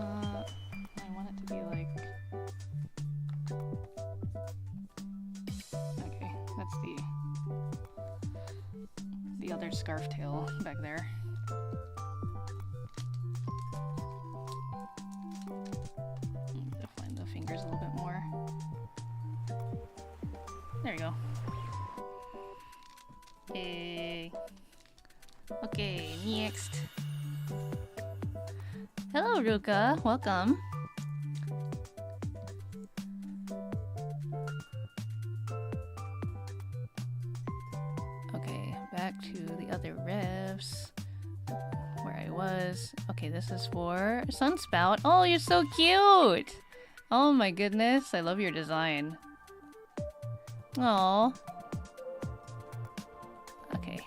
I want it to be like... Okay, that's the other scarf tail back there. Define the fingers a little bit more. There we go. Hey. Okay, next. Hello, Ruka. Welcome. Okay, back to the other revs. Where I was. Okay, this is for Sunspout. Oh, you're so cute! Oh my goodness, I love your design. Oh. Okay.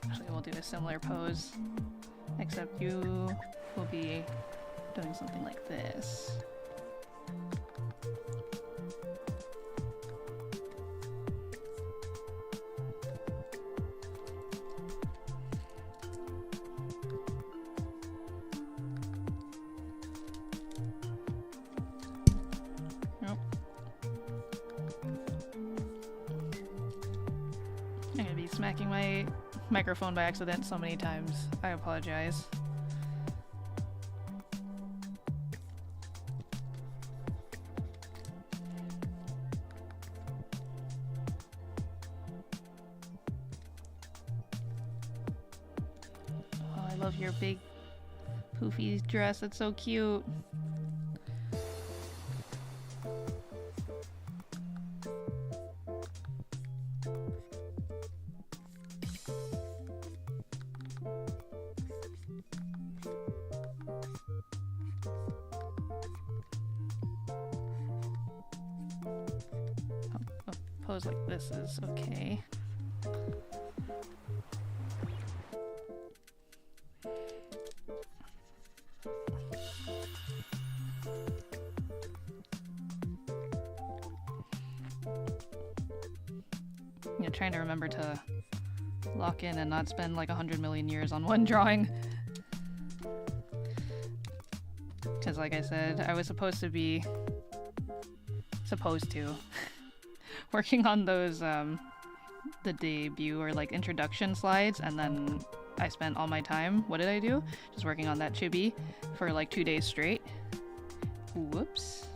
Actually, we'll do a similar pose, except you will be doing something like this. I'm gonna be smacking my microphone by accident so many times. I apologize. Oh, I love your big poofy dress. It's so cute. Pose like this is okay. Yeah, trying to remember to lock in and not spend like 100 million years on one drawing. Because like I said, I was supposed to working on those the debut or like introduction slides, and then I spent all my time, what did I do? Just working on that chibi for like 2 days straight. Whoops.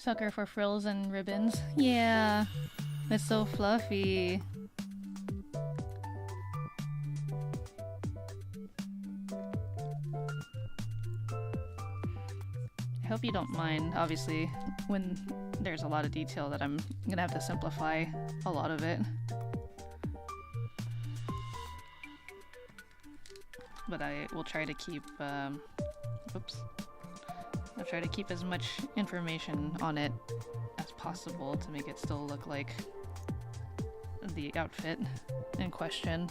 Sucker for frills and ribbons. Yeah, it's so fluffy. I hope you don't mind, obviously, when there's a lot of detail that I'm gonna have to simplify a lot of it. But I will try to keep, oops. I'll try to keep as much information on it as possible to make it still look like the outfit in question.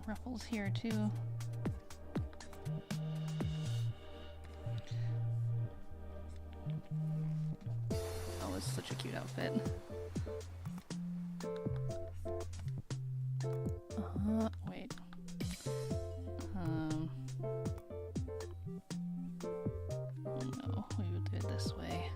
Ruffles here too. Oh, it's such a cute outfit. Wait. No, we would do it this way.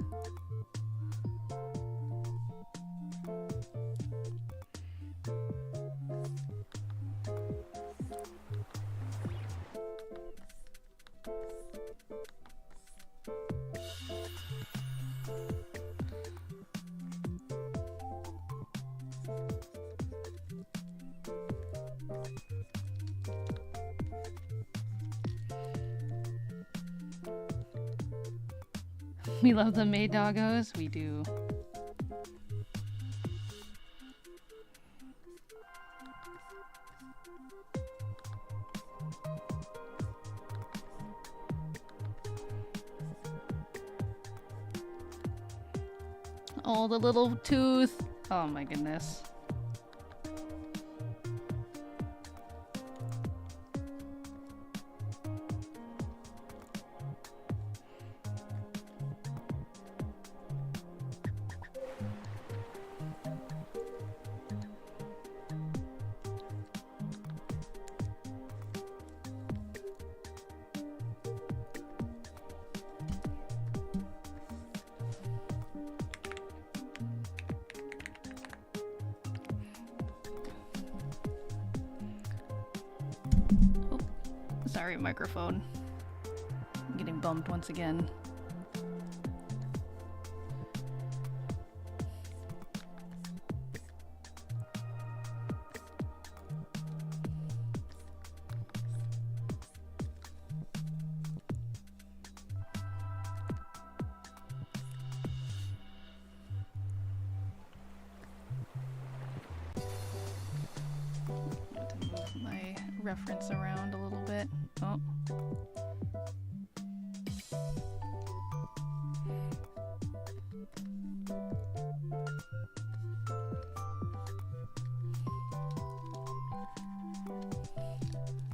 We love the maid doggos, we do. Oh, the little tooth. Oh my goodness. Sorry, microphone. I'm getting bumped once again. I have to move my reference around a little bit. Oh.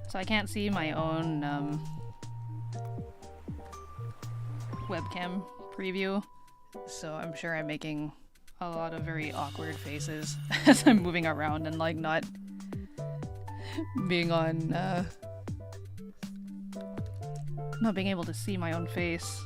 So I can't see my own webcam preview, so I'm sure I'm making a lot of very awkward faces as I'm moving around and like not being on not being able to see my own face.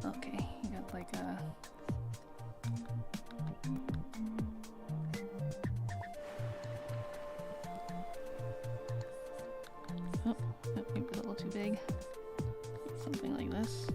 Okay, you got like a... too big. Something like this.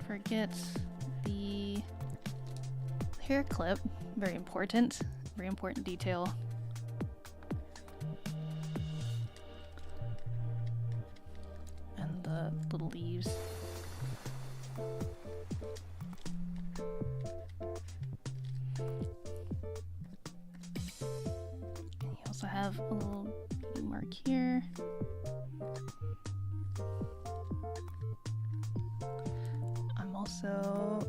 Forget the hair clip. Very important detail. And the little leaves. And you also have a little mark here. Also,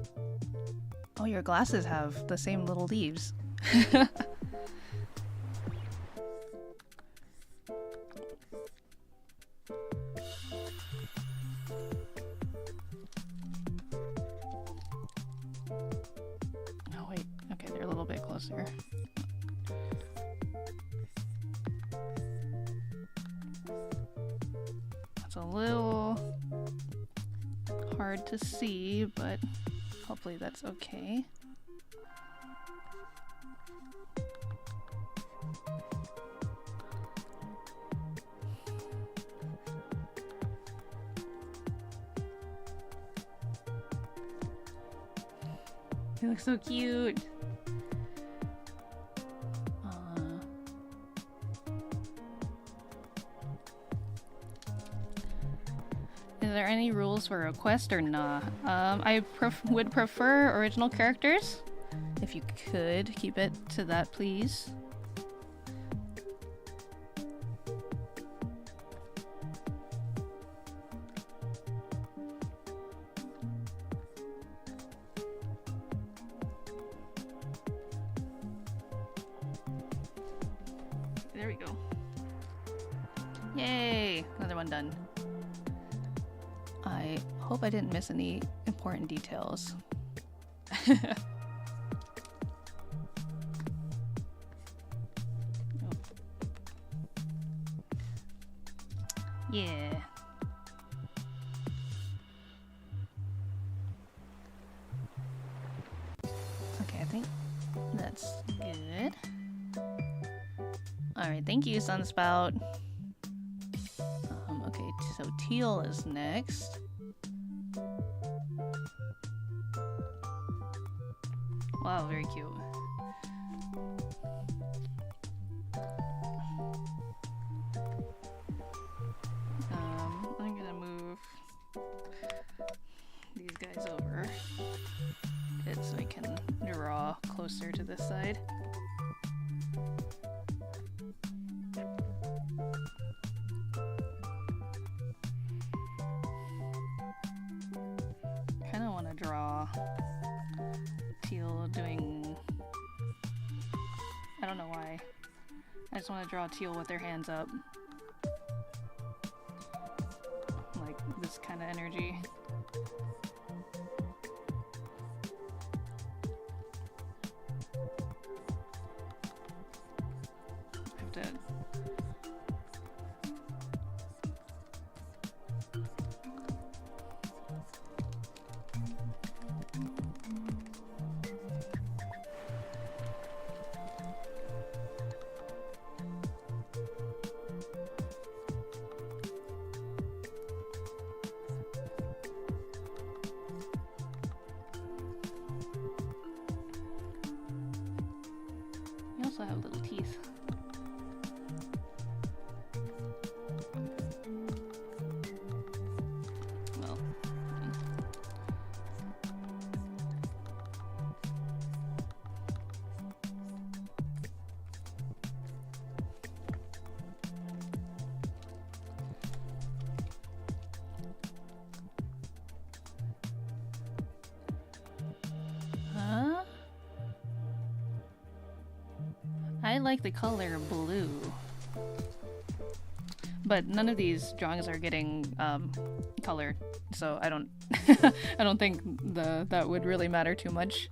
oh, your glasses have the same little leaves. Oh wait, okay, they're a little bit closer. That's a little hard to see, but hopefully that's okay. They look so cute. Is there any rules for a quest or nah? I would prefer original characters. If you could, keep it to that, please. There we go. Yay! Another one done. I hope I didn't miss any important details. Oh. Yeah. Okay, I think that's good. Alright, thank you, Sunspout. Okay, so teal is next. Wow, very cute. I'm gonna move these guys over a bit so I can draw closer to this side. Kinda wanna draw teal doing... I don't know why. I just want to draw teal with their hands up. Like this kind of energy. I have to... You also have little teeth. Well. Huh? I like the color blue. But none of these drawings are getting color, so I don't I don't think that would really matter too much.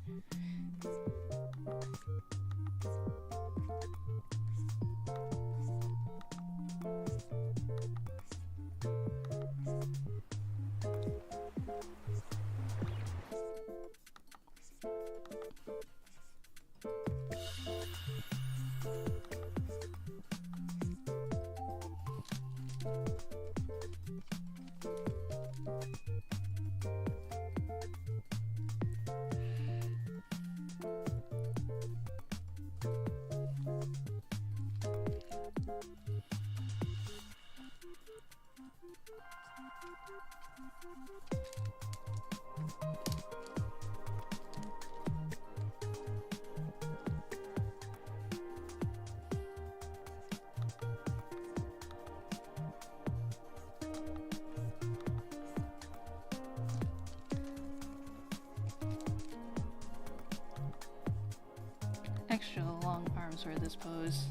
Extra long arms for this pose.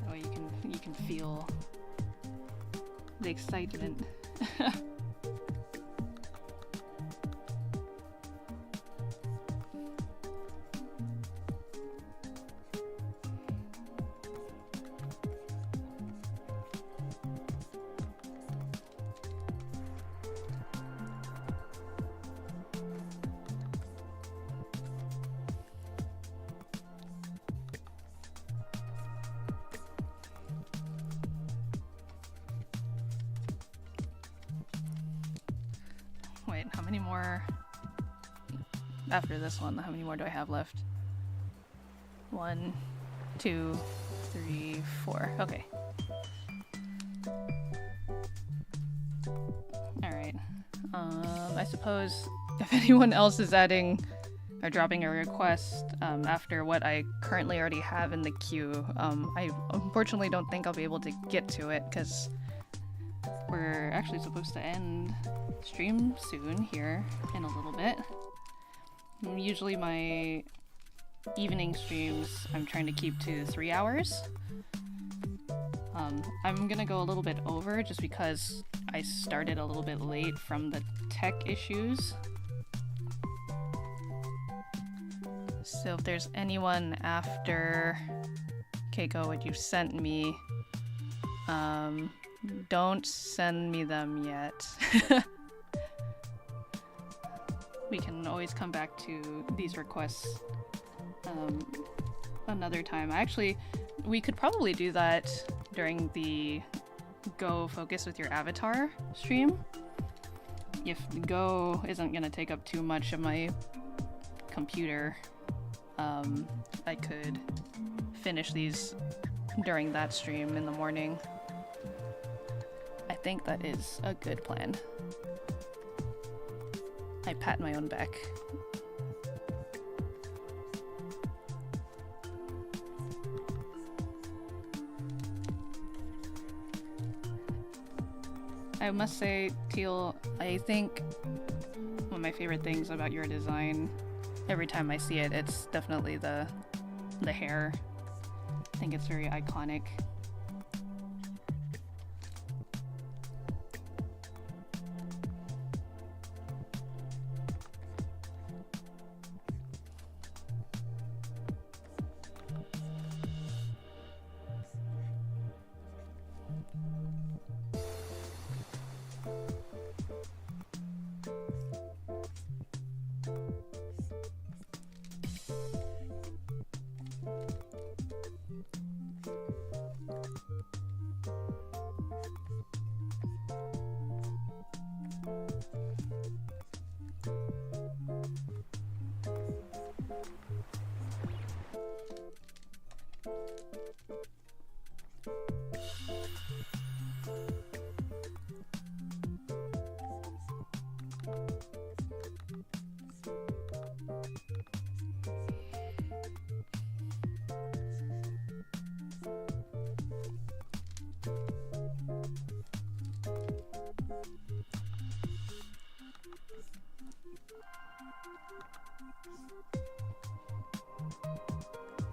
Oh, you can feel the excitement. Wait, how many more? After this one, how many more do I have left? 1, 2, 3, 4. Okay. Alright. I suppose if anyone else is adding or dropping a request after what I currently already have in the queue, I unfortunately don't think I'll be able to get to it because we're actually supposed to end stream soon here in a little bit. Usually my evening streams I'm trying to keep to 3 hours. I'm gonna go a little bit over just because I started a little bit late from the tech issues. So if there's anyone after Keiko what you sent me, don't send me them yet. We can always come back to these requests another time. Actually, we could probably do that during the Go Focus with Your Avatar stream. If Go isn't gonna take up too much of my computer, I could finish these during that stream in the morning. I think that is a good plan. I pat my own back. I must say, Teal, I think one of my favorite things about your design, every time I see it, it's definitely the hair. I think it's very iconic.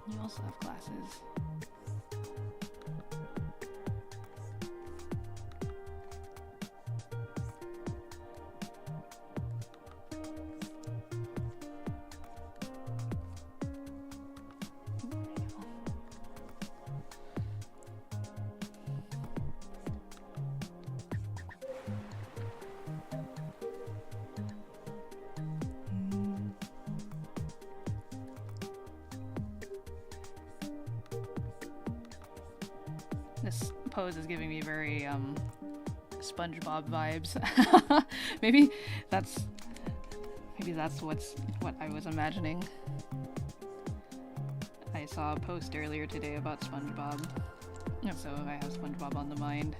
You also have glasses. This pose is giving me very SpongeBob vibes. maybe that's what I was imagining. I saw a post earlier today about SpongeBob, so I have SpongeBob on the mind.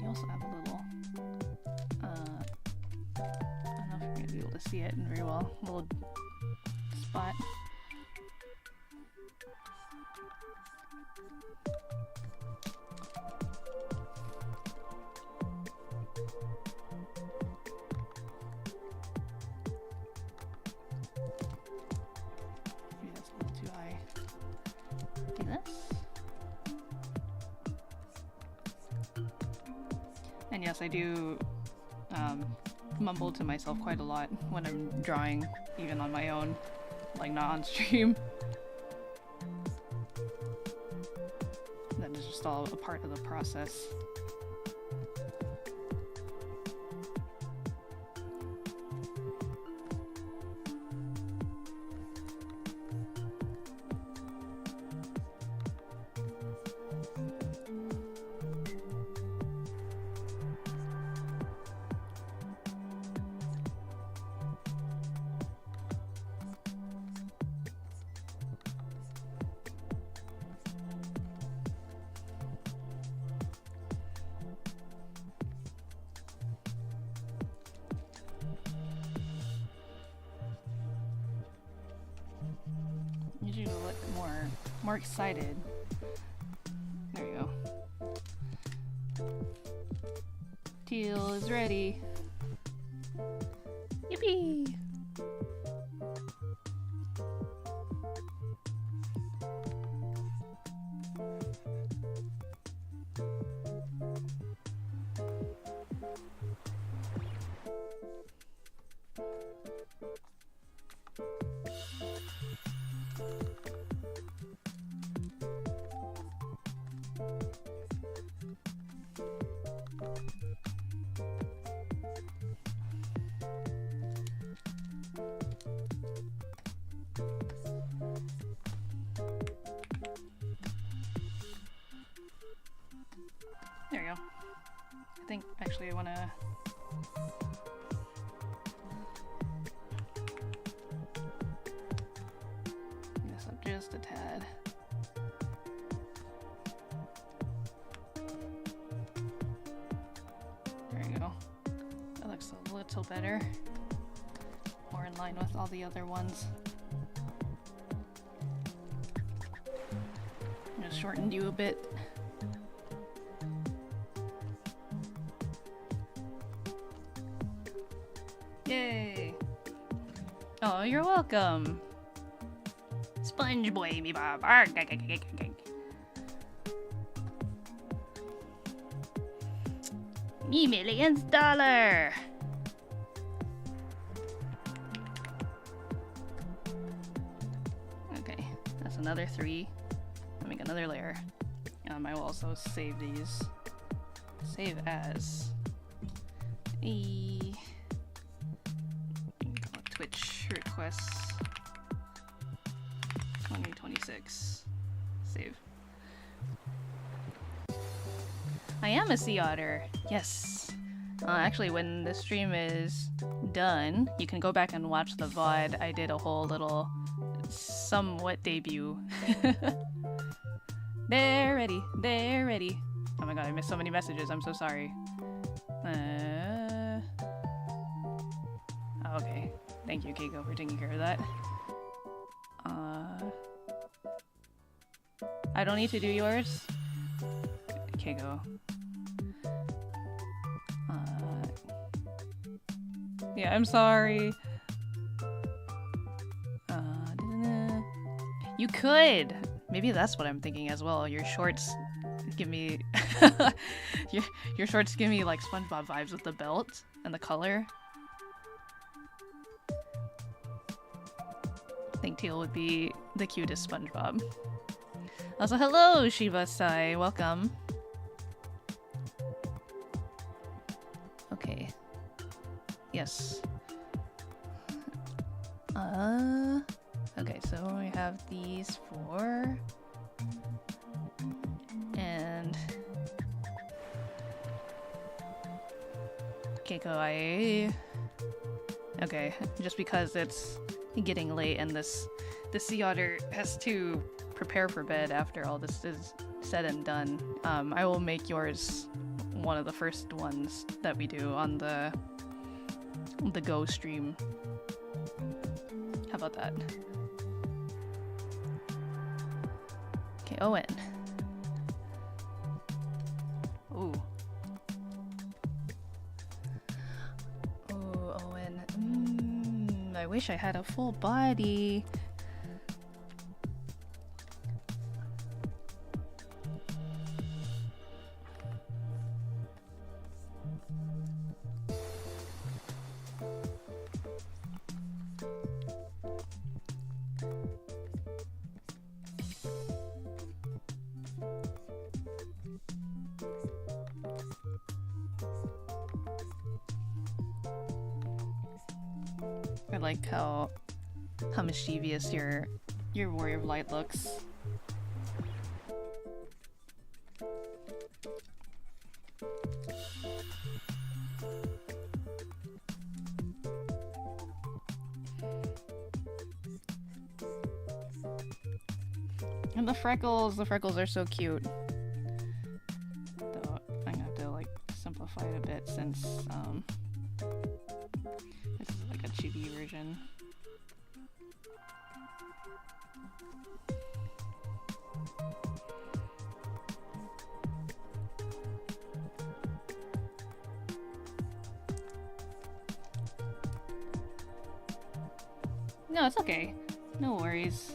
You also have a little, I don't know if you're going to be able to see it very well, little spot. Maybe that's a little too high. Do this. And yes, I do mumble to myself quite a lot when I'm drawing, even on my own, like not on stream. That is just all a part of the process. Need you to look more excited. There you go. Teal is ready. Yippee! There you go. I think actually I want to mix this up just a tad. There you go. That looks a little better. More in line with all the other ones. I'm just shortened you a bit. Yay! Oh, you're welcome. Sponge boy, me bob. Me millions dollar. Okay, that's another 3. I'll make another layer. I will also save these. Save as. Twitch requests 2026. Save. I am a sea otter. Yes. Actually, when the stream is done, you can go back and watch the VOD. I did a whole little somewhat debut. They're ready. They're ready. Oh my god, I missed so many messages. I'm so sorry. Oh, okay. Thank you, Keiko, for taking care of that. I don't need to do yours. Keiko. Yeah, I'm sorry. You could! Maybe that's what I'm thinking as well. Your shorts give me... your shorts give me like SpongeBob vibes with the belt and the color. I think teal would be the cutest SpongeBob. Also, hello, Shiba-sai. Welcome. Okay. Yes. Okay, so we have these 4. And... Keiko, okay, just because it's getting late and the sea otter has to prepare for bed after all this is said and done, I will make yours one of the first ones that we do on the Go stream. How about that? Okay, Owen. Ooh. Ooh, Owen. I wish I had a full body. I like how mischievous your Warrior of Light looks. And the freckles are so cute. Though I'm gonna have to like simplify it a bit since this is like a chibi version. No, it's okay. No worries.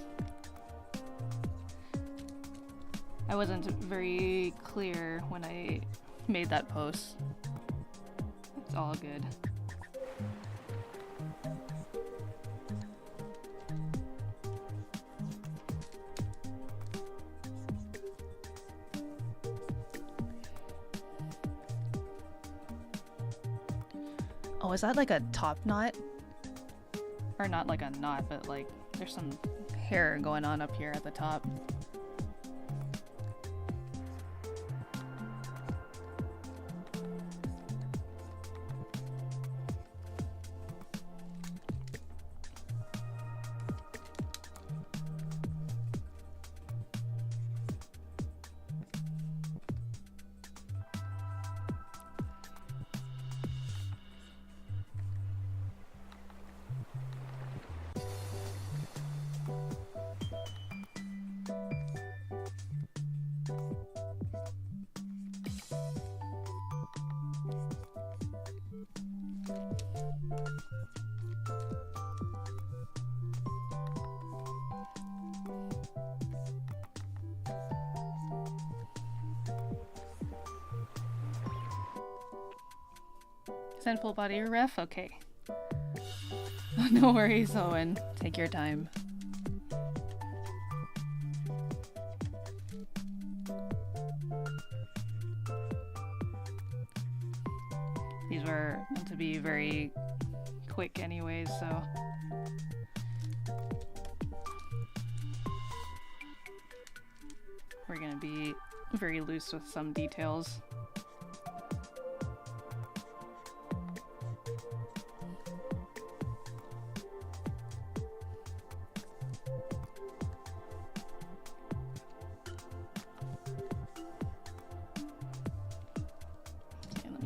I wasn't very clear when I made that post. It's all good. Oh, is that like a top knot? Or not like a knot, but like there's some hair going on up here at the top. Send full body ref? Okay. No worries, Owen. Take your time. These were meant to be very quick anyways, so... we're gonna be very loose with some details.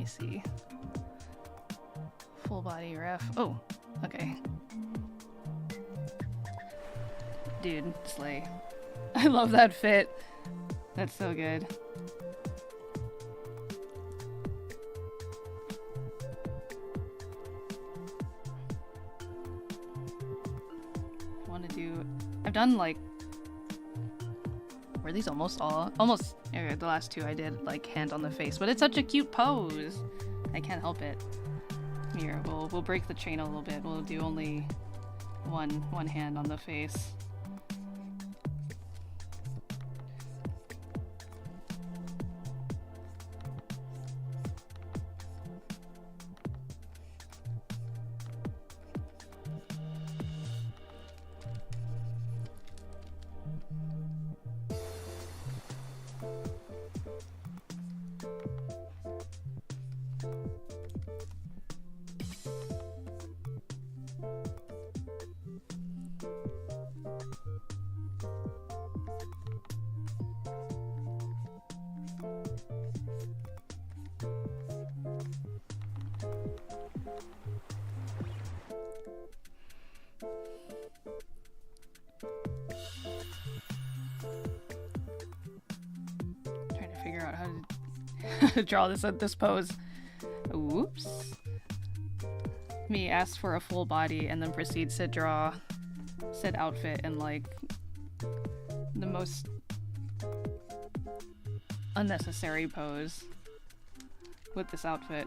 me see. Full body ref. Oh, okay. Dude, slay. I love that fit. That's so good. I want to do... I've done like... Were these almost all? Almost. Okay, the last two I did like hand on the face, but it's such a cute pose. I can't help it. Here, we'll break the chain a little bit. We'll do only one hand on the face. Figure out how to draw this at this pose. Oops. Me asks for a full body and then proceeds to draw said outfit in like the most unnecessary pose with this outfit.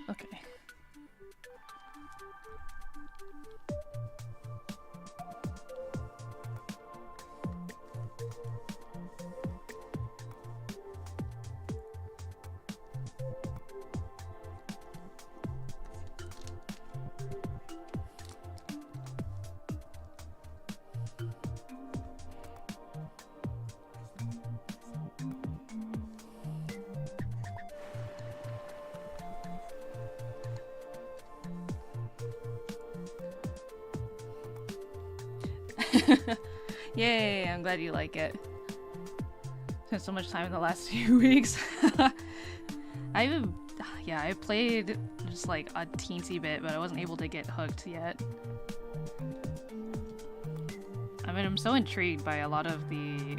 Okay. Yay, I'm glad you like it. Spent so much time in the last few weeks. I played just like a teensy bit, but I wasn't able to get hooked yet. I mean, I'm so intrigued by a lot of the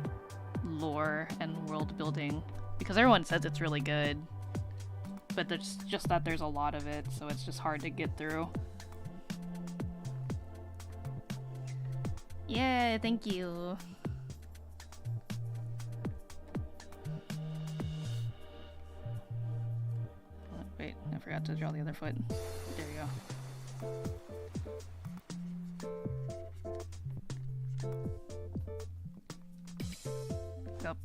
lore and world building because everyone says it's really good, but there's just that there's a lot of it, so it's just hard to get through. Yeah, thank you. wait, I forgot to draw the other foot. There you go. Yep.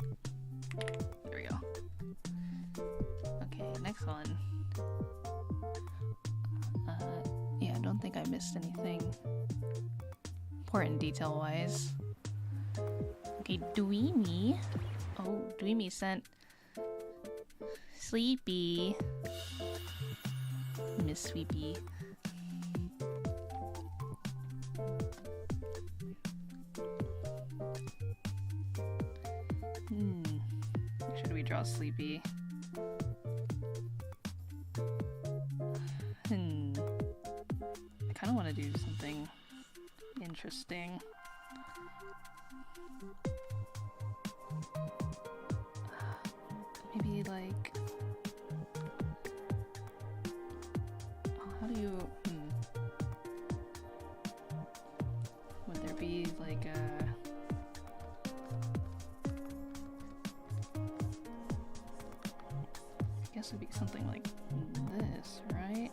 There we go. Okay, next one. Yeah, I don't think I missed anything important detail-wise. Okay, Dweemy. Oh, Dweemy sent Sleepy. Miss Sweepy. Should we draw Sleepy? I kind of want to do something interesting. Maybe like... how do you... Would there be like a... I guess it'd be something like this, right?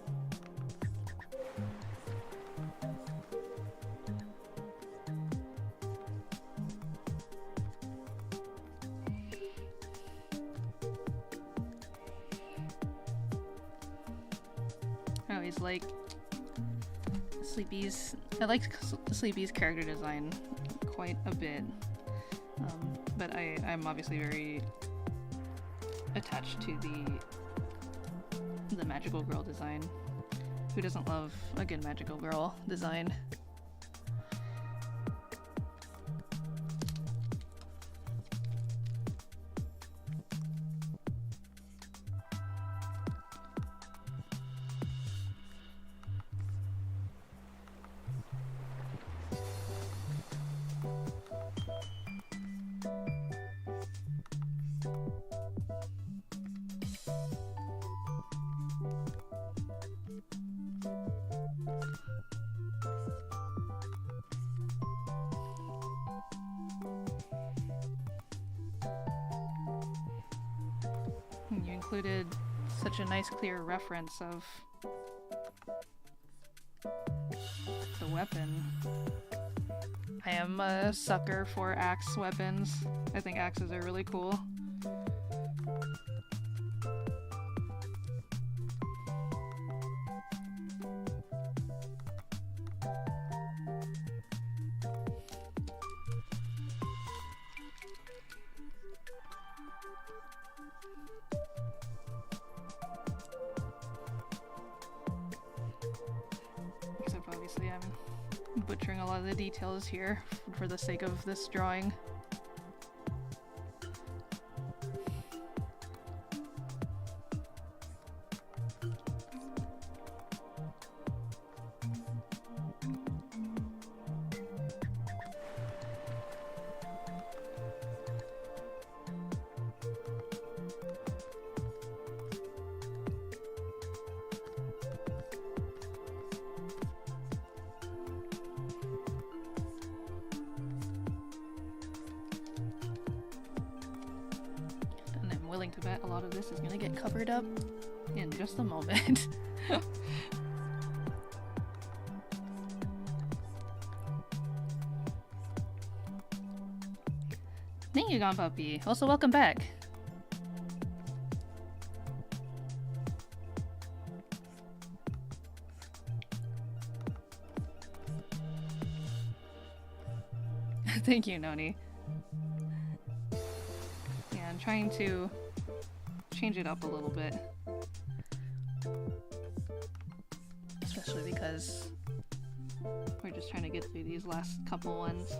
I always like Sleepy's... I like Sleepy's character design quite a bit, but I'm obviously very attached to the magical girl design. Who doesn't love a good magical girl design? You included such a nice clear reference of the weapon. I am a sucker for axe weapons. I think axes are really cool. Except obviously I'm butchering a lot of the details here for the sake of this drawing. Willing to bet a lot of this is gonna get covered up in just a moment. Thank you, Gone Puppy. Also, welcome back. Thank you, Noni. Yeah, I'm trying to change it up a little bit. Especially because we're just trying to get through these last couple ones.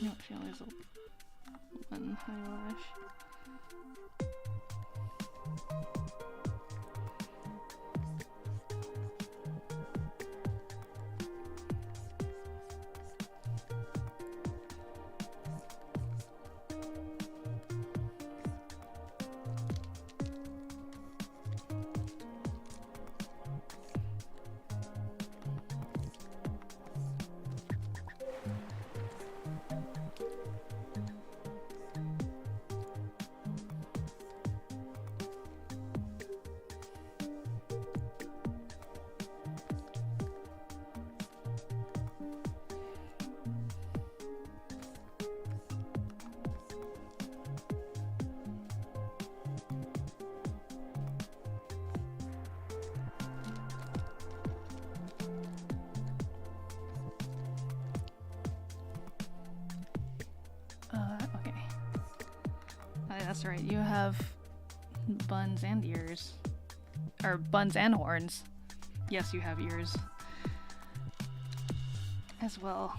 No, she only has one highlight. gosh. Okay. That's right, you have buns and ears. Or buns and horns. Yes, you have ears as well.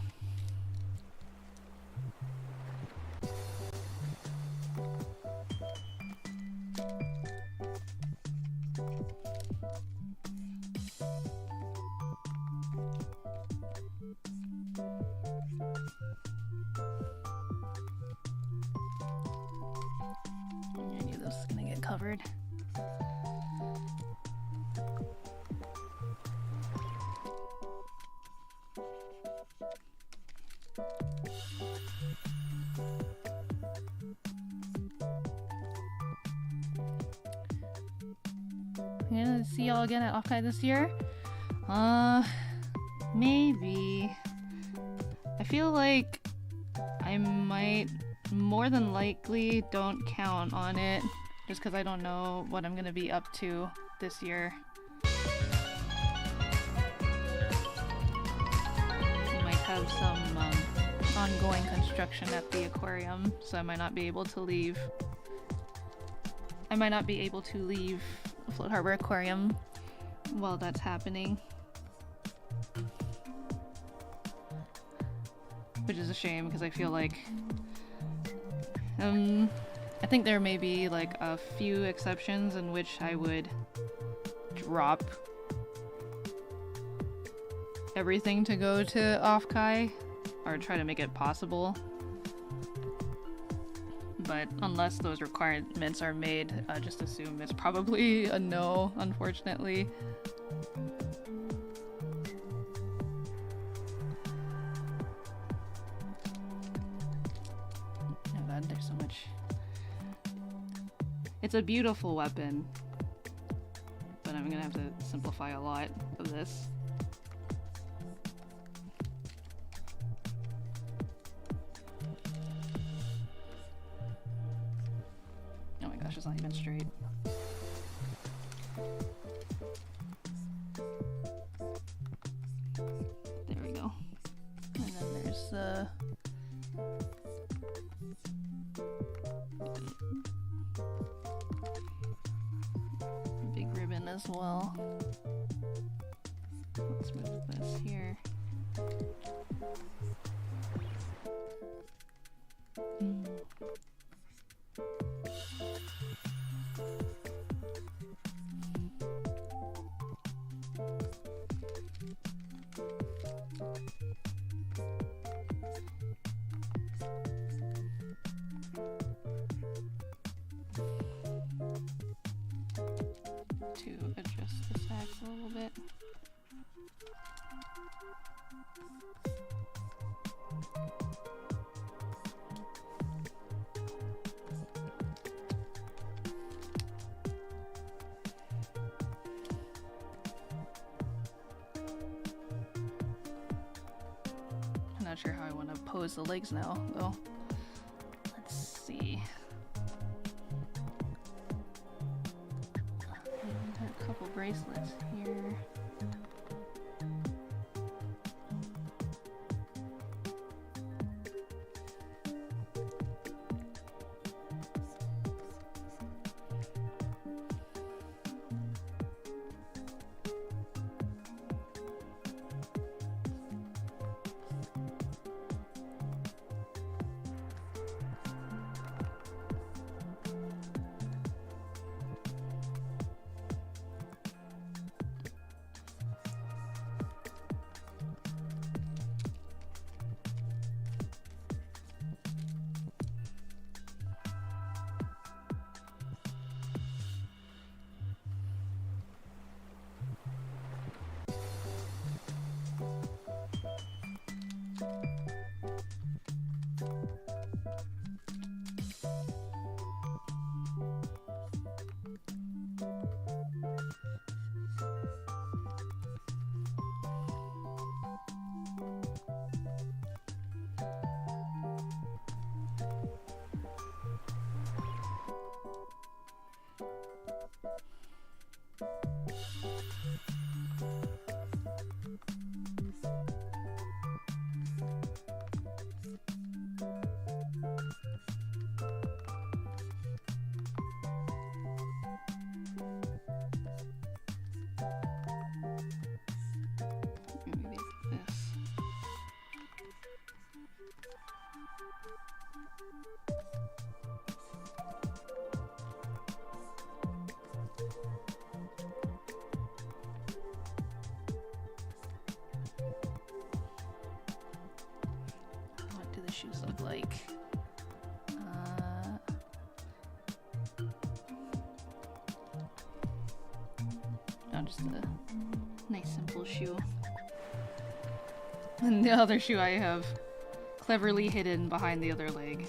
I knew this was gonna get covered. I'm gonna see y'all again at Offkai this year? Maybe. I feel like I might, more than likely, don't count on it, just because I don't know what I'm gonna be up to this year. We might have some ongoing construction at the aquarium, so I might not be able to leave. I might not be able to leave Float Harbor Aquarium while that's happening. Which is a shame, because I feel like I think there may be like a few exceptions in which I would drop everything to go to Offkai, or try to make it possible. But unless those requirements are made, just assume it's probably a no, unfortunately. Oh god, there's so much. It's a beautiful weapon, but I'm gonna have to simplify a lot of this. It's not even straight. There we go. And then there's the big ribbon as well. Let's move this here. To adjust the sacks a little bit. I'm not sure how I want to pose the legs now, though. Let's see. A couple bracelets here. like. No, just a nice simple shoe. And the other shoe I have cleverly hidden behind the other leg.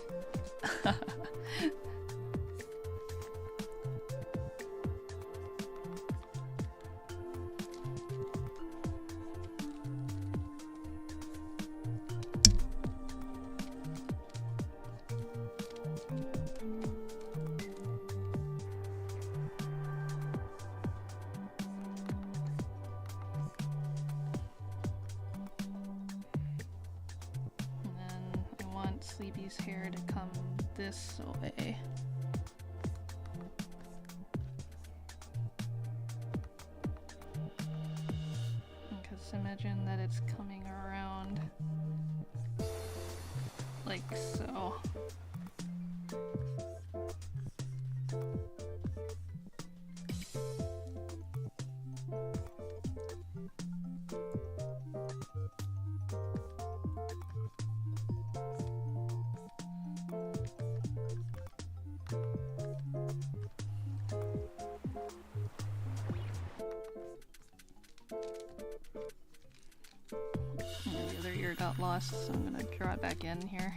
Sleepy's hair to come this way. Because imagine that it's coming around like so. The other ear got lost, so I'm gonna draw it back in here.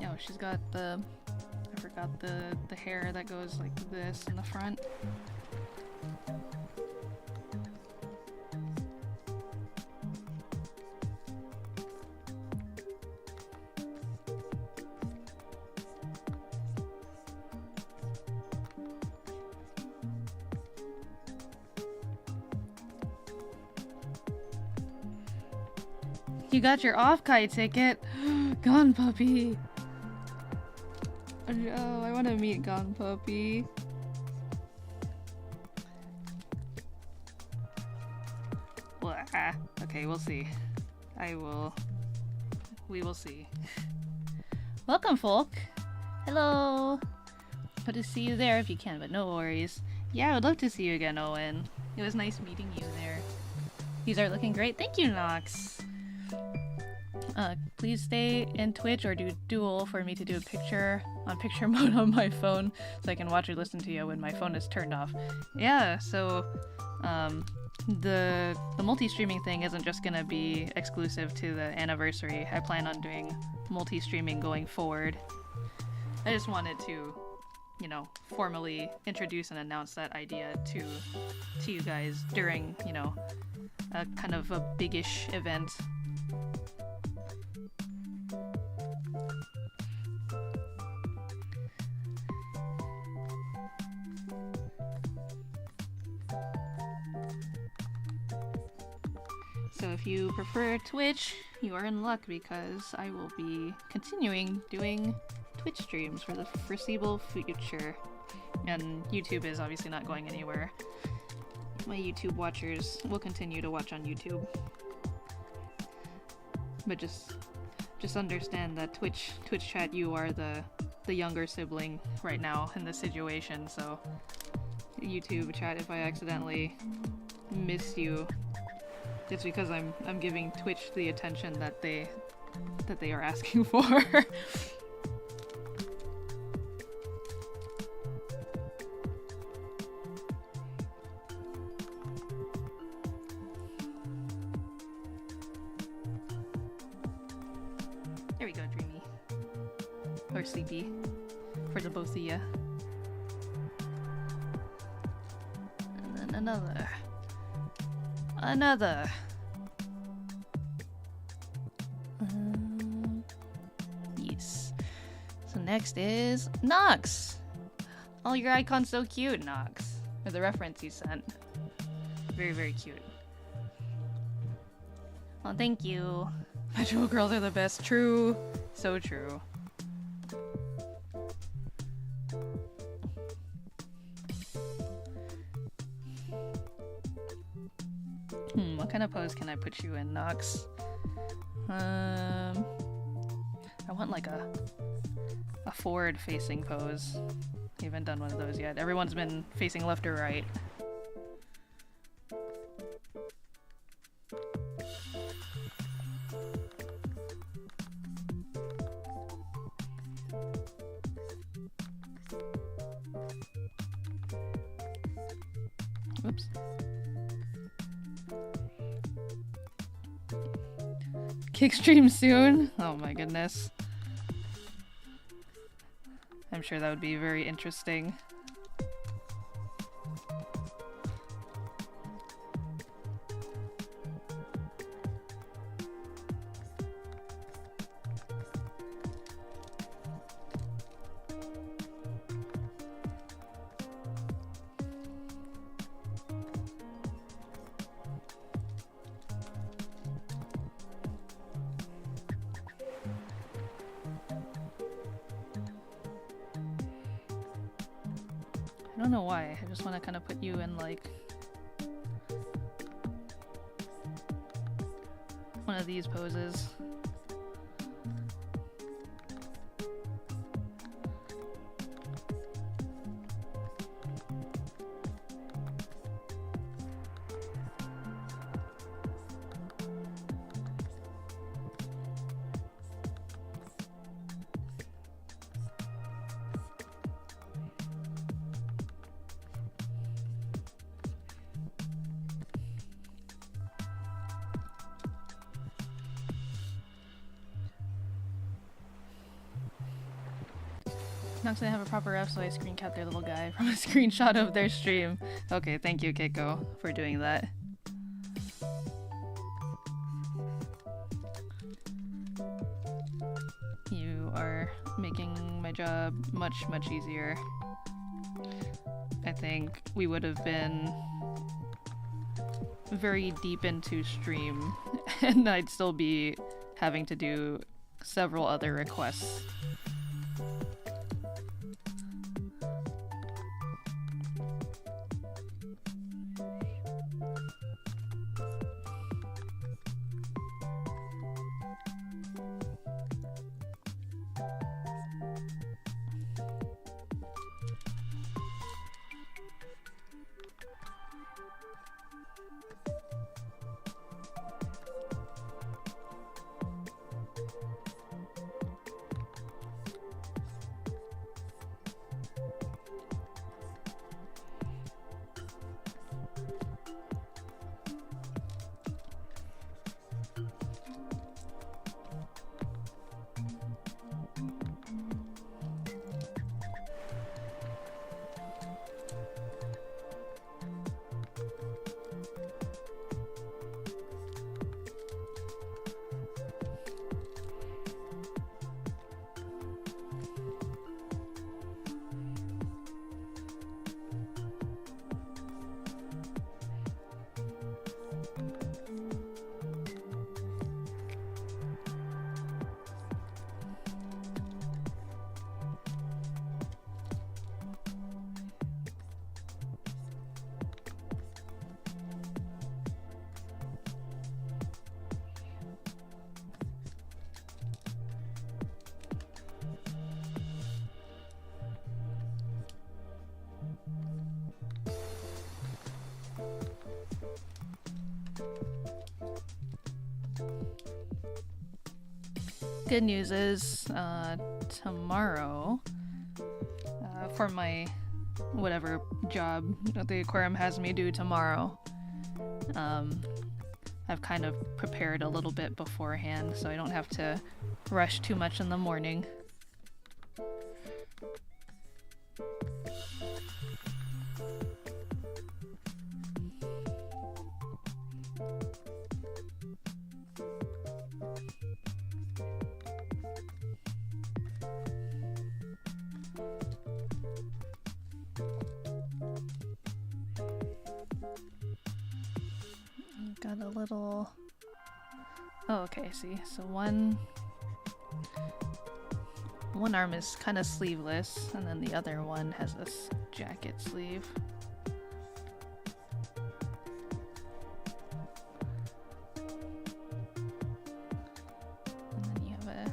Oh, she's got the, I forgot the hair that goes like this in the front. You got your off-kai ticket? Gone puppy! Oh no, I want to meet Gone Puppy. Well, okay, we'll see. We will see. Welcome, folk! Hello! Hope to see you there if you can, but no worries. Yeah, I would love to see you again, Owen. It was nice meeting you there. These are looking great. Thank you, Nox! Please stay in Twitch or do Duel for me to do a picture on picture mode on my phone so I can watch or listen to you when my phone is turned off. Yeah, so the multi-streaming thing isn't just gonna be exclusive to the anniversary. I plan on doing multi-streaming going forward. I just wanted to, you know, formally introduce and announce that idea to you guys during, you know, a kind of a big-ish event. So if you prefer Twitch, you are in luck because I will be continuing doing Twitch streams for the foreseeable future. And YouTube is obviously not going anywhere. My YouTube watchers will continue to watch on YouTube. But just understand that Twitch chat, you are the younger sibling right now in this situation, so YouTube chat, if I accidentally miss you, it's because I'm giving Twitch the attention that they are asking for. There we go, Dreamy. Or Sleepy. For the both of ya. And then another. Another. Yes. So next is Nox. Oh, your icon's so cute, Nox. or the reference he sent. Very, very cute. Well, thank you. Metro girls are the best. True. So true. What kind of pose can I put you in, Nox? I want like a forward-facing pose. I haven't done one of those yet. Everyone's been facing left or right. Oops. Kick stream soon? Oh my goodness. I'm sure that would be very interesting. I don't know why, I just want to kind of put you in like one of these poses. Not gonna have a proper ref, so I screen capped their little guy from a screenshot of their stream. Okay, thank you, Keiko, for doing that. You are making my job much, much easier. I think we would have been very deep into stream, and I'd still be having to do several other requests. Good news is, tomorrow, for my whatever job that the aquarium has me do tomorrow, I've kind of prepared a little bit beforehand, so I don't have to rush too much in the morning. got a little... Oh, okay, I see. So one arm is kind of sleeveless, and then the other one has this jacket sleeve. And then you have a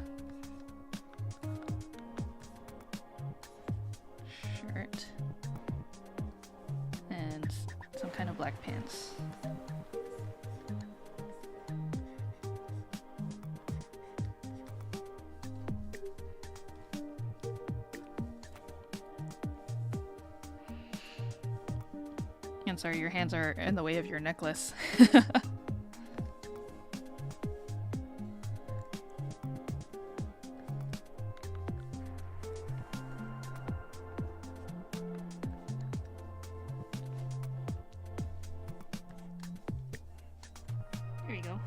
shirt and some kind of black pants. And sorry, your hands are in the way of your necklace. There you go.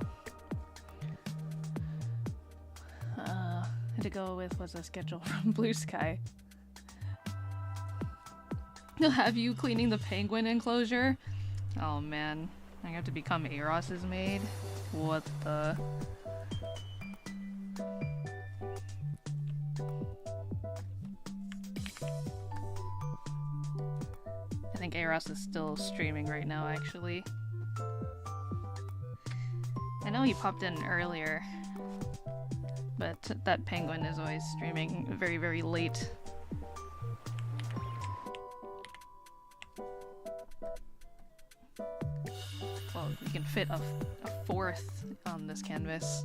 To go with was a schedule from Blue Sky. Have you cleaning the penguin enclosure? Oh man, I have to become Eros's maid? What the... I think Eros is still streaming right now, actually. I know he popped in earlier, but that penguin is always streaming very, very late. Well, we can fit a fourth on this canvas.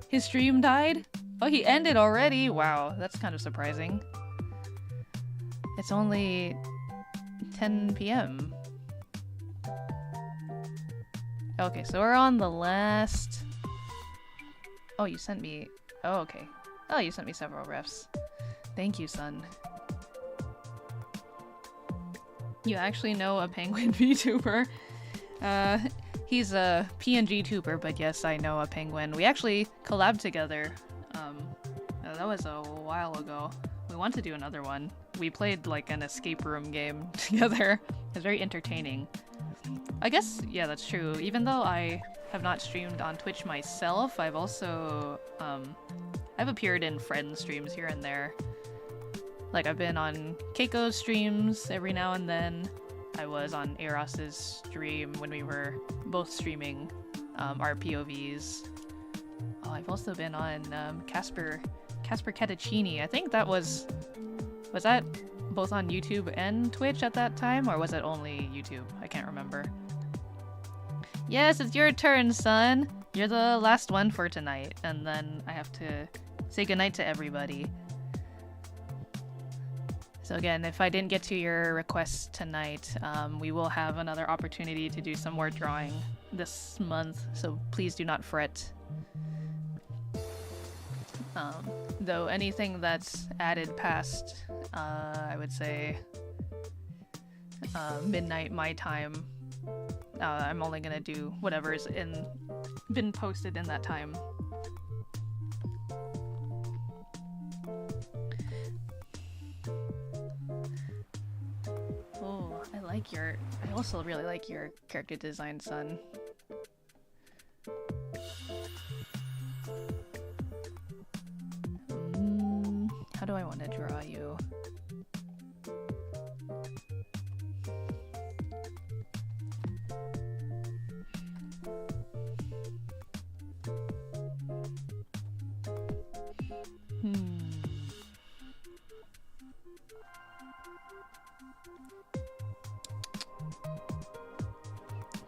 His stream died? Oh, he ended already? Wow, that's kind of surprising. It's only 10 p.m. Okay, so we're on the last... Oh, you sent me... Oh, okay. Oh, you sent me several refs. Thank you, son. You actually know a penguin VTuber? He's a PNG tuber, but yes, I know a penguin. We actually collabed together. That was a while ago. We want to do another one. We played like an escape room game together. It was very entertaining. I guess, yeah, that's true. Even though I have not streamed on Twitch myself, I've also, I've appeared in friend streams here and there. Like, I've been on Keiko's streams every now and then. I was on Eros's stream when we were both streaming our POVs. Oh, I've also been on Casper Catacchini. I think that was that both on YouTube and Twitch at that time, or was it only YouTube? I can't remember. Yes, it's your turn, son! You're the last one for tonight, and then I have to say goodnight to everybody. So again, if I didn't get to your request tonight, we will have another opportunity to do some more drawing this month, so please do not fret. Though anything that's added past, I would say, midnight my time, I'm only gonna do whatever's been posted in that time. Oh, I also really like your character design, son. How do I want to draw you?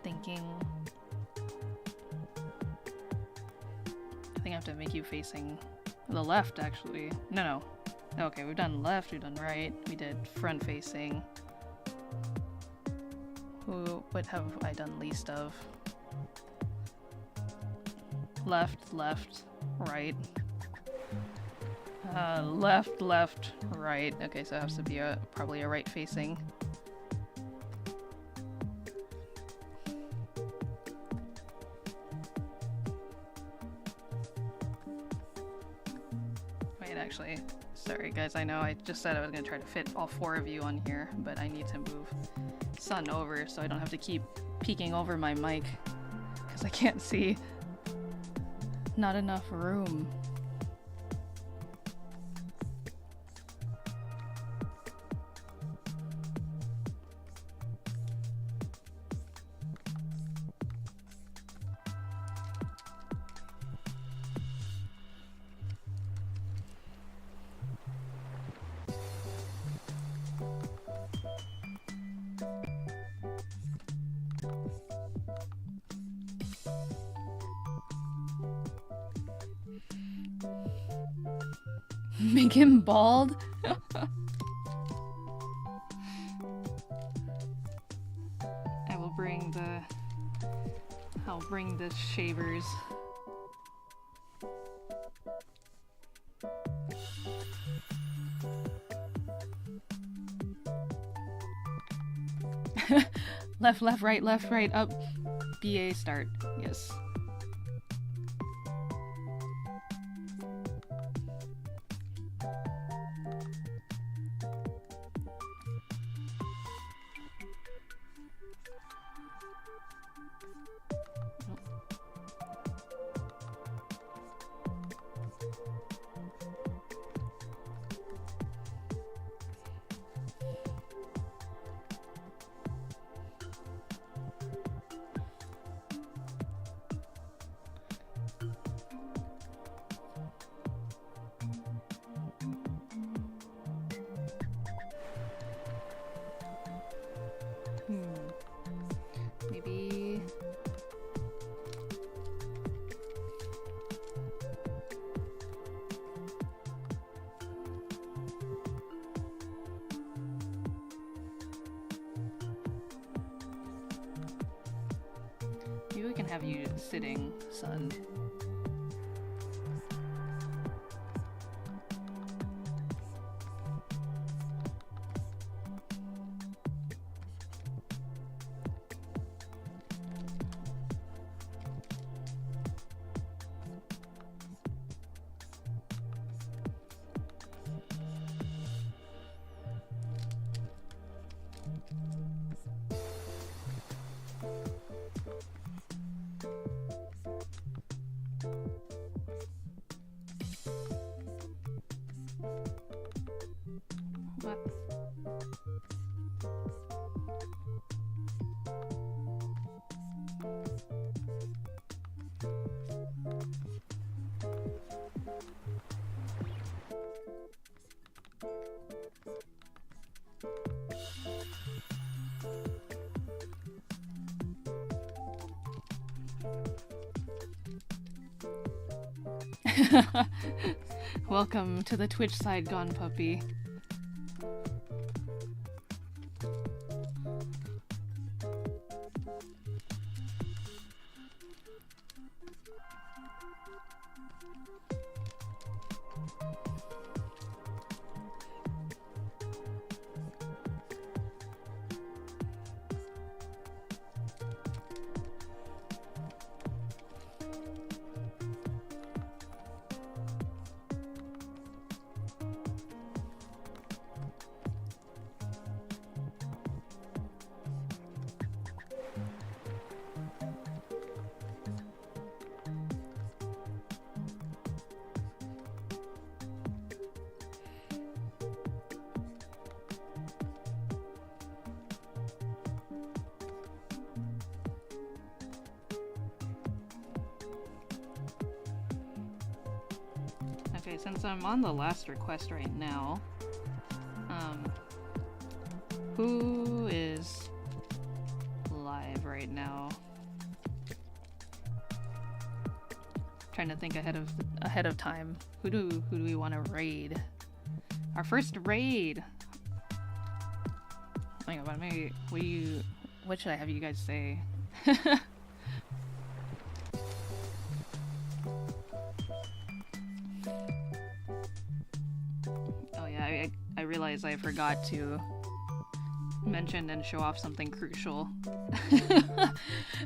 Thinking. I think I have to make you facing the left, actually. No. Okay, we've done left, we've done right, we did front facing. What have I done least of? Left, right. Left, right. Okay, so it has to be probably a right facing. Wait, actually, sorry guys, I know I just said I was gonna try to fit all 4 of you on here, but I need to move Sun over so I don't have to keep peeking over my mic because I can't see. Not enough room. Make him bald? I'll bring the shavers. Left, right, up. BA start. Yes. Maybe... Maybe we can have you sitting, son. What? Welcome to the Twitch side, Gone Puppy. Okay, since I'm on the last request right now, who is live right now? Trying to think ahead of time. Who do we want to raid? Our first raid. Oh my god, maybe what should I have you guys say? Oh yeah, I realized I forgot to mention and show off something crucial.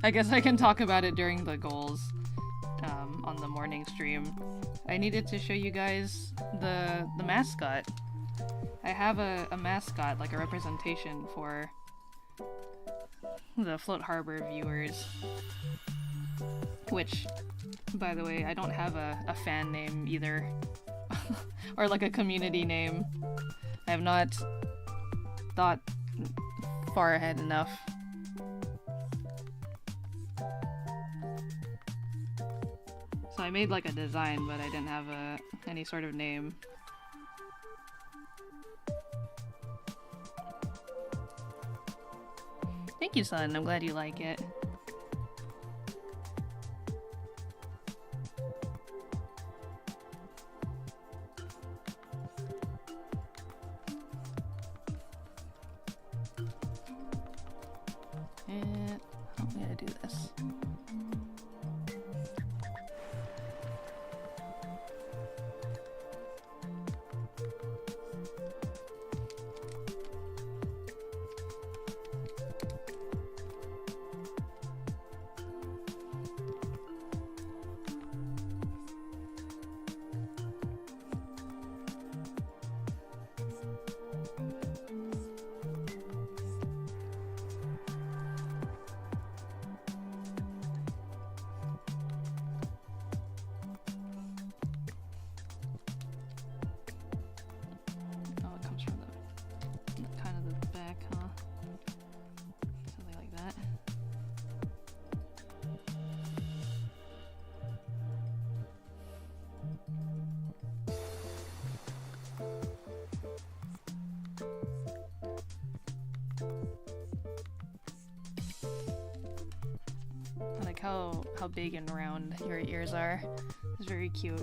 I guess I can talk about it during the goals on the morning stream. I needed to show you guys the mascot. I have a mascot, like a representation for the Float Harbor viewers. Which, by the way, I don't have a fan name either. Or like a community name. I have not thought far ahead enough. So I made like a design, but I didn't have any sort of name. Thank you, son. I'm glad you like it. And I'm gonna do this. How big and round your ears are. It's very cute.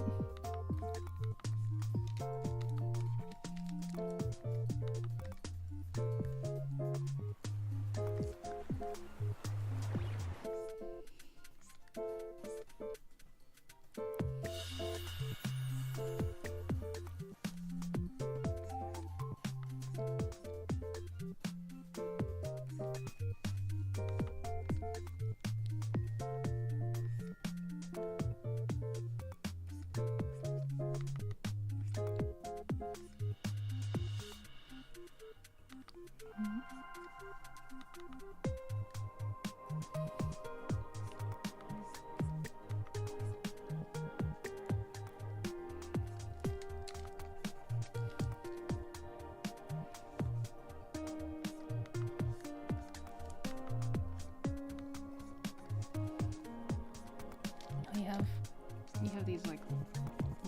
You have these like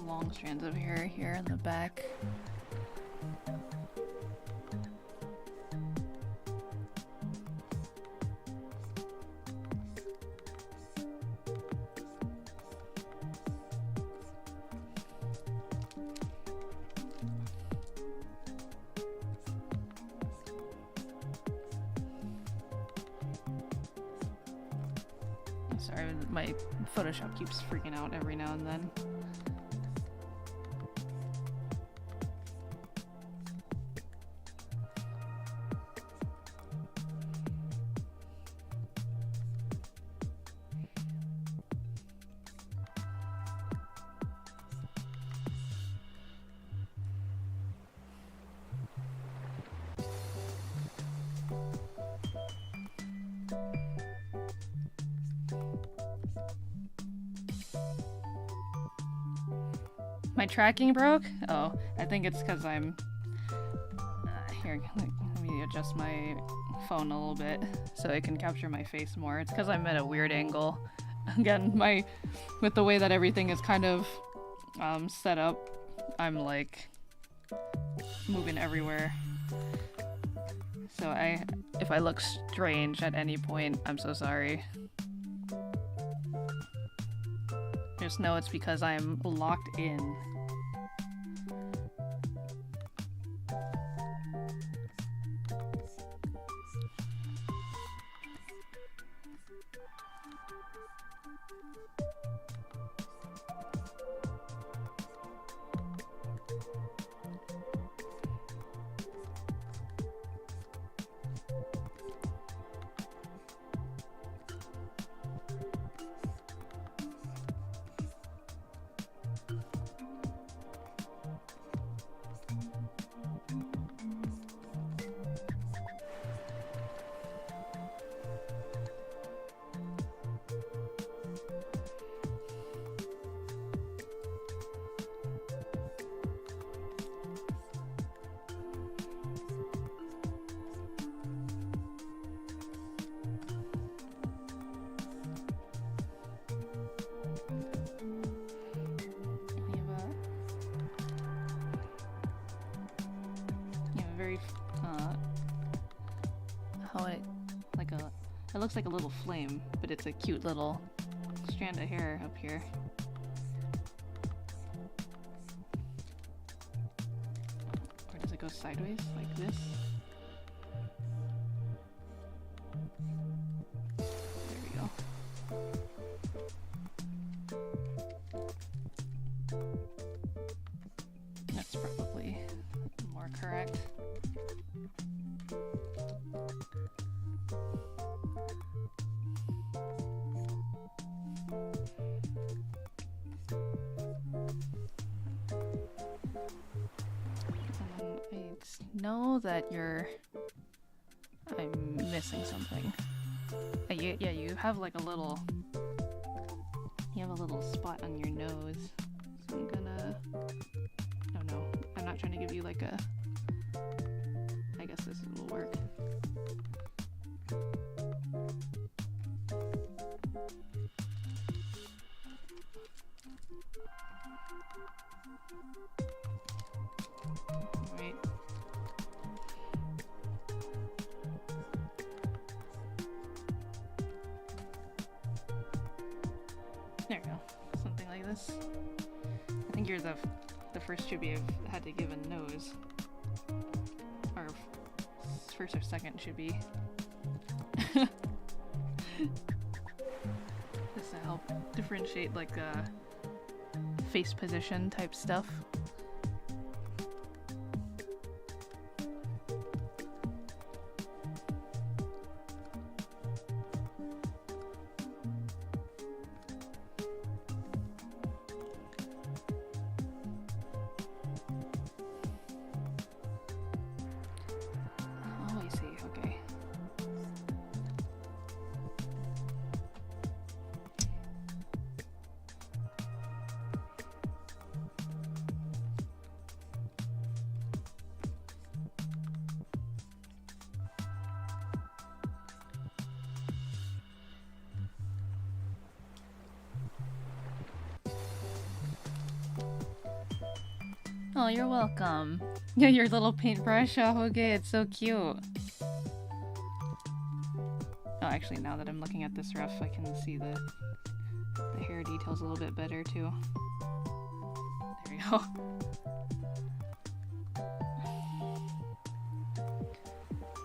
long strands of hair here in the back. Sorry, my Photoshop keeps freaking out every now and then. My tracking broke? Oh, I think it's because I'm... here, let me adjust my phone a little bit so I can capture my face more. It's because I'm at a weird angle. Again, with the way that everything is kind of set up, I'm like moving everywhere. So if I look strange at any point, I'm so sorry. Just know it's because I'm locked in. It looks like a little flame, but it's a cute little strand of hair up here. Or does it go sideways like this? There we go. That's probably more correct. Know that I'm missing something. Yeah, you have like a little spot on your nose. So I'm gonna, oh no, I'm not trying to give you like a, I guess this will work. Alright. There we go. Something like this. I think you're the first Chibi I've had to give a nose. Or first or second Chibi. Just to help differentiate like face position type stuff. Oh, you're welcome. Yeah, your little paintbrush. Oh, okay, it's so cute. Oh, actually, now that I'm looking at this rough, I can see the hair details a little bit better, too. There we go.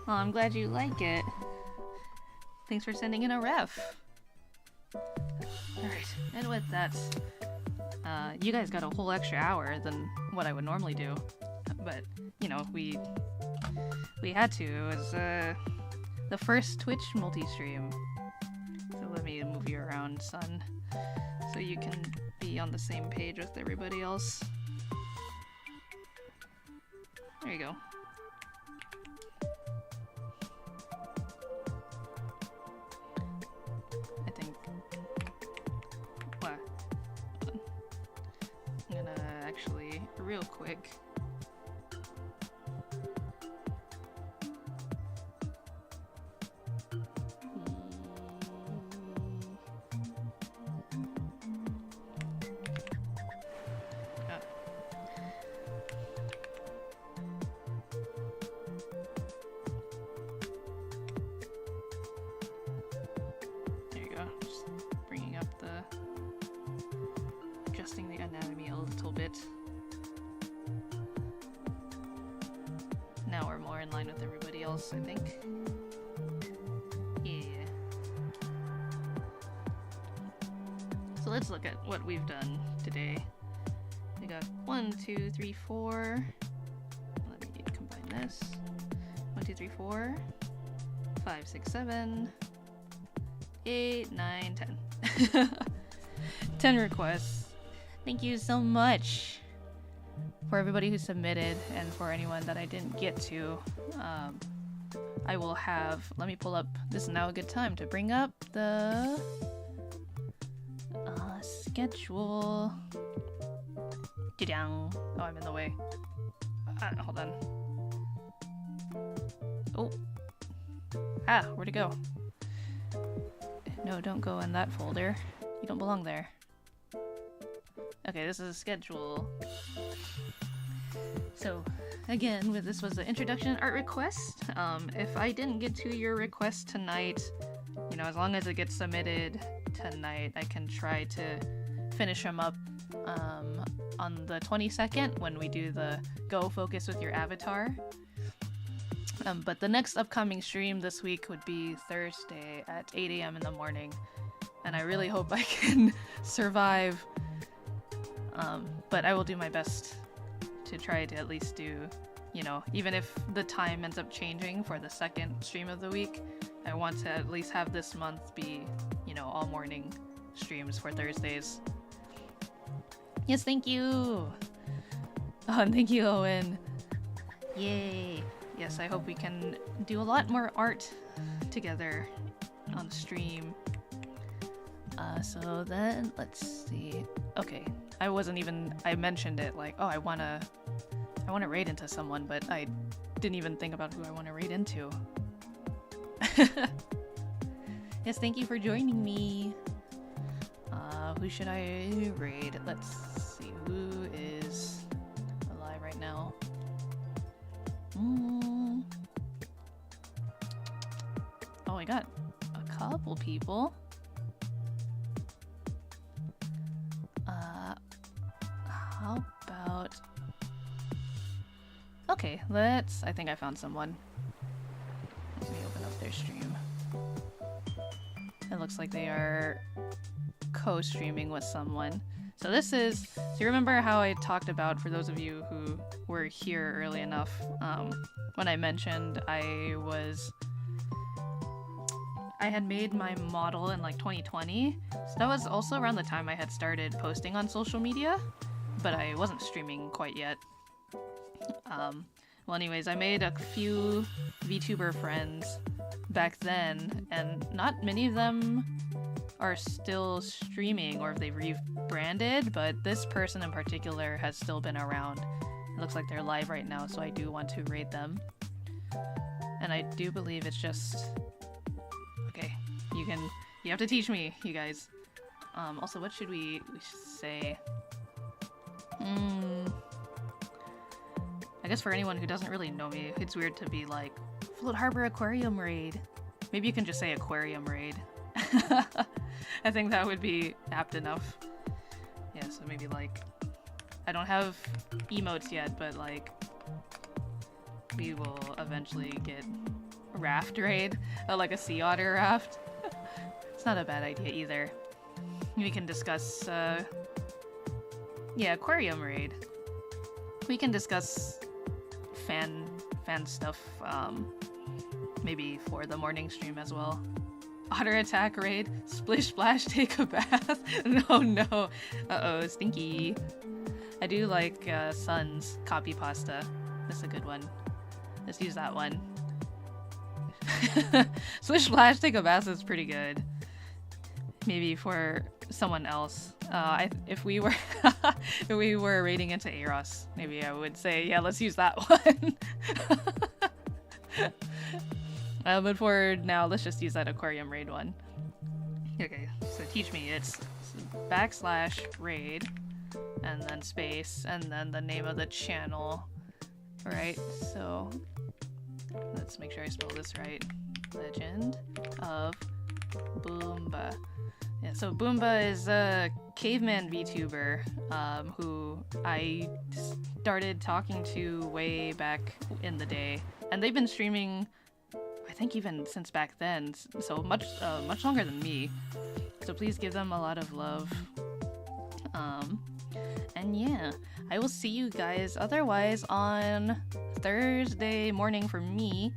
Well, I'm glad you like it. Thanks for sending in a ref. Alright, and with that, you guys got a whole extra hour than what I would normally do, but you know, we had to. It was the first Twitch multi-stream. So let me move you around, son, so you can be on the same page with everybody else. There you go. I think. What? I'm gonna actually, real quick. There you go. Just bringing up adjusting the anatomy a little bit. Now we're more in line with everybody else, I think. Yeah. So let's look at what we've done today. We got 1, 2, 3, 4. Let me combine this. 1, 2, 3, 4. 5, 6, 7. 8, 9, 10. 10 requests. Thank you so much for everybody who submitted and for anyone that I didn't get to. I will have, let me pull up, this is now a good time to bring up the schedule. Oh, I'm in the way. Hold on. Oh. Where'd it go? No, don't go in that folder. You don't belong there. Okay, this is a schedule. So, again, this was the introduction art request. If I didn't get to your request tonight, you know, as long as it gets submitted tonight, I can try to finish them up on the 22nd when we do the Go Focus with Your Avatar. But the next upcoming stream this week would be Thursday at 8 a.m. in the morning, and I really hope I can survive. But I will do my best to try to at least do, you know, even if the time ends up changing for the second stream of the week, I want to at least have this month be, you know, all morning streams for Thursdays. Yes, thank you! Oh, and thank you, Owen! Yay! Yes, I hope we can do a lot more art together on stream. So then, let's see. Okay, I mentioned it, like, oh, I wanna raid into someone, but I didn't even think about who I want to raid into. Yes, thank you for joining me. Who should I raid? Let's see, who is alive right now? Oh, I got a couple people. How about... Okay, I think I found someone. Let me open up their stream. It looks like they are co-streaming with someone. So you remember how I talked about, for those of you who were here early enough, when I mentioned I had made my model in like 2020. So that was also around the time I had started posting on social media, but I wasn't streaming quite yet. Well, anyways, I made a few VTuber friends back then, and not many of them are still streaming or if they've rebranded, but this person in particular has still been around. It looks like they're live right now, so I do want to raid them. And I do believe it's just... Okay, you have to teach me, you guys. Also, what should we say? I guess for anyone who doesn't really know me, it's weird to be like, Float Harbor Aquarium raid. Maybe you can just say aquarium raid. I think that would be apt enough. Yeah, so maybe like, I don't have emotes yet, but like, we will eventually get a raft raid, like a sea otter raft. It's not a bad idea either. We can discuss, yeah, aquarium raid. We can discuss fan stuff, maybe for the morning stream as well. Otter attack raid, splish splash, take a bath. No. Uh-oh, stinky. I do like Sun's copy pasta. That's a good one. Let's use that one. Splish splash, take a bath is pretty good. Maybe for someone else. If we were if we were raiding into Eros, maybe I would say, yeah, let's use that one. But for now, let's just use that aquarium raid one. Okay, so teach me. It's \raid, and then space, and then the name of the channel. Right, so let's make sure I spell this right. Legend of Boomba. Yeah, so Boomba is a caveman VTuber who I started talking to way back in the day, and they've been streaming, I think, even since back then, so much longer than me. So please give them a lot of love. And yeah, I will see you guys otherwise on Thursday morning for me.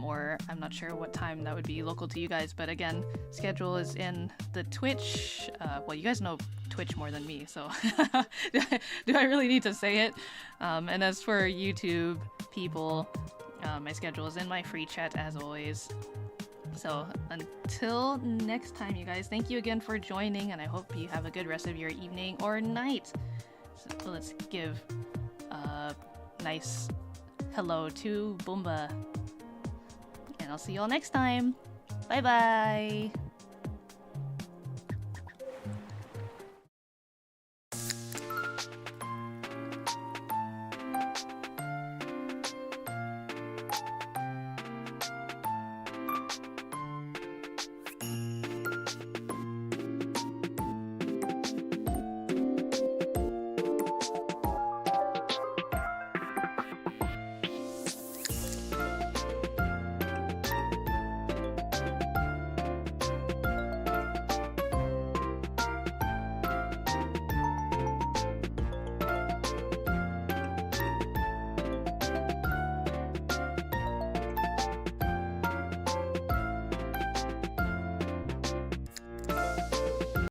Or I'm not sure what time that would be local to you guys, but again, schedule is in the Twitch. Well, you guys know Twitch more than me, so do I really need to say it? And as for YouTube people, my schedule is in my free chat as always. So until next time, you guys, thank you again for joining, and I hope you have a good rest of your evening or night. So let's give a nice hello to Boomba. And I'll see you all next time. Bye bye!